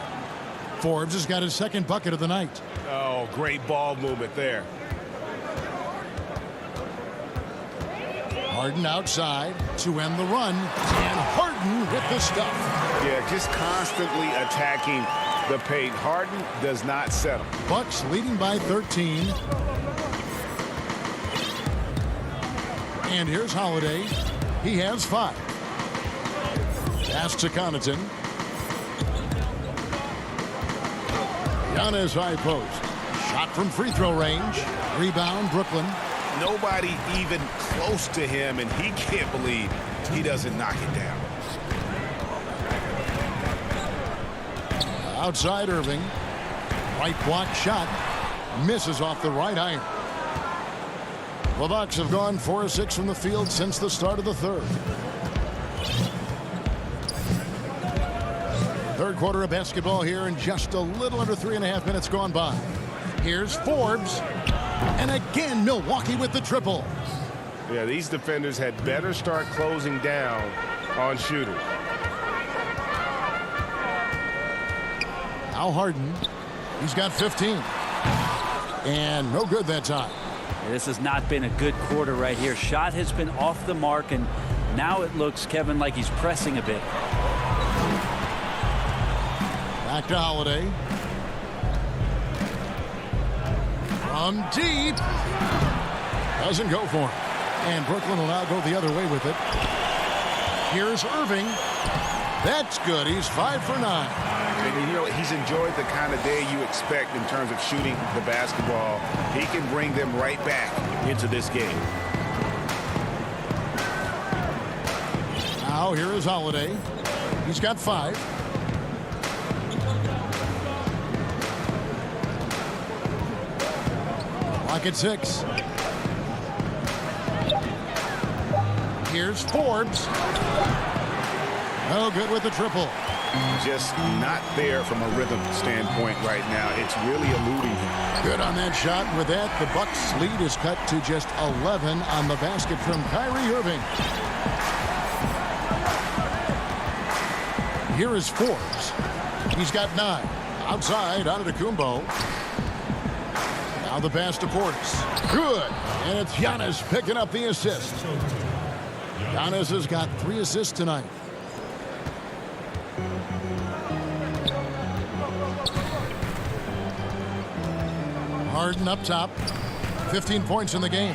S1: Forbes has got his second bucket of the night.
S3: Oh, great ball movement there.
S1: Harden outside to end the run. And Harden with the stuff.
S3: Yeah, just constantly attacking the paint. Harden does not settle.
S1: Bucks leading by 13. And here's Holiday. He has 5. Pass to Connaughton. Giannis high post. Shot from free throw range. Rebound Brooklyn.
S3: Nobody even close to him, and he can't believe he doesn't knock it down.
S1: Outside Irving. Right block shot. Misses off the right iron. The Bucks have gone 4 of 6 from the field since the start of the third. Third quarter of basketball here, and just a little under 3.5 minutes gone by. Here's Forbes. And again, Milwaukee with the triple.
S3: Yeah, these defenders had better start closing down on shooters.
S1: Now Harden. He's got 15. And no good that time.
S4: This has not been a good quarter right here. Shot has been off the mark, and now it looks, Kevin, like he's pressing a bit.
S1: Back to Holiday. From deep. Doesn't go for him. And Brooklyn will now go the other way with it. Here's Irving. That's good. He's 5 for 9.
S3: And, you know, he's enjoyed the kind of day you expect in terms of shooting the basketball. He can bring them right back into this game.
S1: Now here is Holiday. He's got 5. Clock at 6. Here's Forbes. No good with the triple.
S3: Just not there from a rhythm standpoint right now. It's really eluding him.
S1: Good on that shot. With that, the Bucks' lead is cut to just 11 on the basket from Kyrie Irving. Here is Forbes. He's got 9. Outside, Antetokounmpo. Now the pass to Portis. Good. And it's Giannis picking up the assist. Giannis has got 3 assists tonight. Harden up top. 15 points in the game.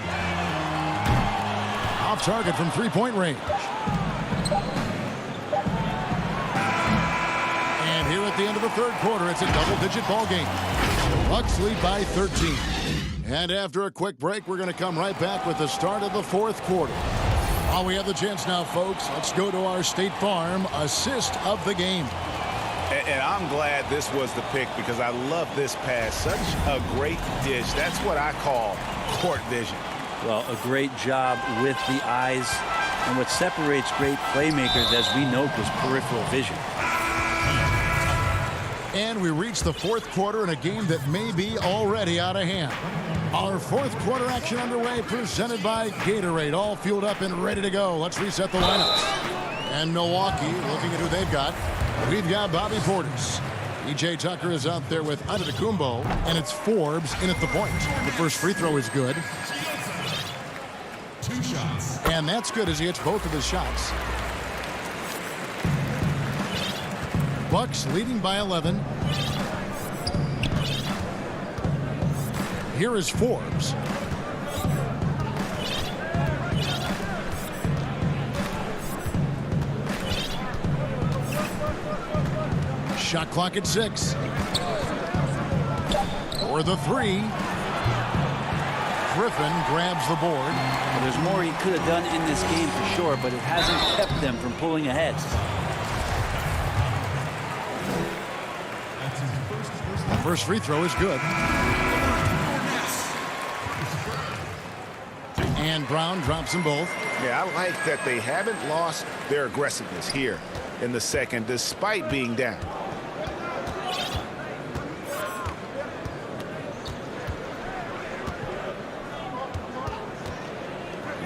S1: Off target from three-point range. And here at the end of the third quarter, it's a double-digit ball game. The Bucks lead by 13. And after a quick break, we're going to come right back with the start of the fourth quarter. While we have the chance now, folks, let's go to our State Farm assist of the game.
S3: And I'm glad this was the pick because I love this pass. Such a great dish. That's what I call court vision.
S4: Well, a great job with the eyes. And what separates great playmakers, as we know, is peripheral vision.
S1: And we reach the fourth quarter in a game that may be already out of hand. Our fourth quarter action underway, presented by Gatorade, all fueled up and ready to go. Let's reset the lineups. And Milwaukee, looking at who they've got. We've got Bobby Portis. E.J. Tucker is out there with Antetokounmpo, and it's Forbes in at the point. The first free throw is good.
S9: 2 shots.
S1: And that's good as he hits both of his shots. Bucks leading by 11. Here is Forbes. Shot clock at 6. For the 3. Griffin grabs the board.
S4: Well, there's more he could have done in this game for sure, but it hasn't kept them from pulling ahead.
S1: The first free throw is good. And Brown drops them both.
S3: Yeah, I like that they haven't lost their aggressiveness here in the second, despite being down.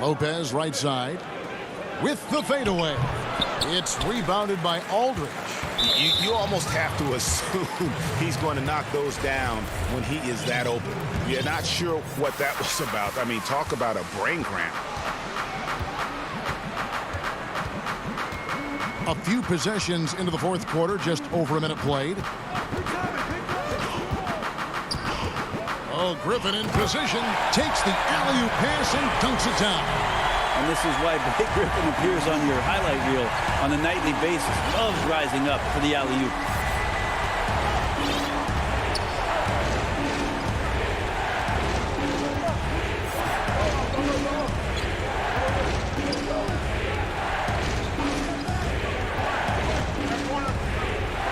S1: Lopez right side with the fadeaway. It's rebounded by Aldridge.
S3: You almost have to assume he's going to knock those down when he is that open. You're not sure what that was about. I mean, talk about a brain cramp.
S1: A few possessions into the fourth quarter, just over a minute played. Oh, Griffin in position, takes the alley-oop pass and dunks it down.
S4: And this is why Blake Griffin appears on your highlight reel on a nightly basis. Loves rising up for the alley-oop.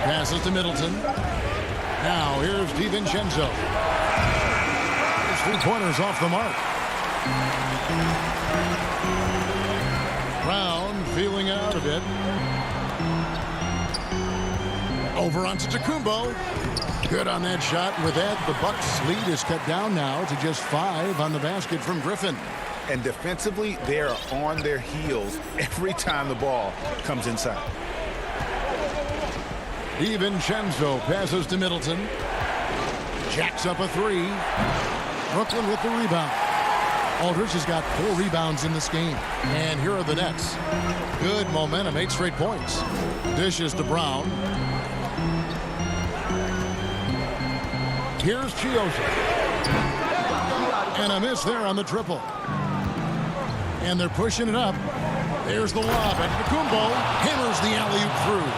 S1: Passes to Middleton. Now here's DiVincenzo. His three-pointers off the mark. Brown feeling out a bit. Over onto Antetokounmpo. Good on that shot. With that, the Bucks' lead is cut down now to just 5 on the basket from Griffin.
S3: And defensively, they are on their heels every time the ball comes inside.
S1: DiVincenzo passes to Middleton. Jacks up a 3. Brooklyn with the rebound. Aldridge has got 4 rebounds in this game. And here are the Nets. Good momentum, 8 straight points. Dishes to Brown. Here's Chioza. And a miss there on the triple. And they're pushing it up. There's the lob. Antetokounmpo hammers the alley-oop through.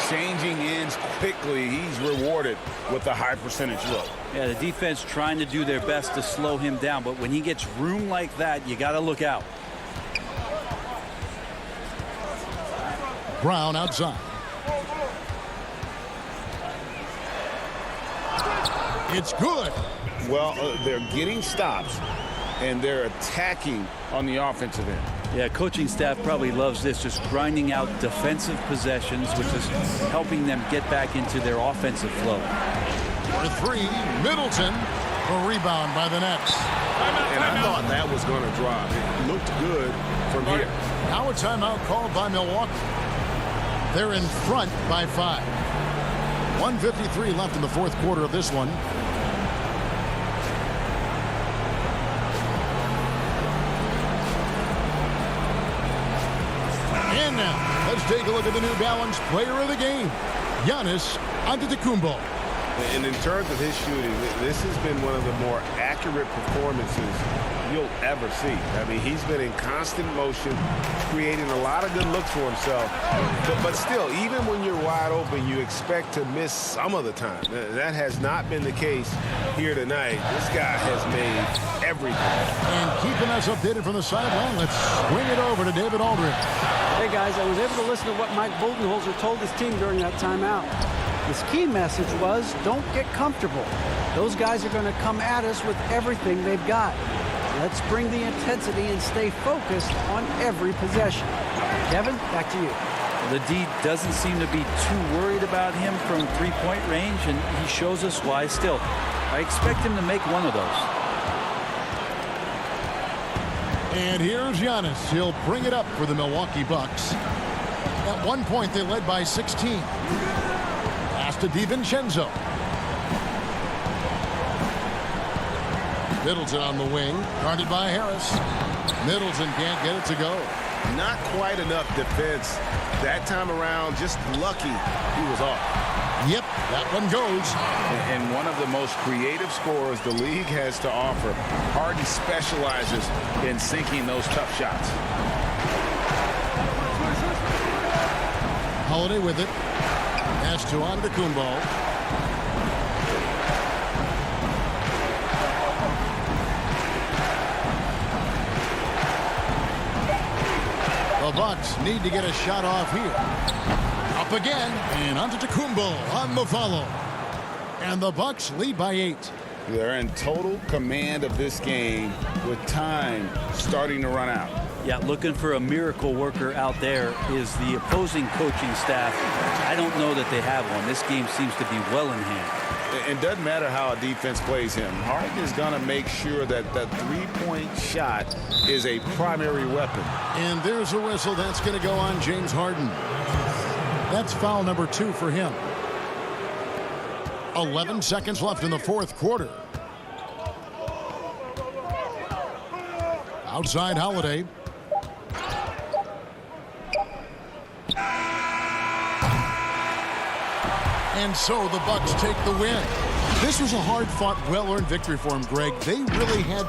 S3: Changing ends quickly. He's rewarded with a high percentage look.
S4: Yeah, the defense trying to do their best to slow him down, but when he gets room like that, you got to look out.
S1: Brown outside. It's good.
S3: Well, they're getting stops, and they're attacking on the offensive end.
S4: Yeah, coaching staff probably loves this, just grinding out defensive possessions, which is helping them get back into their offensive flow.
S1: For 3, Middleton. A rebound by the Nets.
S3: And I thought that was going to drop. It looked good from here.
S1: Now a timeout called by Milwaukee. They're in front by 5. 1:53 left in the fourth quarter of this one. And now, Let's take a look at the New Balance player of the game, Giannis Antetokounmpo.
S3: And in terms of his shooting, this has been one of the more accurate performances you'll ever see. I mean, he's been in constant motion, creating a lot of good looks for himself. But still, even when you're wide open, you expect to miss some of the time. That has not been the case here tonight. This guy has made everything.
S1: And keeping us updated from the sideline, let's swing it over to David Aldridge.
S8: Hey, guys, I was able to listen to what Mike Budenholzer told his team during that timeout. His key message was, don't get comfortable. Those guys are going to come at us with everything they've got. Let's bring the intensity and stay focused on every possession. Kevin, back to you.
S4: The D doesn't seem to be too worried about him from three-point range, and he shows us why still. I expect him to make one of those.
S1: And here's Giannis. He'll bring it up for the Milwaukee Bucks. At one point, they led by 16. Pass to DiVincenzo. Middleton on the wing, guarded by Harris. Middleton can't get it to go.
S3: Not quite enough defense that time around. Just lucky he was off.
S1: Yep, that one goes.
S2: And one of the most creative scorers the league has to offer. Harden specializes in sinking those tough shots.
S1: Holiday with it. Pass to Antetokounmpo. The Bucks need to get a shot off here. Up again, and Antetokounmpo on the follow. And the Bucks lead by 8.
S2: They're in total command of this game with time starting to run out.
S4: Yeah, looking for a miracle worker out there is the opposing coaching staff. I don't know that they have one. This game seems to be well in hand.
S2: It doesn't matter how a defense plays him. Harden is going to make sure that that three-point shot is a primary weapon.
S1: And there's a whistle. That's going to go on James Harden. That's foul number 2 for him. 11 seconds left in the fourth quarter. Outside Holiday. And so the Bucks take the win. This was a hard-fought, well-earned victory for him, Greg. They really had...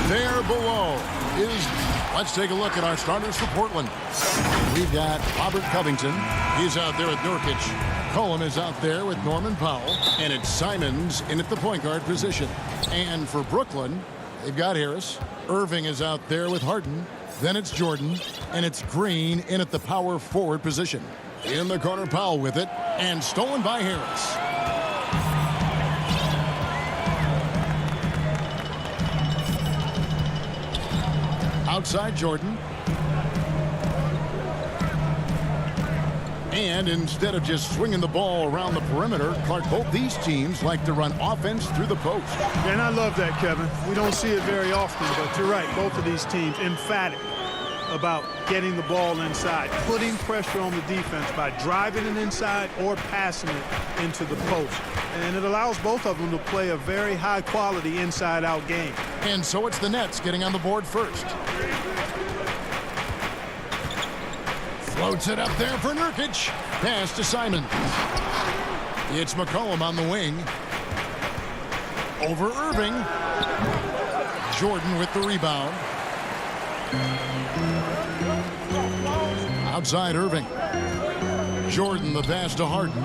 S1: There below is, let's take a look at our starters for Portland. We've got Robert Covington. He's out there with Nurkic. Cullum is out there with Norman Powell. And it's Simons in at the point guard position. And for Brooklyn, they've got Harris. Irving is out there with Harden. Then it's Jordan. And it's Green in at the power forward position. In the corner, Powell with it. And stolen by Harris. Outside Jordan. And instead of just swinging the ball around the perimeter, Clark, both these teams like to run offense through the post.
S13: And I love that, Kevin. We don't see it very often, but you're right. Both of these teams emphatic about getting the ball inside, putting pressure on the defense by driving it inside or passing it into the post. And it allows both of them to play a very high-quality inside-out game.
S1: And so it's the Nets getting on the board first. Floats it up there for Nurkic. Pass to Simons. It's McCollum on the wing. Over Irving. Jordan with the rebound. Outside Irving. Jordan the pass to Harden.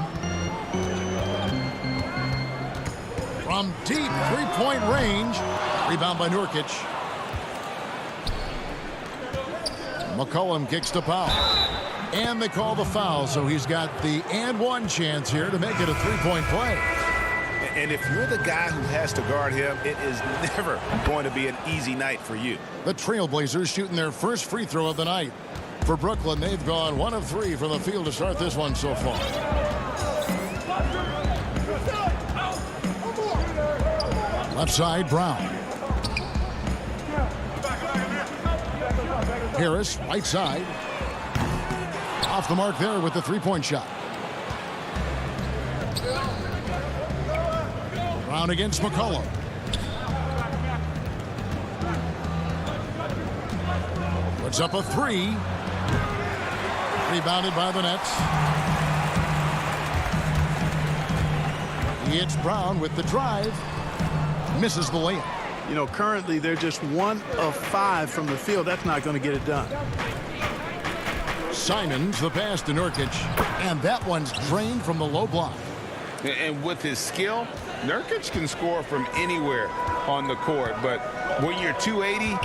S1: From deep three-point range. Rebound by Nurkic. McCollum kicks to Powell. And they call the foul, so he's got the and one chance here to make it a three-point play.
S3: And if you're the guy who has to guard him, it is never going to be an easy night for you.
S1: The Trailblazers shooting their first free throw of the night. For Brooklyn, they've gone 1 of 3 from the field to start this one so far. Left side, Brown. Harris, right side. Off the mark there with the three-point shot. Brown against McCollum. Puts up a 3. Rebounded by the Nets. It's Brown with the drive. Misses the layup.
S13: You know, currently they're just 1 of 5 from the field. That's not going to get it done.
S1: Simons, the pass to Nurkic. And that one's drained from the low block.
S2: And with his skill, Nurkic can score from anywhere on the court. But when you're 280,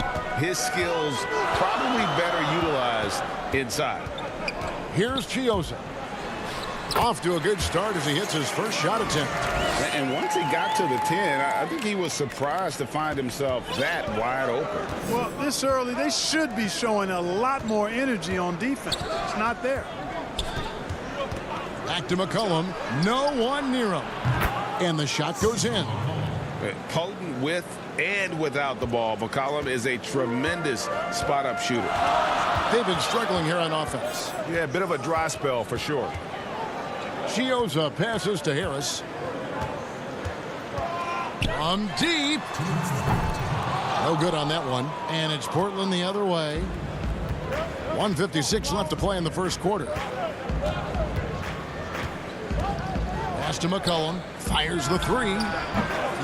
S2: his skills probably better utilized inside.
S1: Here's Chioza. Off to a good start as he hits his first shot attempt.
S2: And once he got to the 10, I think he was surprised to find himself that wide open.
S13: Well, this early, they should be showing a lot more energy on defense. It's not there.
S1: Back to McCollum. No one near him. And the shot goes in.
S2: Potent with and without the ball. McCollum is a tremendous spot-up shooter.
S1: They've been struggling here on offense.
S3: Yeah, a bit of a dry spell for sure.
S1: Chioza passes to Harris. From deep. No good on that one. And it's Portland the other way. 1:56 left to play in the first quarter. Pass to McCollum. Fires the 3.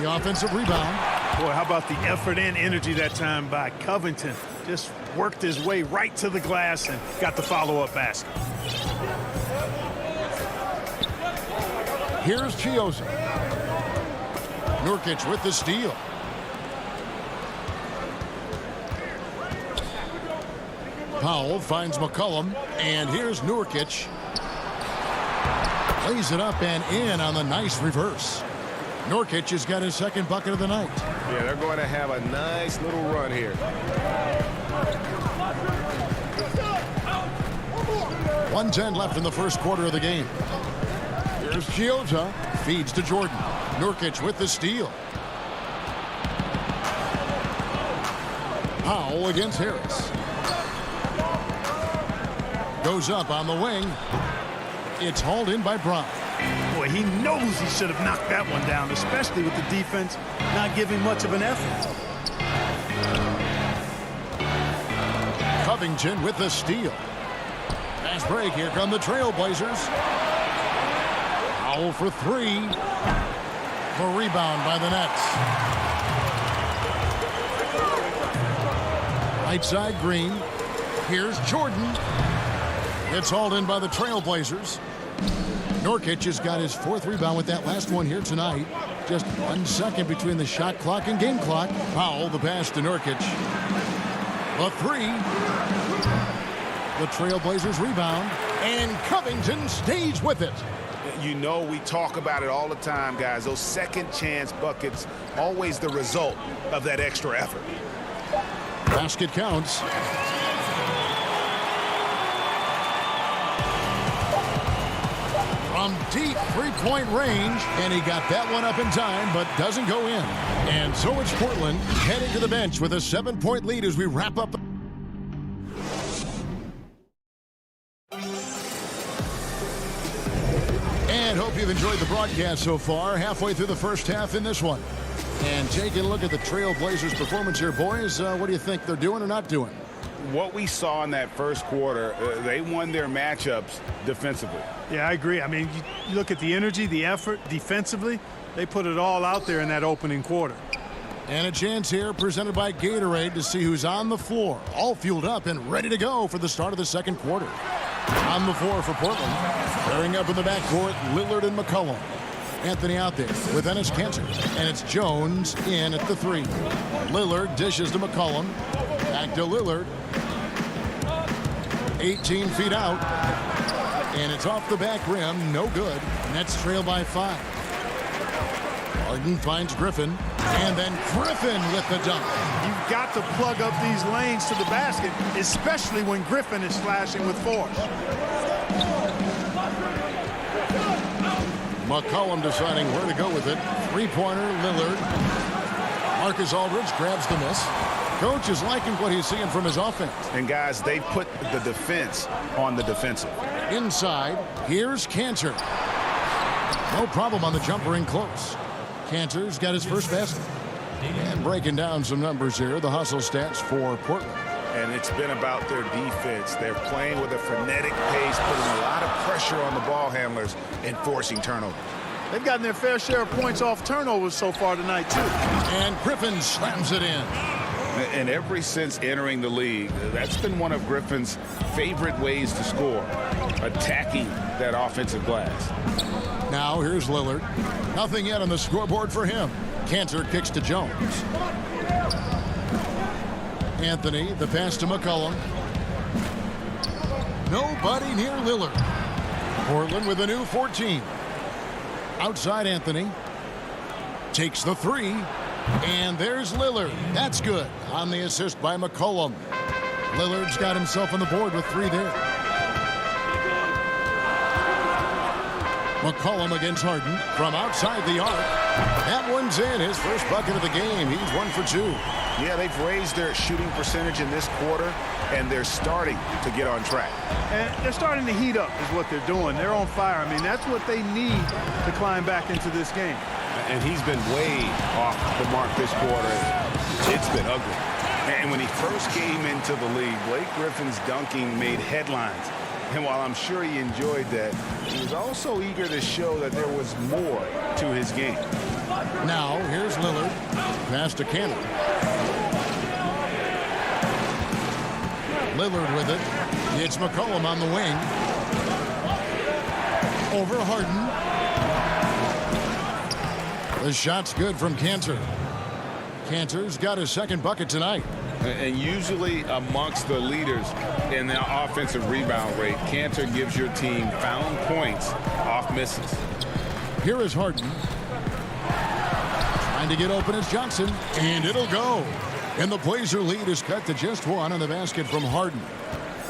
S1: The offensive rebound.
S13: Boy, how about the effort and energy that time by Covington. Just worked his way right to the glass and got the follow-up basket.
S1: Here's Chioza. Nurkic with the steal. Powell finds McCollum, and here's Nurkic. Lays it up and in on the nice reverse. Nurkic has got his second bucket of the night.
S3: Yeah, they're going to have a nice little run here.
S1: 1:10 left in the first quarter of the game. Here's Chioza. Feeds to Jordan. Nurkic with the steal. Powell against Harris. Goes up on the wing. It's hauled in by Brown.
S13: Boy, he knows he should have knocked that one down, especially with the defense not giving much of an effort.
S1: Covington with the steal. Fast break. Here come the Trailblazers. Powell for 3. The rebound by the Nets. Right side, Green. Here's Jordan. It's hauled in by the Trailblazers. Nurkic has got his 4th rebound with that last one here tonight. Just 1 second between the shot clock and game clock. Powell, the pass to Nurkic. The 3. The Trailblazers rebound. And Covington stays with it.
S3: You know, we talk about it all the time, guys. Those second chance buckets, always the result of that extra effort.
S1: Basket counts. From deep three-point range, and he got that one up in time, but doesn't go in. And so it's Portland heading to the bench with a 7-point lead as we wrap up. And hope you've enjoyed the broadcast so far. Halfway through the first half in this one. And taking a look at the Trailblazers' performance here, boys. What do you think they're doing or not doing?
S2: What we saw in that first quarter, they won their matchups defensively.
S13: Yeah, I agree. I mean, you look at the energy, the effort defensively, they put it all out there in that opening quarter.
S1: And a chance here presented by Gatorade to see who's on the floor, all fueled up and ready to go for the start of the second quarter. On the floor for Portland, pairing up in the backcourt, Lillard and McCollum. Anthony out there with Enes Kanter, and it's Jones in at the 3. Lillard dishes to McCollum. Back to Lillard. 18 feet out. And it's off the back rim. No good. Nets trail by 5. Harden finds Griffin. And then Griffin with the dunk.
S13: You've got to plug up these lanes to the basket, especially when Griffin is slashing with force.
S1: McCollum deciding where to go with it. Three-pointer, Lillard. Marcus Aldridge grabs the miss. Coach is liking what he's seeing from his offense.
S3: And, guys, they put the defense on the defensive.
S1: Inside, here's Kanter. No problem on the jumper in close. Kanter's got his first basket. And breaking down some numbers here, the hustle stats for Portland.
S3: And it's been about their defense. They're playing with a frenetic pace, putting a lot of pressure on the ball handlers and forcing turnovers.
S13: They've gotten their fair share of points off turnovers so far tonight, too.
S1: And Griffin slams it in.
S2: And ever since entering the league, that's been one of Griffin's favorite ways to score, attacking that offensive glass.
S1: Now here's Lillard. Nothing yet on the scoreboard for him. Kanter kicks to Jones. Anthony, the pass to McCollum. Nobody near Lillard. Portland with a new 14. Outside Anthony. Takes the 3. And there's Lillard. That's good. On the assist by McCollum. Lillard's got himself on the board with 3 there. McCollum against Harden from outside the arc. That one's in. His first bucket of the game. He's 1 for 2.
S3: Yeah, they've raised their shooting percentage in this quarter, and they're starting to get on track.
S13: And they're starting to heat up is what they're doing. They're on fire. I mean, that's what they need to climb back into this game.
S3: And he's been way off the mark this quarter. It's been ugly. And when he first came into the league, Blake Griffin's dunking made headlines. And while I'm sure he enjoyed that, he was also eager to show that there was more to his game.
S1: Now, here's Lillard. Pass to Kanter. Lillard with it. It's McCollum on the wing. Over Harden. The shot's good from Kanter. Kanter's got his second bucket tonight.
S2: And usually amongst the leaders in the offensive rebound rate, Kanter gives your team found points off misses.
S1: Here is Harden. Trying to get open is Johnson, and it'll go. And the Blazer lead is cut to just 1 on the basket from Harden.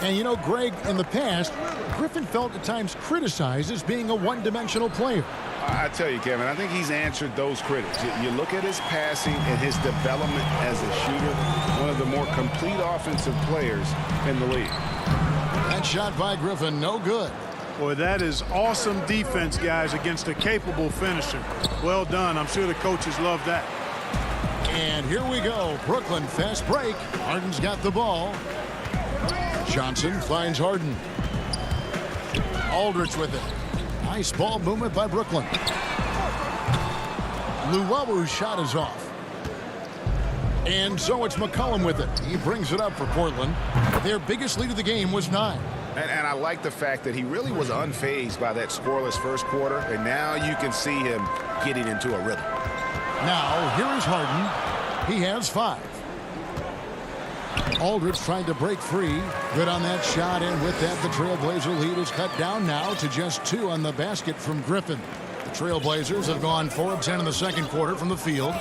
S1: And you know, Greg, in the past, Griffin felt at times criticized as being a one-dimensional player.
S2: I tell you, Kevin, I think he's answered those critics. You look at his passing and his development as a shooter, one of the more complete offensive players in the league.
S1: That shot by Griffin, no good.
S13: Boy, that is awesome defense, guys, against a capable finisher. Well done. I'm sure the coaches love that.
S1: And here we go. Brooklyn, fast break. Harden's got the ball. Johnson finds Harden. Aldridge with it. Nice ball movement by Brooklyn. Luwabu's shot is off. And so it's McCollum with it. He brings it up for Portland. Their biggest lead of the game was 9.
S3: And I like the fact that he really was unfazed by that scoreless first quarter, and now you can see him getting into a rhythm.
S1: Now, here is Harden. He has 5. Aldridge trying to break free. Good on that shot, and with that, the Trailblazer lead is cut down now to just 2 on the basket from Griffin. The Trailblazers have gone 4 of 10 in the second quarter from the field.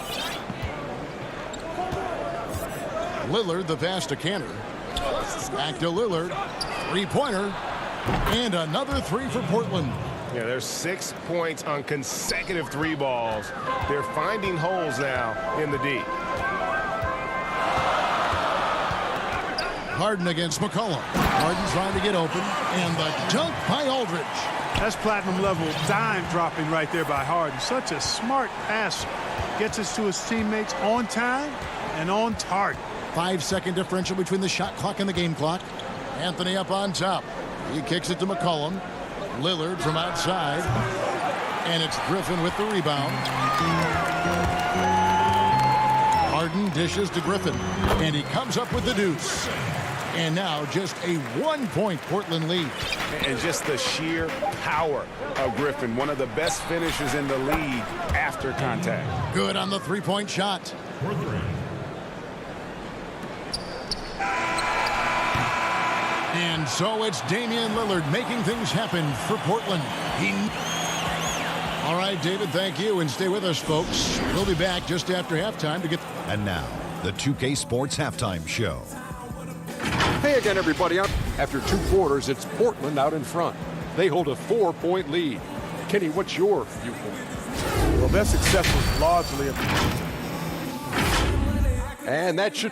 S1: Lillard, the pass to Cantor. Back to Lillard. Three-pointer. And another 3 for Portland.
S5: Yeah, there's 6 points on consecutive 3 balls. They're finding holes now in the D.
S1: Harden against McCollum. Harden trying to get open. And the dunk by Aldridge.
S13: That's platinum level dime dropping right there by Harden. Such a smart passer. Gets us to his teammates on time and on target.
S1: 5-second differential between the shot clock and the game clock. Anthony up on top. He kicks it to McCollum. Lillard from outside. And it's Griffin with the rebound. Harden dishes to Griffin. And he comes up with the deuce. And now just a 1-point Portland lead.
S3: And just the sheer power of Griffin. One of the best finishers in the league after contact.
S1: Good on the 3-point shot. And so it's Damian Lillard making things happen for Portland. All right, David, thank you. And stay with us, folks. We'll be back just after halftime to get...
S6: And now, the 2K Sports Halftime Show.
S7: Hey again, everybody. After 2 quarters, it's Portland out in front. They hold a 4-point lead. Kenny, what's your viewpoint?
S11: Well, their success was largely...
S7: And that should...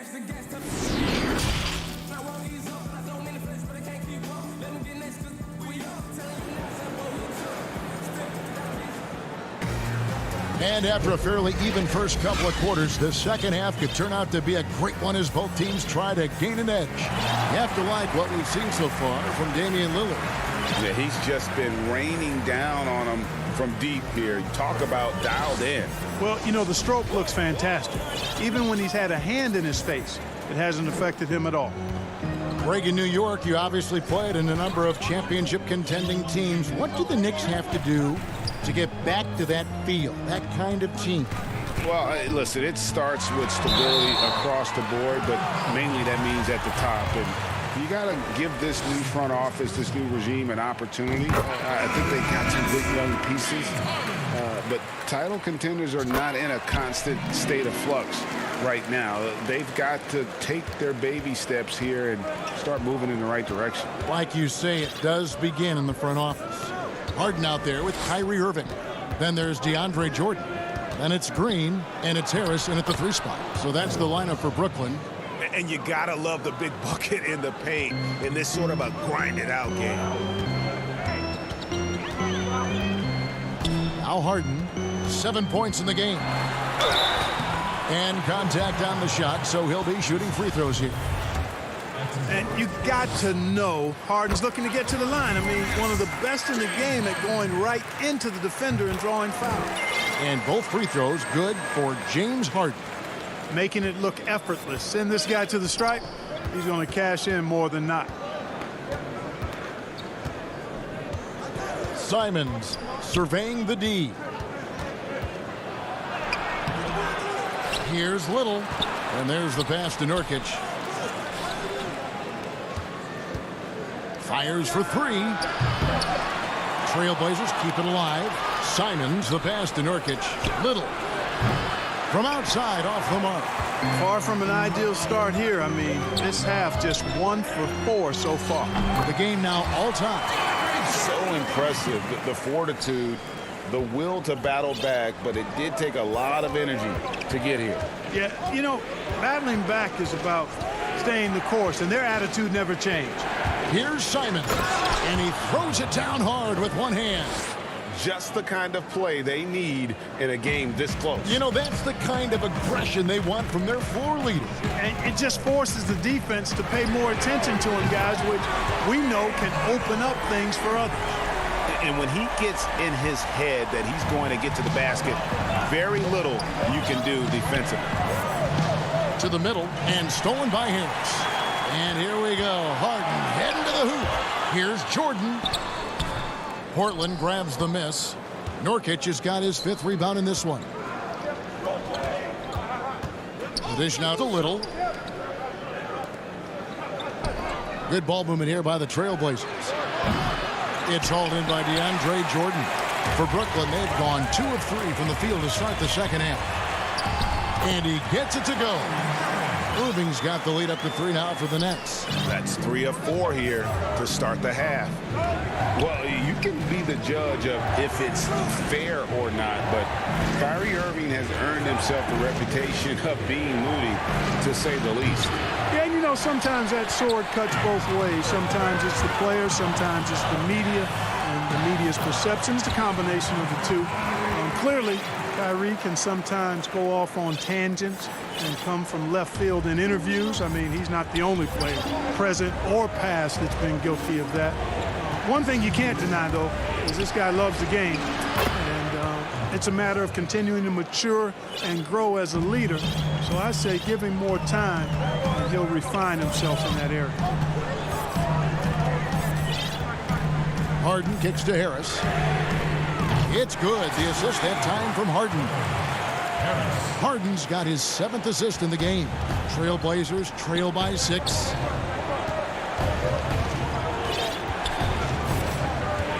S1: And after a fairly even first couple of quarters, the second half could turn out to be a great one as both teams try to gain an edge. You have to like what we've seen so far from Damian Lillard.
S3: Yeah, he's just been raining down on them from deep here. Talk about dialed in.
S13: Well, you know, the stroke looks fantastic. Even when he's had a hand in his face, it hasn't affected him at all.
S1: Greg, in New York, you obviously played in a number of championship contending teams. What do the Knicks have to do to get back to that feel, that kind of team?
S3: Well, listen, it starts with stability across the board, but mainly that means at the top. And you got to give this new front office, this new regime, an opportunity. I think they got some good young pieces, but title contenders are not in a constant state of flux right now. They've got to take their baby steps here and start moving in the right direction.
S1: Like you say, it does begin in the front office. Harden out there with Kyrie Irving. Then there's DeAndre Jordan. Then it's Green, and it's Harris in at the 3 spot. So that's the lineup for Brooklyn.
S3: And you gotta love the big bucket in the paint in this sort of a grinded-out game.
S1: Now Harden, 7 points in the game. And contact on the shot, so he'll be shooting free throws here.
S13: And you got to know Harden's looking to get to the line. I mean, one of the best in the game at going right into the defender and drawing fouls.
S1: And both free throws good for James Harden.
S13: Making it look effortless. Send this guy to the stripe. He's going to cash in more than not.
S1: Simons surveying the D. Here's Little. And there's the pass to Nurkic. Fires for 3. Trailblazers keep it alive. Simons, the pass to Nurkic. Little. From outside, off the mark.
S13: Far from an ideal start here. I mean, this half just 1 for 4 so far.
S1: The game now all time.
S3: So impressive, the fortitude, the will to battle back, but it did take a lot of energy to get here.
S13: Yeah, you know, battling back is about staying the course, and their attitude never changed.
S1: Here's Simons, and he throws it down hard with one hand.
S3: Just the kind of play they need in a game this close.
S1: You know, that's the kind of aggression they want from their floor leader.
S13: And it just forces the defense to pay more attention to him, guys, which we know can open up things for others.
S3: And when he gets in his head that he's going to get to the basket, very little you can do defensively.
S1: To the middle and stolen by Harris. And here we go. Harden heading to the hoop. Here's Jordan. Portland grabs the miss. Nurkic has got his 5th rebound in this one. The dish now to Little. Good ball movement here by the Trailblazers. It's hauled in by DeAndre Jordan. For Brooklyn, they've gone 2 of 3 from the field to start the second half. And he gets it to go. Irving's got the lead up to 3 now for the Nets.
S3: That's 3 of 4 here to start the half. Well, you can be the judge of if it's fair or not, but Kyrie Irving has earned himself the reputation of being moody, to say the least.
S13: Yeah, and you know, sometimes that sword cuts both ways. Sometimes it's the players, sometimes it's the media, and the media's perception. It's a combination of the two. Clearly, Kyrie can sometimes go off on tangents and come from left field in interviews. I mean, he's not the only player, present or past, that's been guilty of that. One thing you can't deny, though, is this guy loves the game. And it's a matter of continuing to mature and grow as a leader. So I say give him more time, and he'll refine himself in that area.
S1: Harden kicks to Harris. It's good. The assist that time from Harden. Harden's got his 7th assist in the game. Trailblazers trail by 6.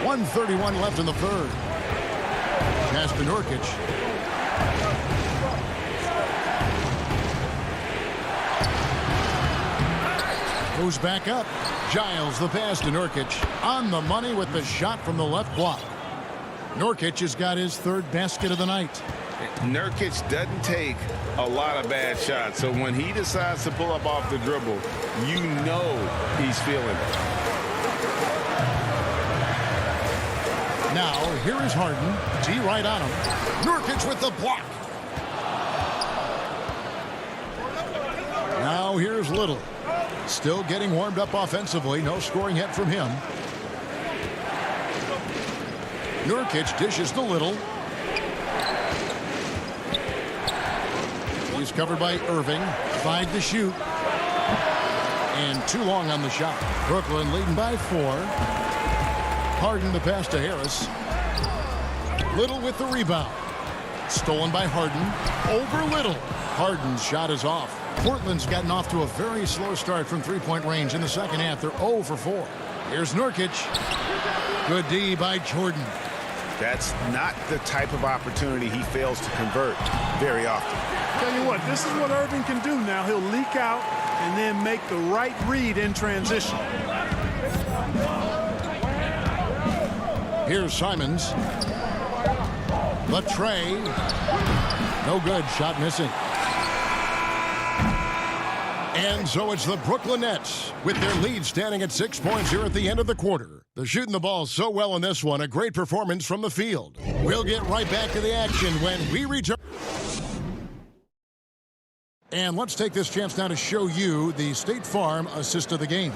S1: 1:31 left in the third. Pass to Nurkic. Goes back up. Giles the pass to Nurkic. On the money with the shot from the left block. Nurkic has got his 3rd basket of the night.
S3: Nurkic doesn't take a lot of bad shots, so when he decides to pull up off the dribble, you know he's feeling it.
S1: Now, here is Harden. T right on him. Nurkic with the block. Now, here's Little. Still getting warmed up offensively. No scoring yet from him. Nurkic dishes to Little. He's covered by Irving. 5 to shoot. And too long on the shot. Brooklyn leading by 4. Harden the pass to Harris. Little with the rebound. Stolen by Harden. Over Little. Harden's shot is off. Portland's gotten off to a very slow start from 3-point range in the second half. They're 0 for 4. Here's Nurkic. Good D by Jordan.
S3: That's not the type of opportunity he fails to convert very often.
S13: Tell you what, this is what Irving can do now. He'll leak out and then make the right read in transition.
S1: Here's Simons. The tray. No good. Shot missing. And so it's the Brooklyn Nets with their lead standing at 6 points here at the end of the quarter. They're shooting the ball so well in this one. A great performance from the field. We'll get right back to the action when we return. And let's take this chance now to show you the State Farm assist of the game.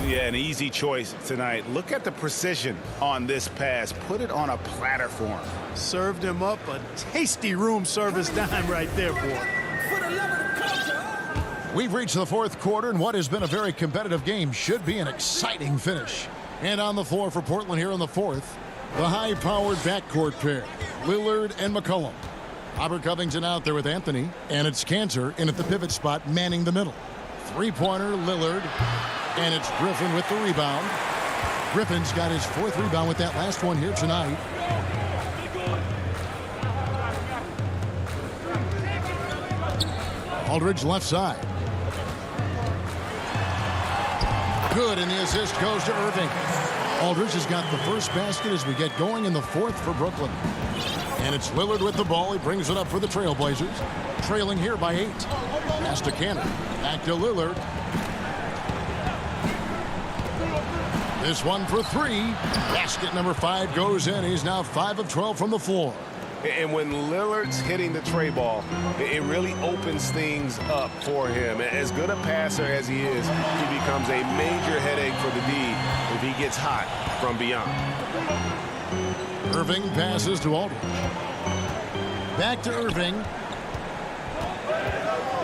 S3: Yeah, an easy choice tonight. Look at the precision on this pass. Put it on a platter for him.
S13: Served him up a tasty room service dime right there, boy.
S1: We've reached the 4th quarter, and what has been a very competitive game should be an exciting finish. And on the floor for Portland here in the 4th, the high-powered backcourt pair, Lillard and McCollum. Robert Covington out there with Anthony, and it's Cantor in at the pivot spot manning the middle. 3-pointer, Lillard, and it's Griffin with the rebound. Griffin's got his 4th rebound with that last one here tonight. Aldridge left side. Good, and the assist goes to Irving. Aldridge has got the first basket as we get going in the 4th for Brooklyn. And it's Lillard with the ball. He brings it up for the Trailblazers. Trailing here by 8. Pass to Cannon. Back to Lillard. This one for 3. Basket number 5 goes in. He's now 5 of 12 from the floor.
S3: And when Lillard's hitting the tray ball, it really opens things up for him. As good a passer as he is, he becomes a major headache for the D if he gets hot from beyond.
S1: Irving passes to Aldridge. Back to Irving.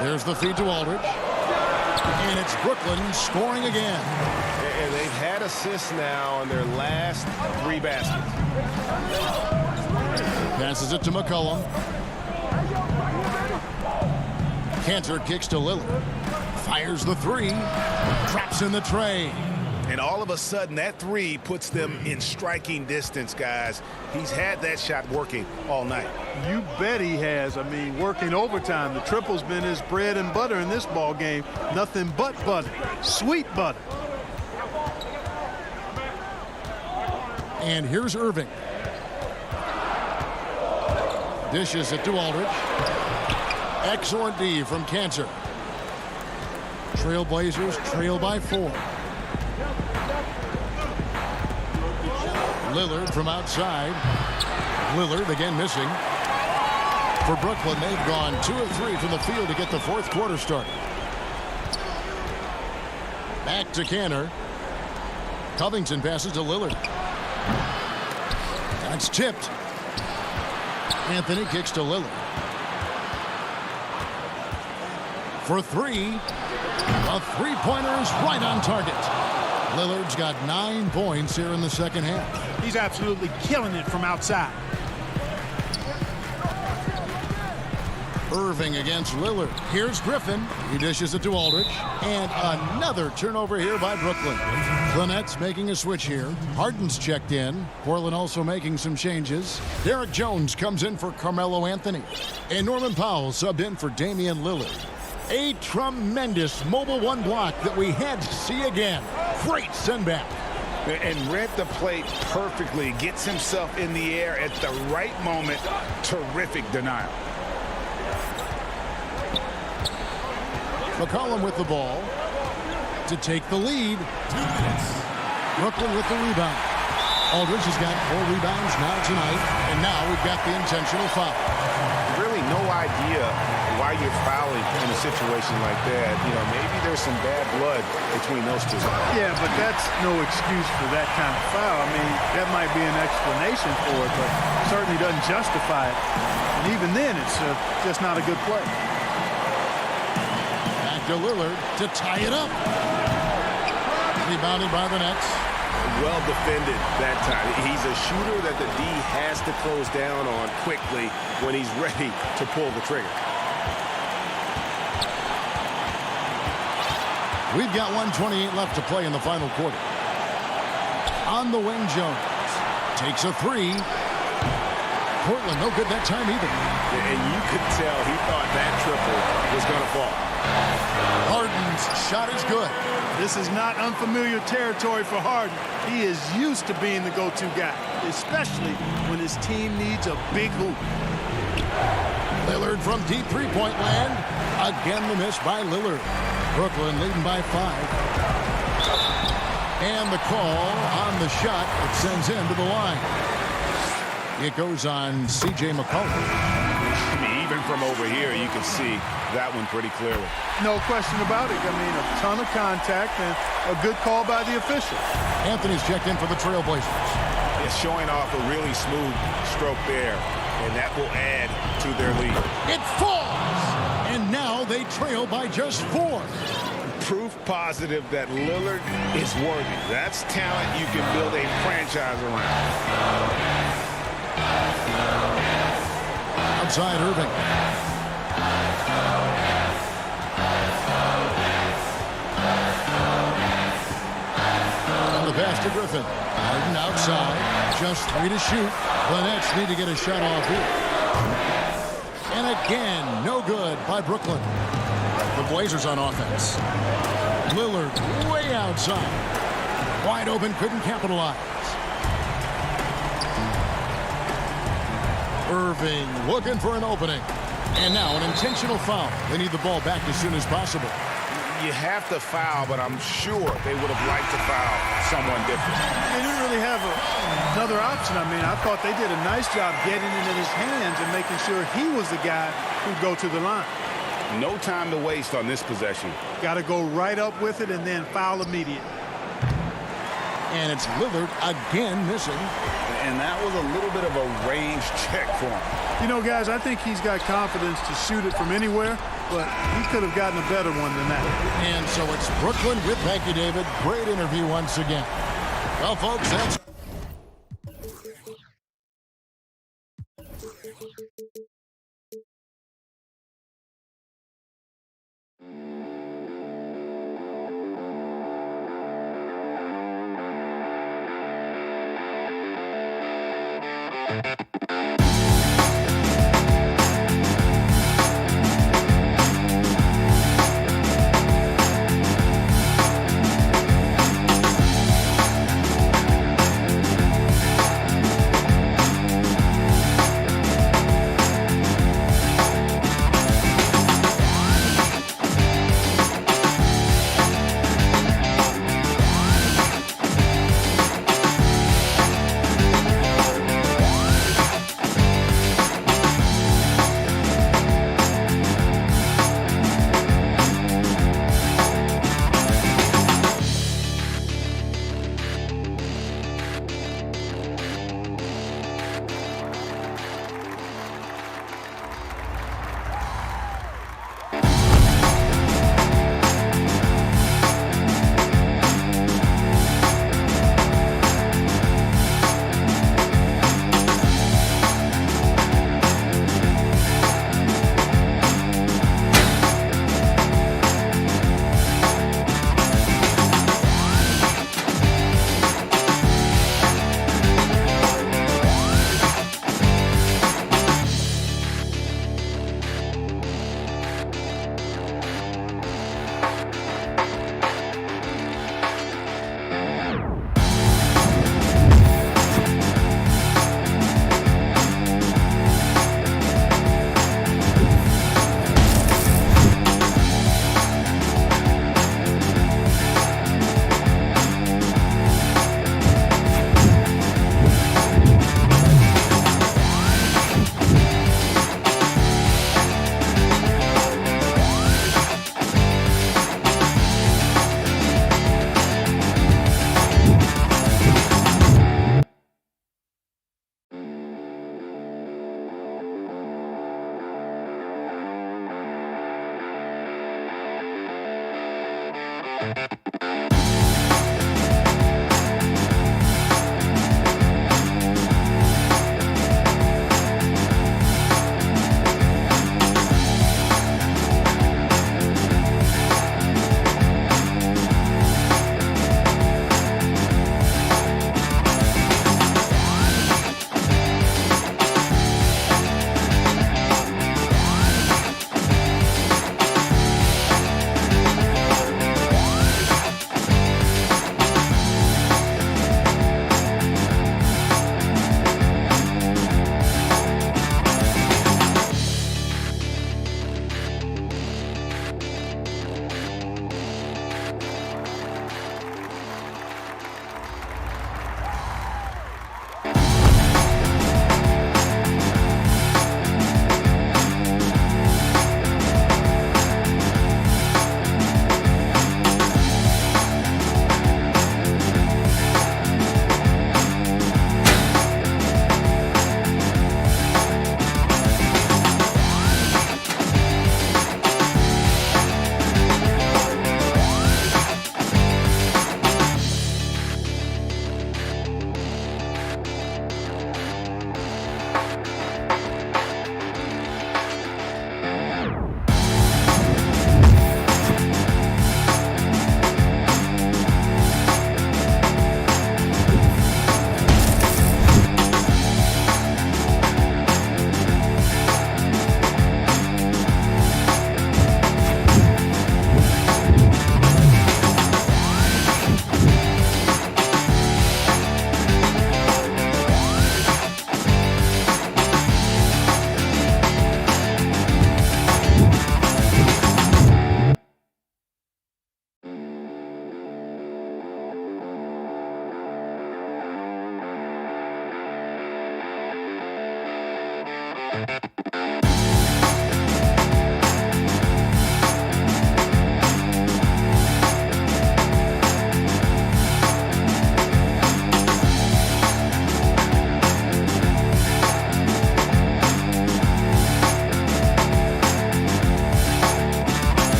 S1: There's the feed to Aldridge. And it's Brooklyn scoring again.
S5: And they've had assists now on their last 3 baskets.
S1: Passes it to McCollum. Cantor kicks to Lillard. Fires the 3. Drops in the tray.
S3: And all of a sudden, that 3 puts them in striking distance, guys. He's had that shot working all night.
S13: You bet he has. I mean, working overtime. The triple's been his bread and butter in this ball game. Nothing but butter. Sweet butter.
S1: And here's Irving. Dishes it to Aldridge. Excellent D from Cantor. Trailblazers trail by 4. Lillard from outside. Lillard again missing. For Brooklyn, they've gone 2 of 3 from the field to get the 4th quarter started. Back to Cantor. Covington passes to Lillard. That's tipped. Anthony kicks to Lillard. For 3. A 3-pointer is right on target. Lillard's got 9 points here in the second half.
S13: He's absolutely killing it from outside.
S1: Irving against Lillard. Here's Griffin. He dishes it to Aldridge. And another turnover here by Brooklyn. The Nets making a switch here. Harden's checked in. Portland also making some changes. Derek Jones comes in for Carmelo Anthony. And Norman Powell subbed in for Damian Lillard. A tremendous mobile 1 block that we had to see again. Great send back.
S3: And read the plate perfectly. Gets himself in the air at the right moment. Terrific denial.
S1: McCollum with the ball to take the lead. Brooklyn with the rebound. Aldridge has got 4 rebounds now tonight. And now we've got the intentional foul.
S3: Really no idea why you're fouling in a situation like that. You know, maybe there's some bad blood between those two.
S13: Yeah, but that's no excuse for that kind of foul. I mean, that might be an explanation for it, but certainly doesn't justify it. And even then, it's just not a good play.
S1: Back to Lillard to tie it up. Rebounded by the Nets.
S3: Well defended that time. He's a shooter that the D has to close down on quickly when he's ready to pull the trigger.
S1: We've got 1:28 left to play in the final quarter. On the wing, Jones takes a 3. Portland no good that time either.
S3: And you could tell he thought that triple was going to fall.
S1: Harden's shot is good.
S13: This is not unfamiliar territory for Harden. He is used to being the go-to guy, especially when his team needs a big hoop.
S1: Lillard from deep 3-point land. Again the miss by Lillard. Brooklyn leading by 5. And the call on the shot that sends him to the line. It goes on C.J. McCollum.
S3: I mean, even from over here, you can see that one pretty clearly.
S13: No question about it. I mean, a ton of contact and a good call by the official.
S1: Anthony's checked in for the Trailblazers.
S3: It's showing off a really smooth stroke there, and that will add to their lead.
S1: It falls! And now they trail by just 4.
S3: Proof positive that Lillard is worthy. That's talent you can build a franchise around.
S1: Outside Irving. On the pass to Griffin. Harden outside. Just 3 to shoot. The Nets need to get a shot off here. And again, no good by Brooklyn. The Blazers on offense. Lillard way outside. Wide open, couldn't capitalize. Irving looking for an opening. And now an intentional foul. They need the ball back as soon as possible.
S3: You have to foul, but I'm sure they would have liked to foul someone different.
S13: They didn't really have another option. I mean, I thought they did a nice job getting it in his hands and making sure he was the guy who'd go to the line.
S3: No time to waste on this possession.
S13: Got to go right up with it and then foul immediate.
S1: And it's Lillard again missing.
S3: And that was a little bit of a range check for him.
S13: You know, guys, I think he's got confidence to shoot it from anywhere, but he could have gotten a better one than that.
S1: And so it's Brooklyn with, thank you, David. Great interview once again. Well, folks, that's...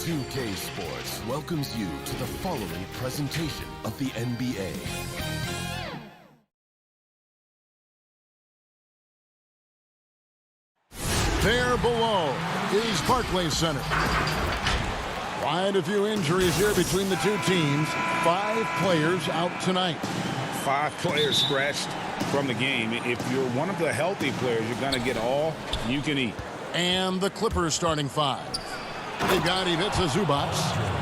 S9: 2K Sports welcomes you to the following presentation of the NBA.
S1: There below is Barclays Center. Quite a few injuries here between the two teams. 5 players out tonight.
S2: 5 players scratched from the game. If you're one of the healthy players, you're going to get all you can eat.
S1: And the Clippers starting 5. They've got Ivica Zubac.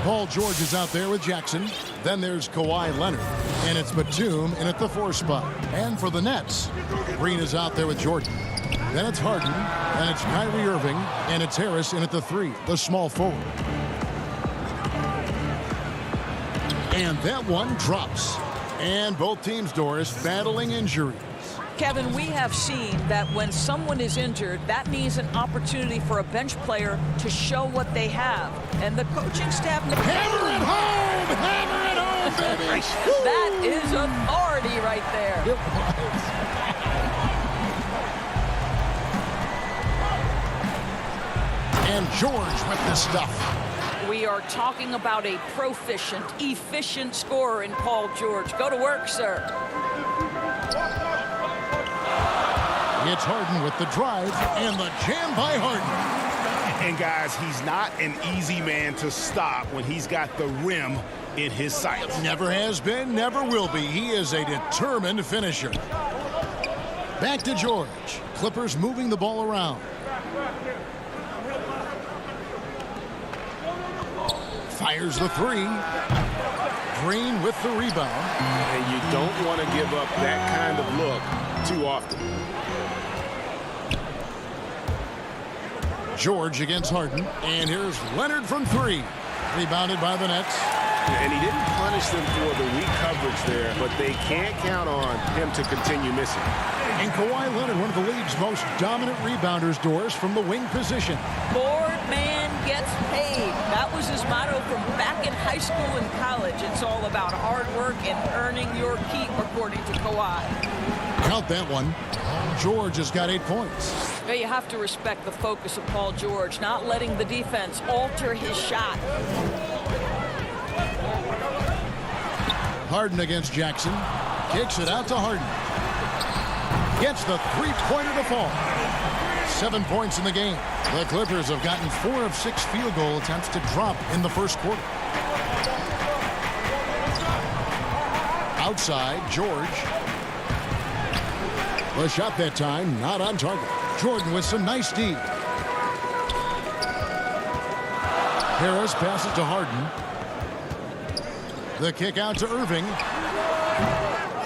S1: Paul George is out there with Jackson. Then there's Kawhi Leonard. And it's Batum in at the 4 spot. And for the Nets, Green is out there with Jordan. Then it's Harden. Then it's Kyrie Irving. And it's Harris in at the 3, the small forward. And that one drops. And both teams, Doris, battling injuries.
S10: Kevin, we have seen that when someone is injured, that means an opportunity for a bench player to show what they have. And the coaching staff...
S1: Hammer it home! Hammer it home, baby!
S10: That is authority right there.
S1: It was. And George with the stuff.
S10: We are talking about a proficient, efficient scorer in Paul George. Go to work, sir.
S1: It's Harden with the drive and the jam by Harden.
S3: And guys, he's not an easy man to stop when he's got the rim in his sights.
S1: Never has been, never will be. He is a determined finisher. Back to George. Clippers moving the ball around. Fires the 3. Green with the rebound.
S3: And you don't want to give up that kind of look too often.
S1: George against Harden. And here's Leonard from 3. Rebounded by the Nets.
S3: And he didn't punish them for the weak coverage there, but they can't count on him to continue missing.
S1: And Kawhi Leonard, one of the league's most dominant rebounders, Doris, from the wing position.
S10: Board man gets paid. That was his motto from back in high school and college. It's all about hard work and earning your keep, according to Kawhi.
S1: Count that one. George has got 8 points.
S10: Well, you have to respect the focus of Paul George, not letting the defense alter his shot.
S1: Harden against Jackson. Kicks it out to Harden. Gets the 3-pointer to fall. 7 points in the game. The Clippers have gotten 4 of 6 field goal attempts to drop in the first quarter. Outside, George. The shot that time, not on target. Jordan with some nice D. Harris passes to Harden. The kick out to Irving.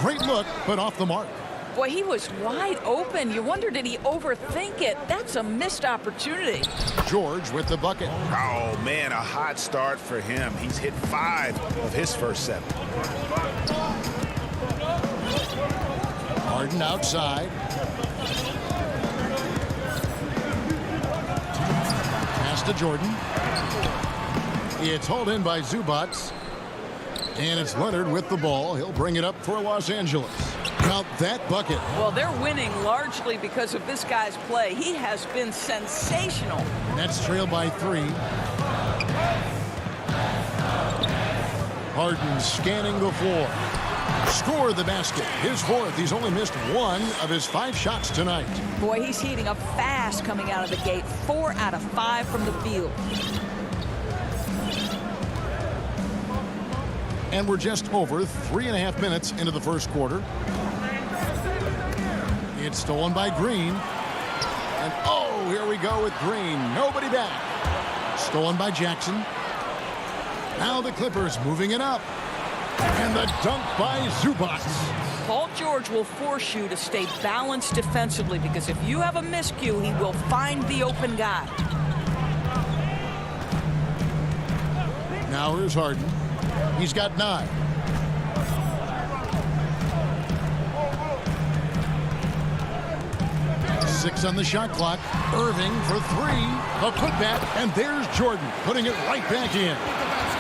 S1: Great look, but off the mark.
S10: Boy, he was wide open. You wonder, did he overthink it? That's a missed opportunity.
S1: George with the bucket.
S3: Oh, man, a hot start for him. He's hit 5 of his first 7.
S1: Harden outside. Pass to Jordan. It's hauled in by Zubac. And it's Leonard with the ball. He'll bring it up for Los Angeles. Count that bucket.
S10: Well, they're winning largely because of this guy's play. He has been sensational.
S1: Nets trail by 3. Harden scanning the floor. Score the basket. His fourth. He's only missed 1 of his 5 shots tonight.
S10: Boy, he's heating up fast coming out of the gate. 4 out of 5 from the field.
S1: And we're just over 3.5 minutes into the first quarter. It's stolen by Green. And oh, here we go with Green. Nobody back. Stolen by Jackson. Now the Clippers moving it up. And the dunk by Zubac.
S10: Paul George will force you to stay balanced defensively, because if you have a miscue, he will find the open guy.
S1: Now here's Harden. He's got 9. Six on the shot clock. Irving for 3. A putback, and there's Jordan putting it right back in.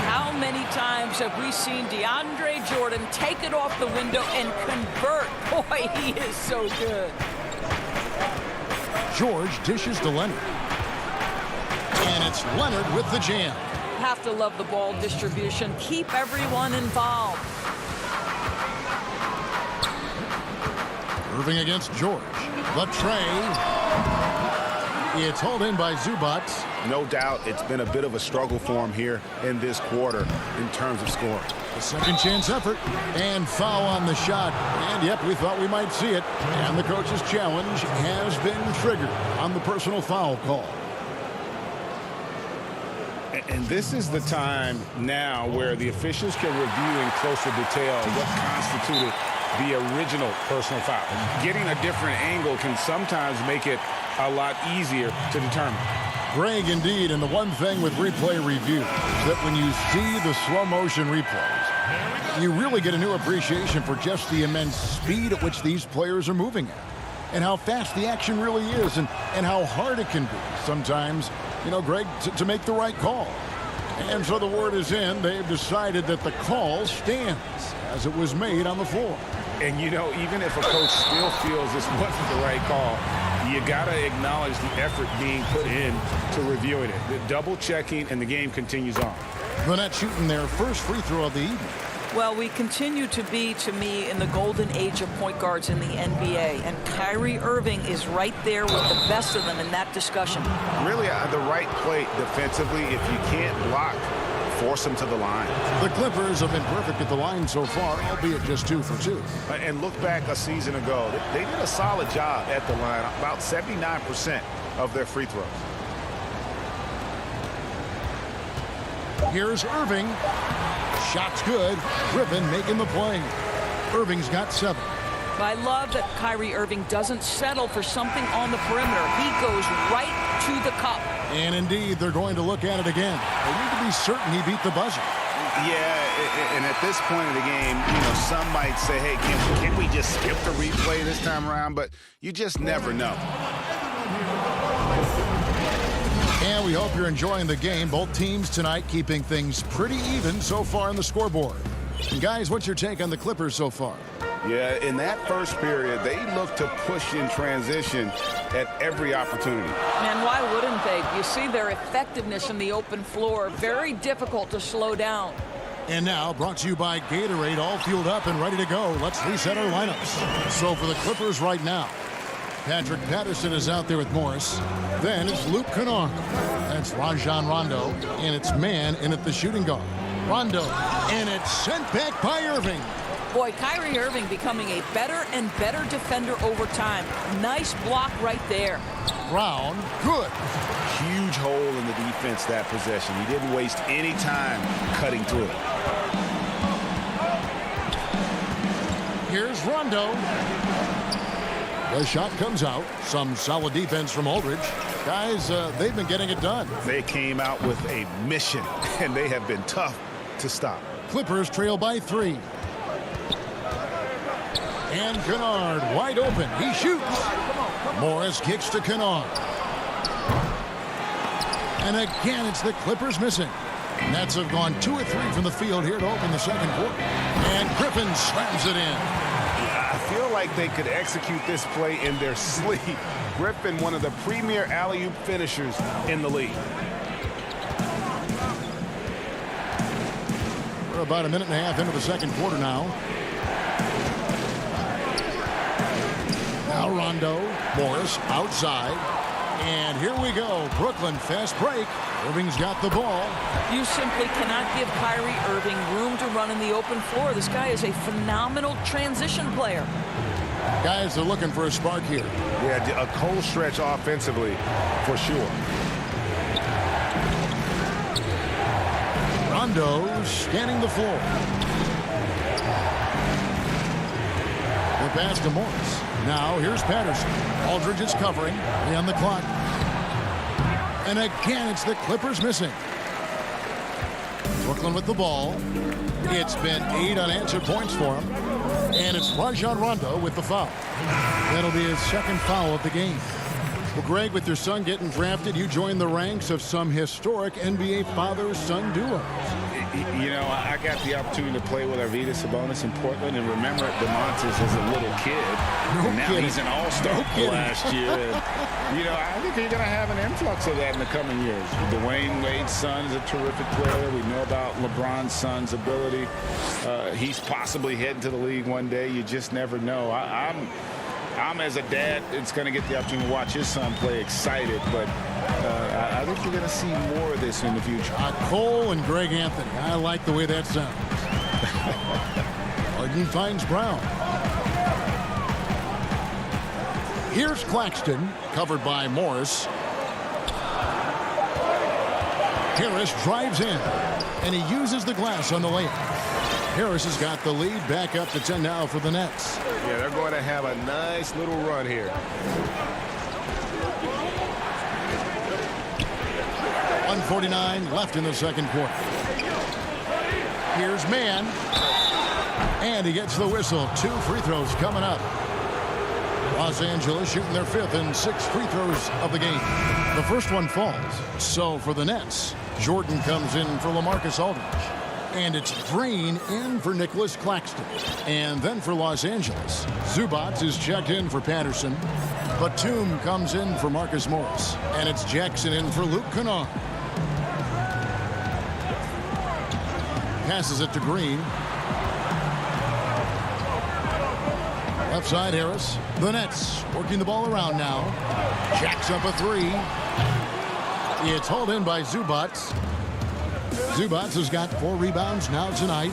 S10: How many times have we seen DeAndre Jordan take it off the window and convert? Boy, he is so good.
S1: George dishes to Leonard. And it's Leonard with the jam.
S10: Have to love the ball distribution. Keep everyone involved.
S1: Irving against George. The tray. It's hauled in by Zubac.
S3: No doubt it's been a bit of a struggle for him here in this quarter in terms of scoring.
S1: A second chance effort and foul on the shot. And yep, we thought we might see it. And the coach's challenge has been triggered on the personal foul call.
S2: And this is the time now where the officials can review in closer detail what constituted the original personal foul. Getting a different angle can sometimes make it a lot easier to determine.
S1: Greg, indeed, and the one thing with replay review is that when you see the slow motion replays, you really get a new appreciation for just the immense speed at which these players are moving at, and how fast the action really is, and how hard it can be sometimes, you know, Greg, to make the right call. And so the word is in. They've decided that the call stands as it was made on the floor.
S2: And, you know, even if a coach still feels this wasn't the right call, you got to acknowledge the effort being put in to reviewing it. The double checking, and the game continues on.
S1: Gwinnett shooting their first free throw of the evening.
S10: Well, we continue to be, to me, in the golden age of point guards in the NBA. And Kyrie Irving is right there with the best of them in that discussion.
S3: Really, the right play defensively. If you can't block, force them to the line.
S1: The Clippers have been perfect at the line so far, albeit just 2 for 2.
S3: And look back a season ago. They did a solid job at the line, about 79% of their free throws.
S1: Here's Irving. Shot's good. Griffin making the play. Irving's got 7.
S10: I love that Kyrie Irving doesn't settle for something on the perimeter. He goes right to the cup.
S1: And indeed, they're going to look at it again. They need to be certain he beat the buzzer.
S3: Yeah, and at this point of the game, you know, some might say, hey, can't we just skip the replay this time around? But you just never know.
S1: And we hope you're enjoying the game. Both teams tonight keeping things pretty even so far on the scoreboard. And guys, what's your take on the Clippers so far?
S3: Yeah, in that first period, they look to push in transition at every opportunity.
S10: And why wouldn't they? You see their effectiveness in the open floor. Very difficult to slow down.
S1: And now, brought to you by Gatorade, all fueled up and ready to go. Let's reset our lineups. So for the Clippers right now, Patrick Patterson is out there with Morris. Then it's Luke Kennard. That's Rajon Rondo. And it's man in at the shooting guard. Rondo. And it's sent back by Irving.
S10: Boy, Kyrie Irving becoming a better and better defender over time. Nice block right there.
S1: Brown, good.
S3: Huge hole in the defense that possession. He didn't waste any time cutting through it.
S1: Here's Rondo. The shot comes out. Some solid defense from Aldridge. Guys, they've been getting it done.
S3: They came out with a mission, and they have been tough to stop.
S1: Clippers trail by 3. And Kennard wide open. He shoots. Morris kicks to Kennard. And again, it's the Clippers missing. Nets have gone 2 or 3 from the field here to open the second quarter. And Griffin slams it in.
S3: I feel like they could execute this play in their sleep. Griffin, one of the premier alley-oop finishers in the league.
S1: We're about a minute and a half into the second quarter now. Now Rondo, Morris outside. And here we go. Brooklyn fast break. Irving's got the ball.
S10: You simply cannot give Kyrie Irving room to run in the open floor. This guy is a phenomenal transition player.
S1: Guys are looking for a spark here.
S5: Yeah, a cold stretch offensively for sure.
S1: Rondo scanning the floor. The pass to Morris. Now here's Patterson. Aldridge is covering. On the clock. And again, it's the Clippers missing. Brooklyn with the ball. It's been 8 unanswered points for him. And it's Rajon Rondo with the foul. That'll be his second foul of the game. Well, Greg, with your son getting drafted, you joined the ranks of some historic NBA father-son duos.
S2: You know, I got the opportunity to play with Arvydas Sabonis in Portland, and remember DeMontis as a little kid. Now he's an all-star last year. And, you know, I think you're going to have an influx of that in the coming years. Dwayne Wade's son is a terrific player. We know about LeBron's son's ability. He's possibly heading to the league one day. You just never know. I'm as a dad, it's going to get the opportunity to watch his son play excited, but I think you're going to see more of this in the future.
S1: Cole and Greg Anthony. I like the way that sounds. Harden finds Brown. Here's Claxton, covered by Morris. Harris drives in, and he uses the glass on the layup. Harris has got the lead back up to 10 now for the Nets.
S5: Yeah, they're going to have a nice little run here.
S1: 1:49 left in the second quarter. Here's Mann. And he gets the whistle. 2 free throws coming up. Los Angeles shooting their 5th and 6th free throws of the game. The first one falls. So for the Nets, Jordan comes in for LaMarcus Aldridge. And it's Green in for Nicholas Claxton. And then for Los Angeles, Zubac is checked in for Patterson. Batum comes in for Marcus Morris. And it's Jackson in for Luke Kennard. Passes it to Green. Left side, Harris. The Nets working the ball around now. Jacks up a 3. It's hauled in by Zubac. Zubac has got 4 rebounds now tonight.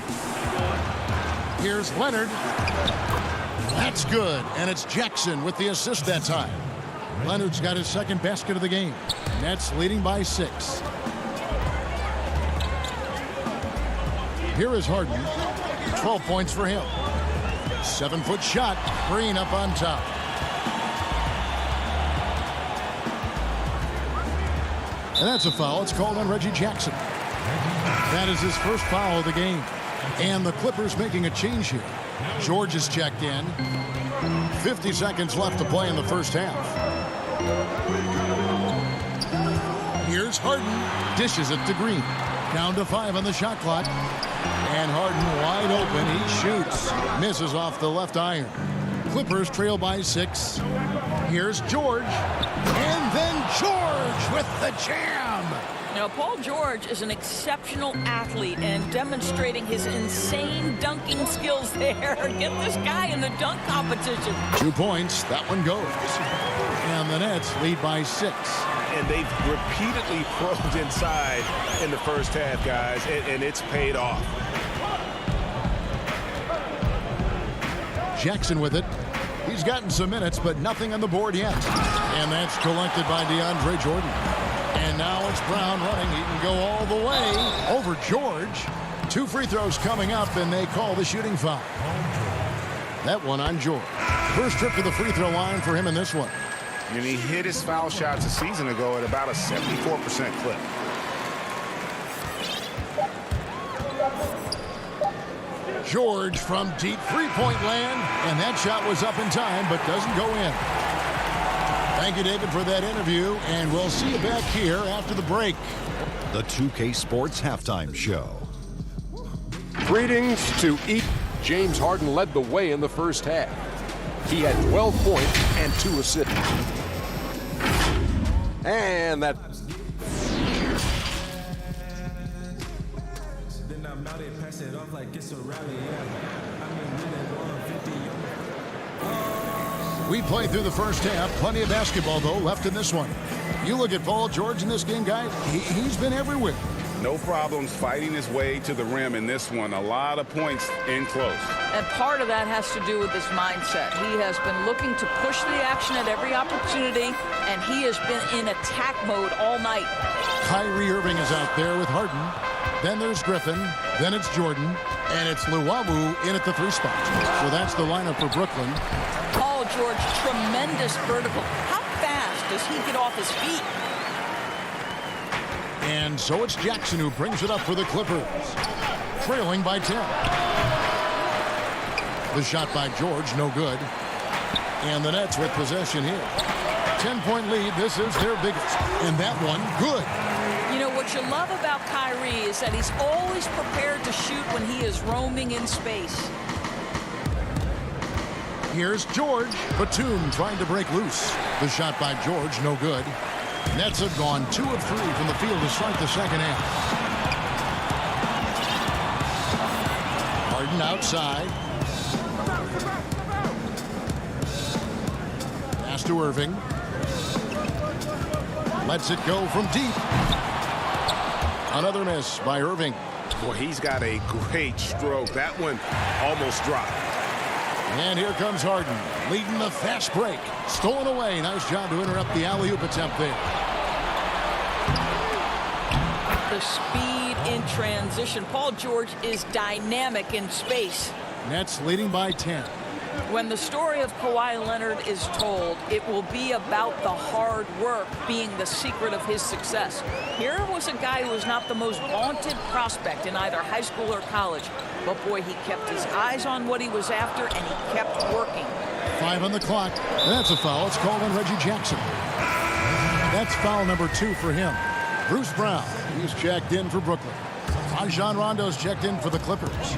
S1: Here's Leonard. That's good. And it's Jackson with the assist that time. Leonard's got his second basket of the game. Nets leading by 6. Here is Harden. 12 points for him. 7-foot shot. Green up on top. And that's a foul. It's called on Reggie Jackson. That is his first foul of the game. And the Clippers making a change here. George is checked in. 50 seconds left to play in the first half. Here's Harden. Dishes it to Green. Down to 5 on the shot clock. And Harden wide open. He shoots. Misses off the left iron. Clippers trail by 6. Here's George. And then George with the jam.
S10: Now, Paul George is an exceptional athlete and demonstrating his insane dunking skills there. Get this guy in the dunk competition.
S1: 2 points. That one goes. And the Nets lead by 6.
S5: And they've repeatedly probed inside in the first half, guys, and it's paid off.
S1: Jackson with it. He's gotten some minutes, but nothing on the board yet. And that's collected by DeAndre Jordan. And now it's Brown running. He can go all the way over George. 2 free throws coming up, and they call the shooting foul. That one on George. First trip to the free throw line for him in this one.
S5: And he hit his foul shots a season ago at about a 74% clip.
S1: George from deep three-point land, and that shot was up in time, but doesn't go in. Thank you, David, for that interview, and we'll see you back here after the break.
S6: The 2K Sports Halftime Show.
S7: Greetings to each. James Harden led the way in the first half. He had 12 points and 2 assists. And that
S14: now they pass it off like it's a rally, yeah. I mean, really going 50.
S1: We played through the first half. Plenty of basketball, though, left in this one. You look at Paul George in this game, guys. He's been everywhere.
S2: No problems fighting his way to the rim in this one. A lot of points in close.
S10: And part of that has to do with his mindset. He has been looking to push the action at every opportunity, and he has been in attack mode all night.
S1: Kyrie Irving is out there with Harden. Then there's Griffin. Then it's Jordan. And it's Luwawu in at the 3 spot. So that's the lineup for Brooklyn.
S10: Paul George, tremendous vertical. How fast does he get off his feet?
S1: And so it's Jackson who brings it up for the Clippers. Trailing by 10. The shot by George, no good. And the Nets with possession here. 10-point lead. This is their biggest. And that one, good.
S10: You know, what you love about Kyrie is that he's always prepared to shoot when he is roaming in space.
S1: Here's George. Batum trying to break loose. The shot by George, no good. Nets have gone 2 of 3 from the field to start the second half. Harden outside. Pass to Irving. Lets it go from deep. Another miss by Irving.
S3: Boy, he's got a great stroke. That one almost dropped.
S1: And here comes Harden, leading the fast break. Stolen away. Nice job to interrupt the alley-oop attempt there.
S10: The speed in transition. Paul George is dynamic in space.
S1: Nets leading by 10.
S10: When the story of Kawhi Leonard is told, it will be about the hard work being the secret of his success. Here was a guy who was not the most vaunted prospect in either high school or college. But boy, he kept his eyes on what he was after, and he kept working.
S1: 5 on the clock. That's a foul. It's called on Reggie Jackson. That's foul number 2 for him. Bruce Brown, he's checked in for Brooklyn. Rajon Rondo's checked in for the Clippers.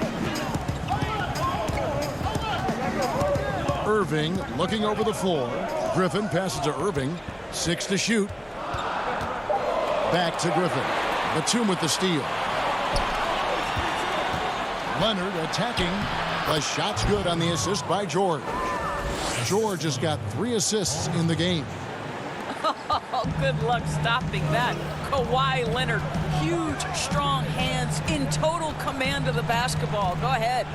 S1: Irving looking over the floor. Griffin passes to Irving. 6 to shoot. Back to Griffin. Batum with the steal. Leonard attacking. The shot's good on the assist by George. George has got 3 assists in the game.
S10: Oh, good luck stopping that. Kawhi Leonard, huge, strong hands, in total command of the basketball. Go ahead.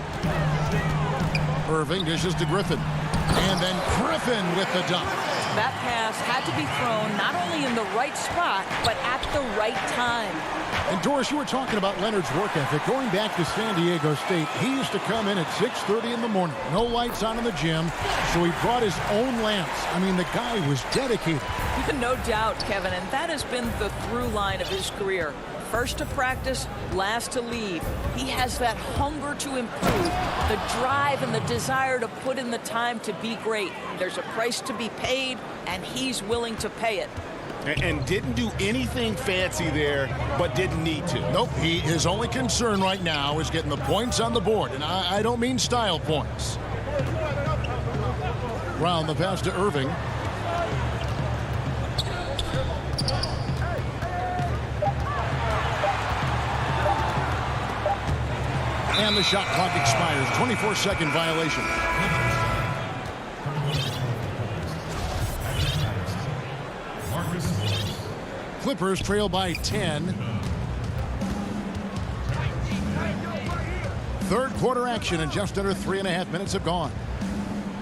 S1: Irving dishes to Griffin. And then Griffin with the dunk.
S10: That pass had to be thrown not only in the right spot, but at the right time.
S1: And Doris, you were talking about Leonard's work ethic. Going back to San Diego State, he used to come in at 6:30 in the morning. No lights on in the gym, so he brought his own lamps. I mean, the guy was dedicated.
S10: No doubt, Kevin, and that has been the through line of his career. First to practice, last to leave. He has that hunger to improve, the drive and the desire to put in the time to be great. There's a price to be paid, and he's willing to pay it.
S3: And didn't do anything fancy there, but didn't need to.
S1: Nope, his only concern right now is getting the points on the board, and I don't mean style points. Brown the pass to Irving. And the shot clock expires. 24-second violation. Clippers trail by 10. Third quarter action, and just under 3.5 minutes have gone.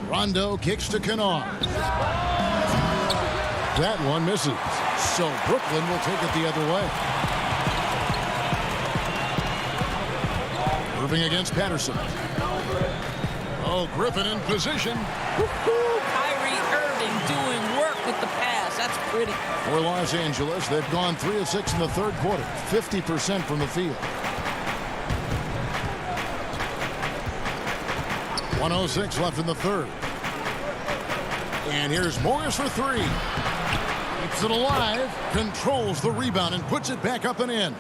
S1: Rondo kicks to Kennard. That one misses. So Brooklyn will take it the other way. Irving against Patterson. Oh, Griffin in position.
S10: Kyrie Irving doing work with the pass. That's pretty.
S1: For Los Angeles, they've gone 3 of 6 in the third quarter. 50% from the field. 1:06 left in the third. And here's Morris for 3. Keeps it alive, controls the rebound, and puts it back up and in.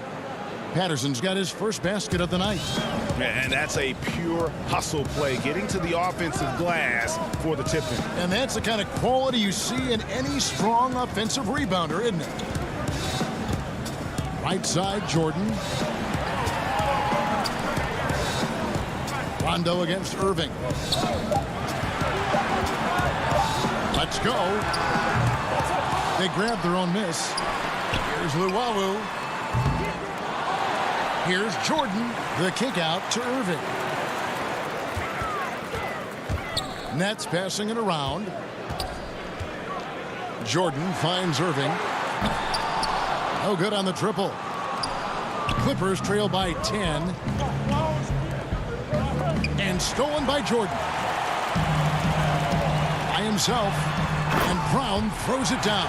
S1: Patterson's got his first basket of the night.
S3: And that's a pure hustle play, getting to the offensive glass for the tip-in.
S1: And that's the kind of quality you see in any strong offensive rebounder, isn't it? Right side, Jordan. Rondo against Irving. Let's go. They grab their own miss. Here's Luwawu. Here's Jordan. The kick out to Irving. Nets passing it around. Jordan finds Irving. No good on the triple. Clippers trail by 10. And stolen by Jordan. By himself. And Brown throws it down.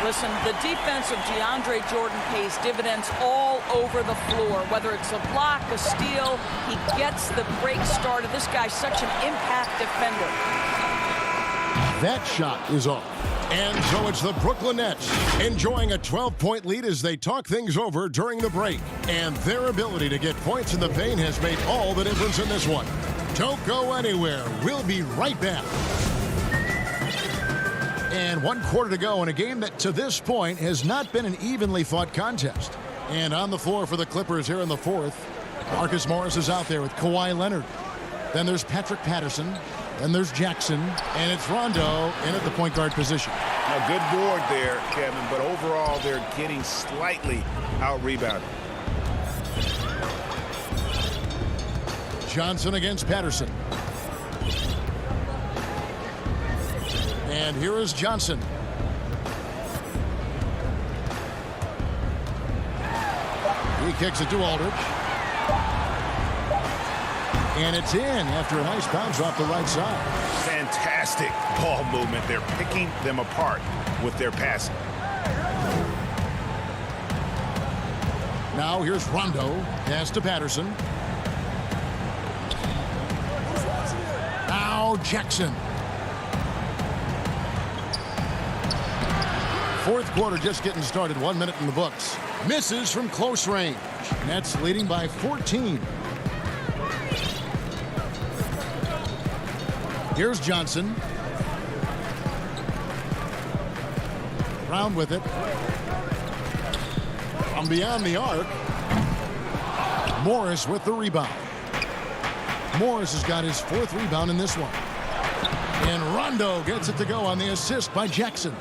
S10: Listen, the defense of DeAndre Jordan pays dividends all over the floor. Whether it's a block, a steal, he gets the break started. This guy's such an impact defender.
S1: That shot is off. And so it's the Brooklyn Nets enjoying a 12-point lead as they talk things over during the break. And their ability to get points in the paint has made all the difference in this one. Don't go anywhere. We'll be right back. And 1 quarter to go in a game that to this point has not been an evenly fought contest. And on the floor for the Clippers here in the fourth, Marcus Morris is out there with Kawhi Leonard. Then there's Patrick Patterson. Then there's Jackson. And it's Rondo in at the point guard position.
S3: A good board there, Kevin, but overall they're getting slightly out-rebounded.
S1: Johnson against Patterson. And here is Johnson. He kicks it to Aldridge. And it's in after a nice bounce off the right side.
S3: Fantastic ball movement. They're picking them apart with their passing.
S1: Now here's Rondo. Pass to Patterson. Now Jackson. Fourth quarter just getting started. 1 minute in the books. Misses from close range. Nets leading by 14. Here's Johnson. Brown with it. From beyond the arc. Morris with the rebound. Morris has got his 4th rebound in this one. And Rondo gets it to go on the assist by Jackson.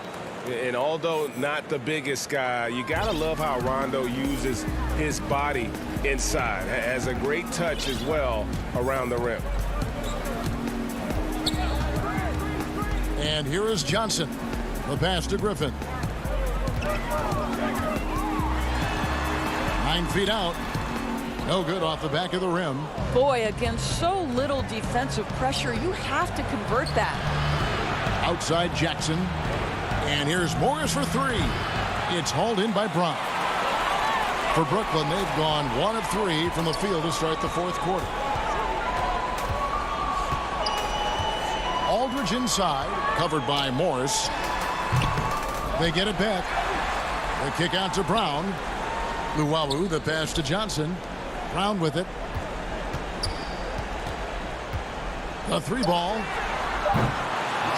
S5: And although not the biggest guy, you got to love how Rondo uses his body inside. Has a great touch as well around the rim.
S1: And here is Johnson. The pass to Griffin. 9 feet out. No good off the back of the rim.
S10: Boy, against so little defensive pressure, you have to convert that.
S1: Outside Jackson. And here's Morris for 3. It's hauled in by Brown. For Brooklyn, they've gone 1 of 3 from the field to start the fourth quarter. Aldridge inside, covered by Morris. They get it back. The kick out to Brown. Luwawu, the pass to Johnson. Brown with it. The 3 ball.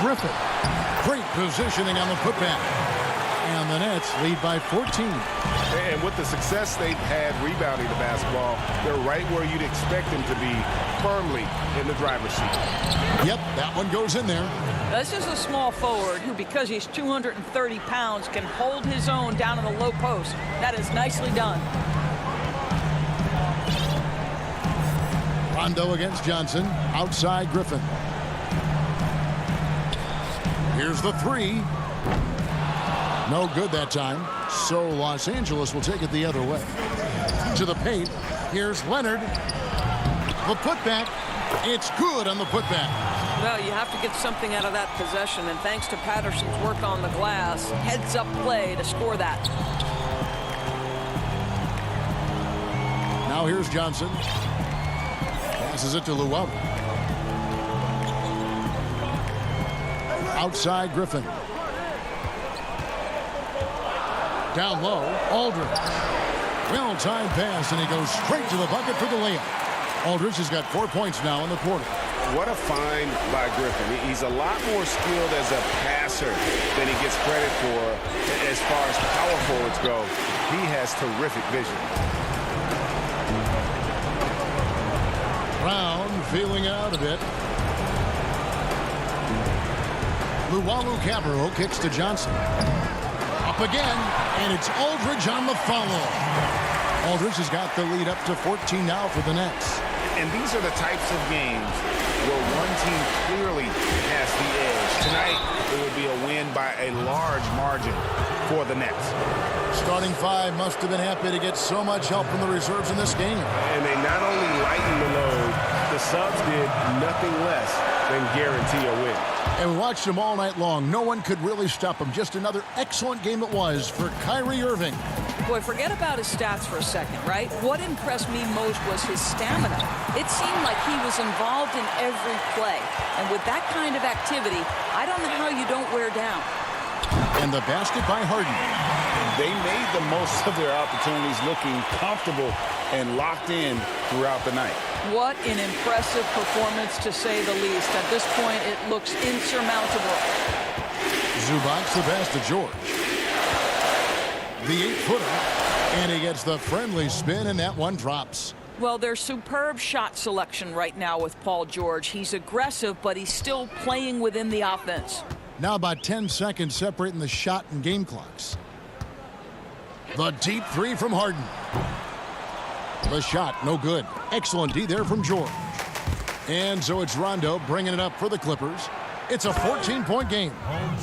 S1: Griffin. Great positioning on the putback. And the Nets lead by 14.
S5: And with the success they've had rebounding the basketball, they're right where you'd expect them to be, firmly in the driver's seat.
S1: Yep, that one goes in there.
S10: This is a small forward who, because he's 230 pounds, can hold his own down in the low post. That is nicely done.
S1: Rondo against Johnson. Outside Griffin. Here's the 3. No good that time. So Los Angeles will take it the other way. To the paint. Here's Leonard. The putback. It's good on the putback.
S10: Well, you have to get something out of that possession, and thanks to Patterson's work on the glass, heads-up play to score that.
S1: Now here's Johnson. Passes it to Luwawu. Outside Griffin. Down low, Aldridge. Well-timed pass, and he goes straight to the bucket for the layup. Aldridge has got 4 points now in the quarter.
S5: What a find by Griffin. He's a lot more skilled as a passer than he gets credit for as far as power forwards go. He has terrific vision.
S1: Brown feeling out a bit. Luwawu-Cabarrot kicks to Johnson. Up again, and it's Aldridge on the follow. Aldridge has got the lead up to 14 now for the Nets.
S3: And these are the types of games where one team clearly has the edge. Tonight, it would be a win by a large margin for the Nets.
S1: Starting five must have been happy to get so much help from the reserves in this game.
S5: And they not only lightened the load, the subs did nothing less than guarantee a win.
S1: And we watched him all night long. No one could really stop him. Just another excellent game it was for Kyrie Irving.
S10: Boy, forget about his stats for a second, right? What impressed me most was his stamina. It seemed like he was involved in every play. And with that kind of activity, I don't know how you don't wear down.
S1: And the basket by Harden.
S3: They made the most of their opportunities, looking comfortable and locked in throughout the night.
S10: What an impressive performance, to say the least. At this point, it looks insurmountable.
S1: Zubac the pass to George. The 8-footer, and he gets the friendly spin, and that one drops.
S10: Well, there's superb shot selection right now with Paul George. He's aggressive, but he's still playing within the offense.
S1: Now about 10 seconds separating the shot and game clocks. The deep three from Harden. The shot, no good. Excellent D there from George. And so it's Rondo bringing it up for the Clippers. It's a 14-point game.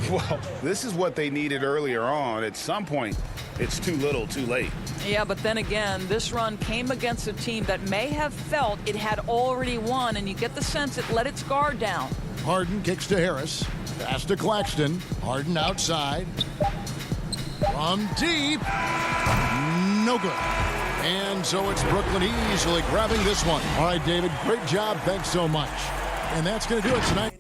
S3: Well, this is what they needed earlier on. At some point, it's too little, too late.
S10: Yeah, but then again, this run came against a team that may have felt it had already won, and you get the sense it let its guard down.
S1: Harden kicks to Harris. Pass to Claxton. Harden outside. From deep. No good. And so it's Brooklyn easily grabbing this one. All right, David, great job. Thanks so much. And that's going to do it tonight.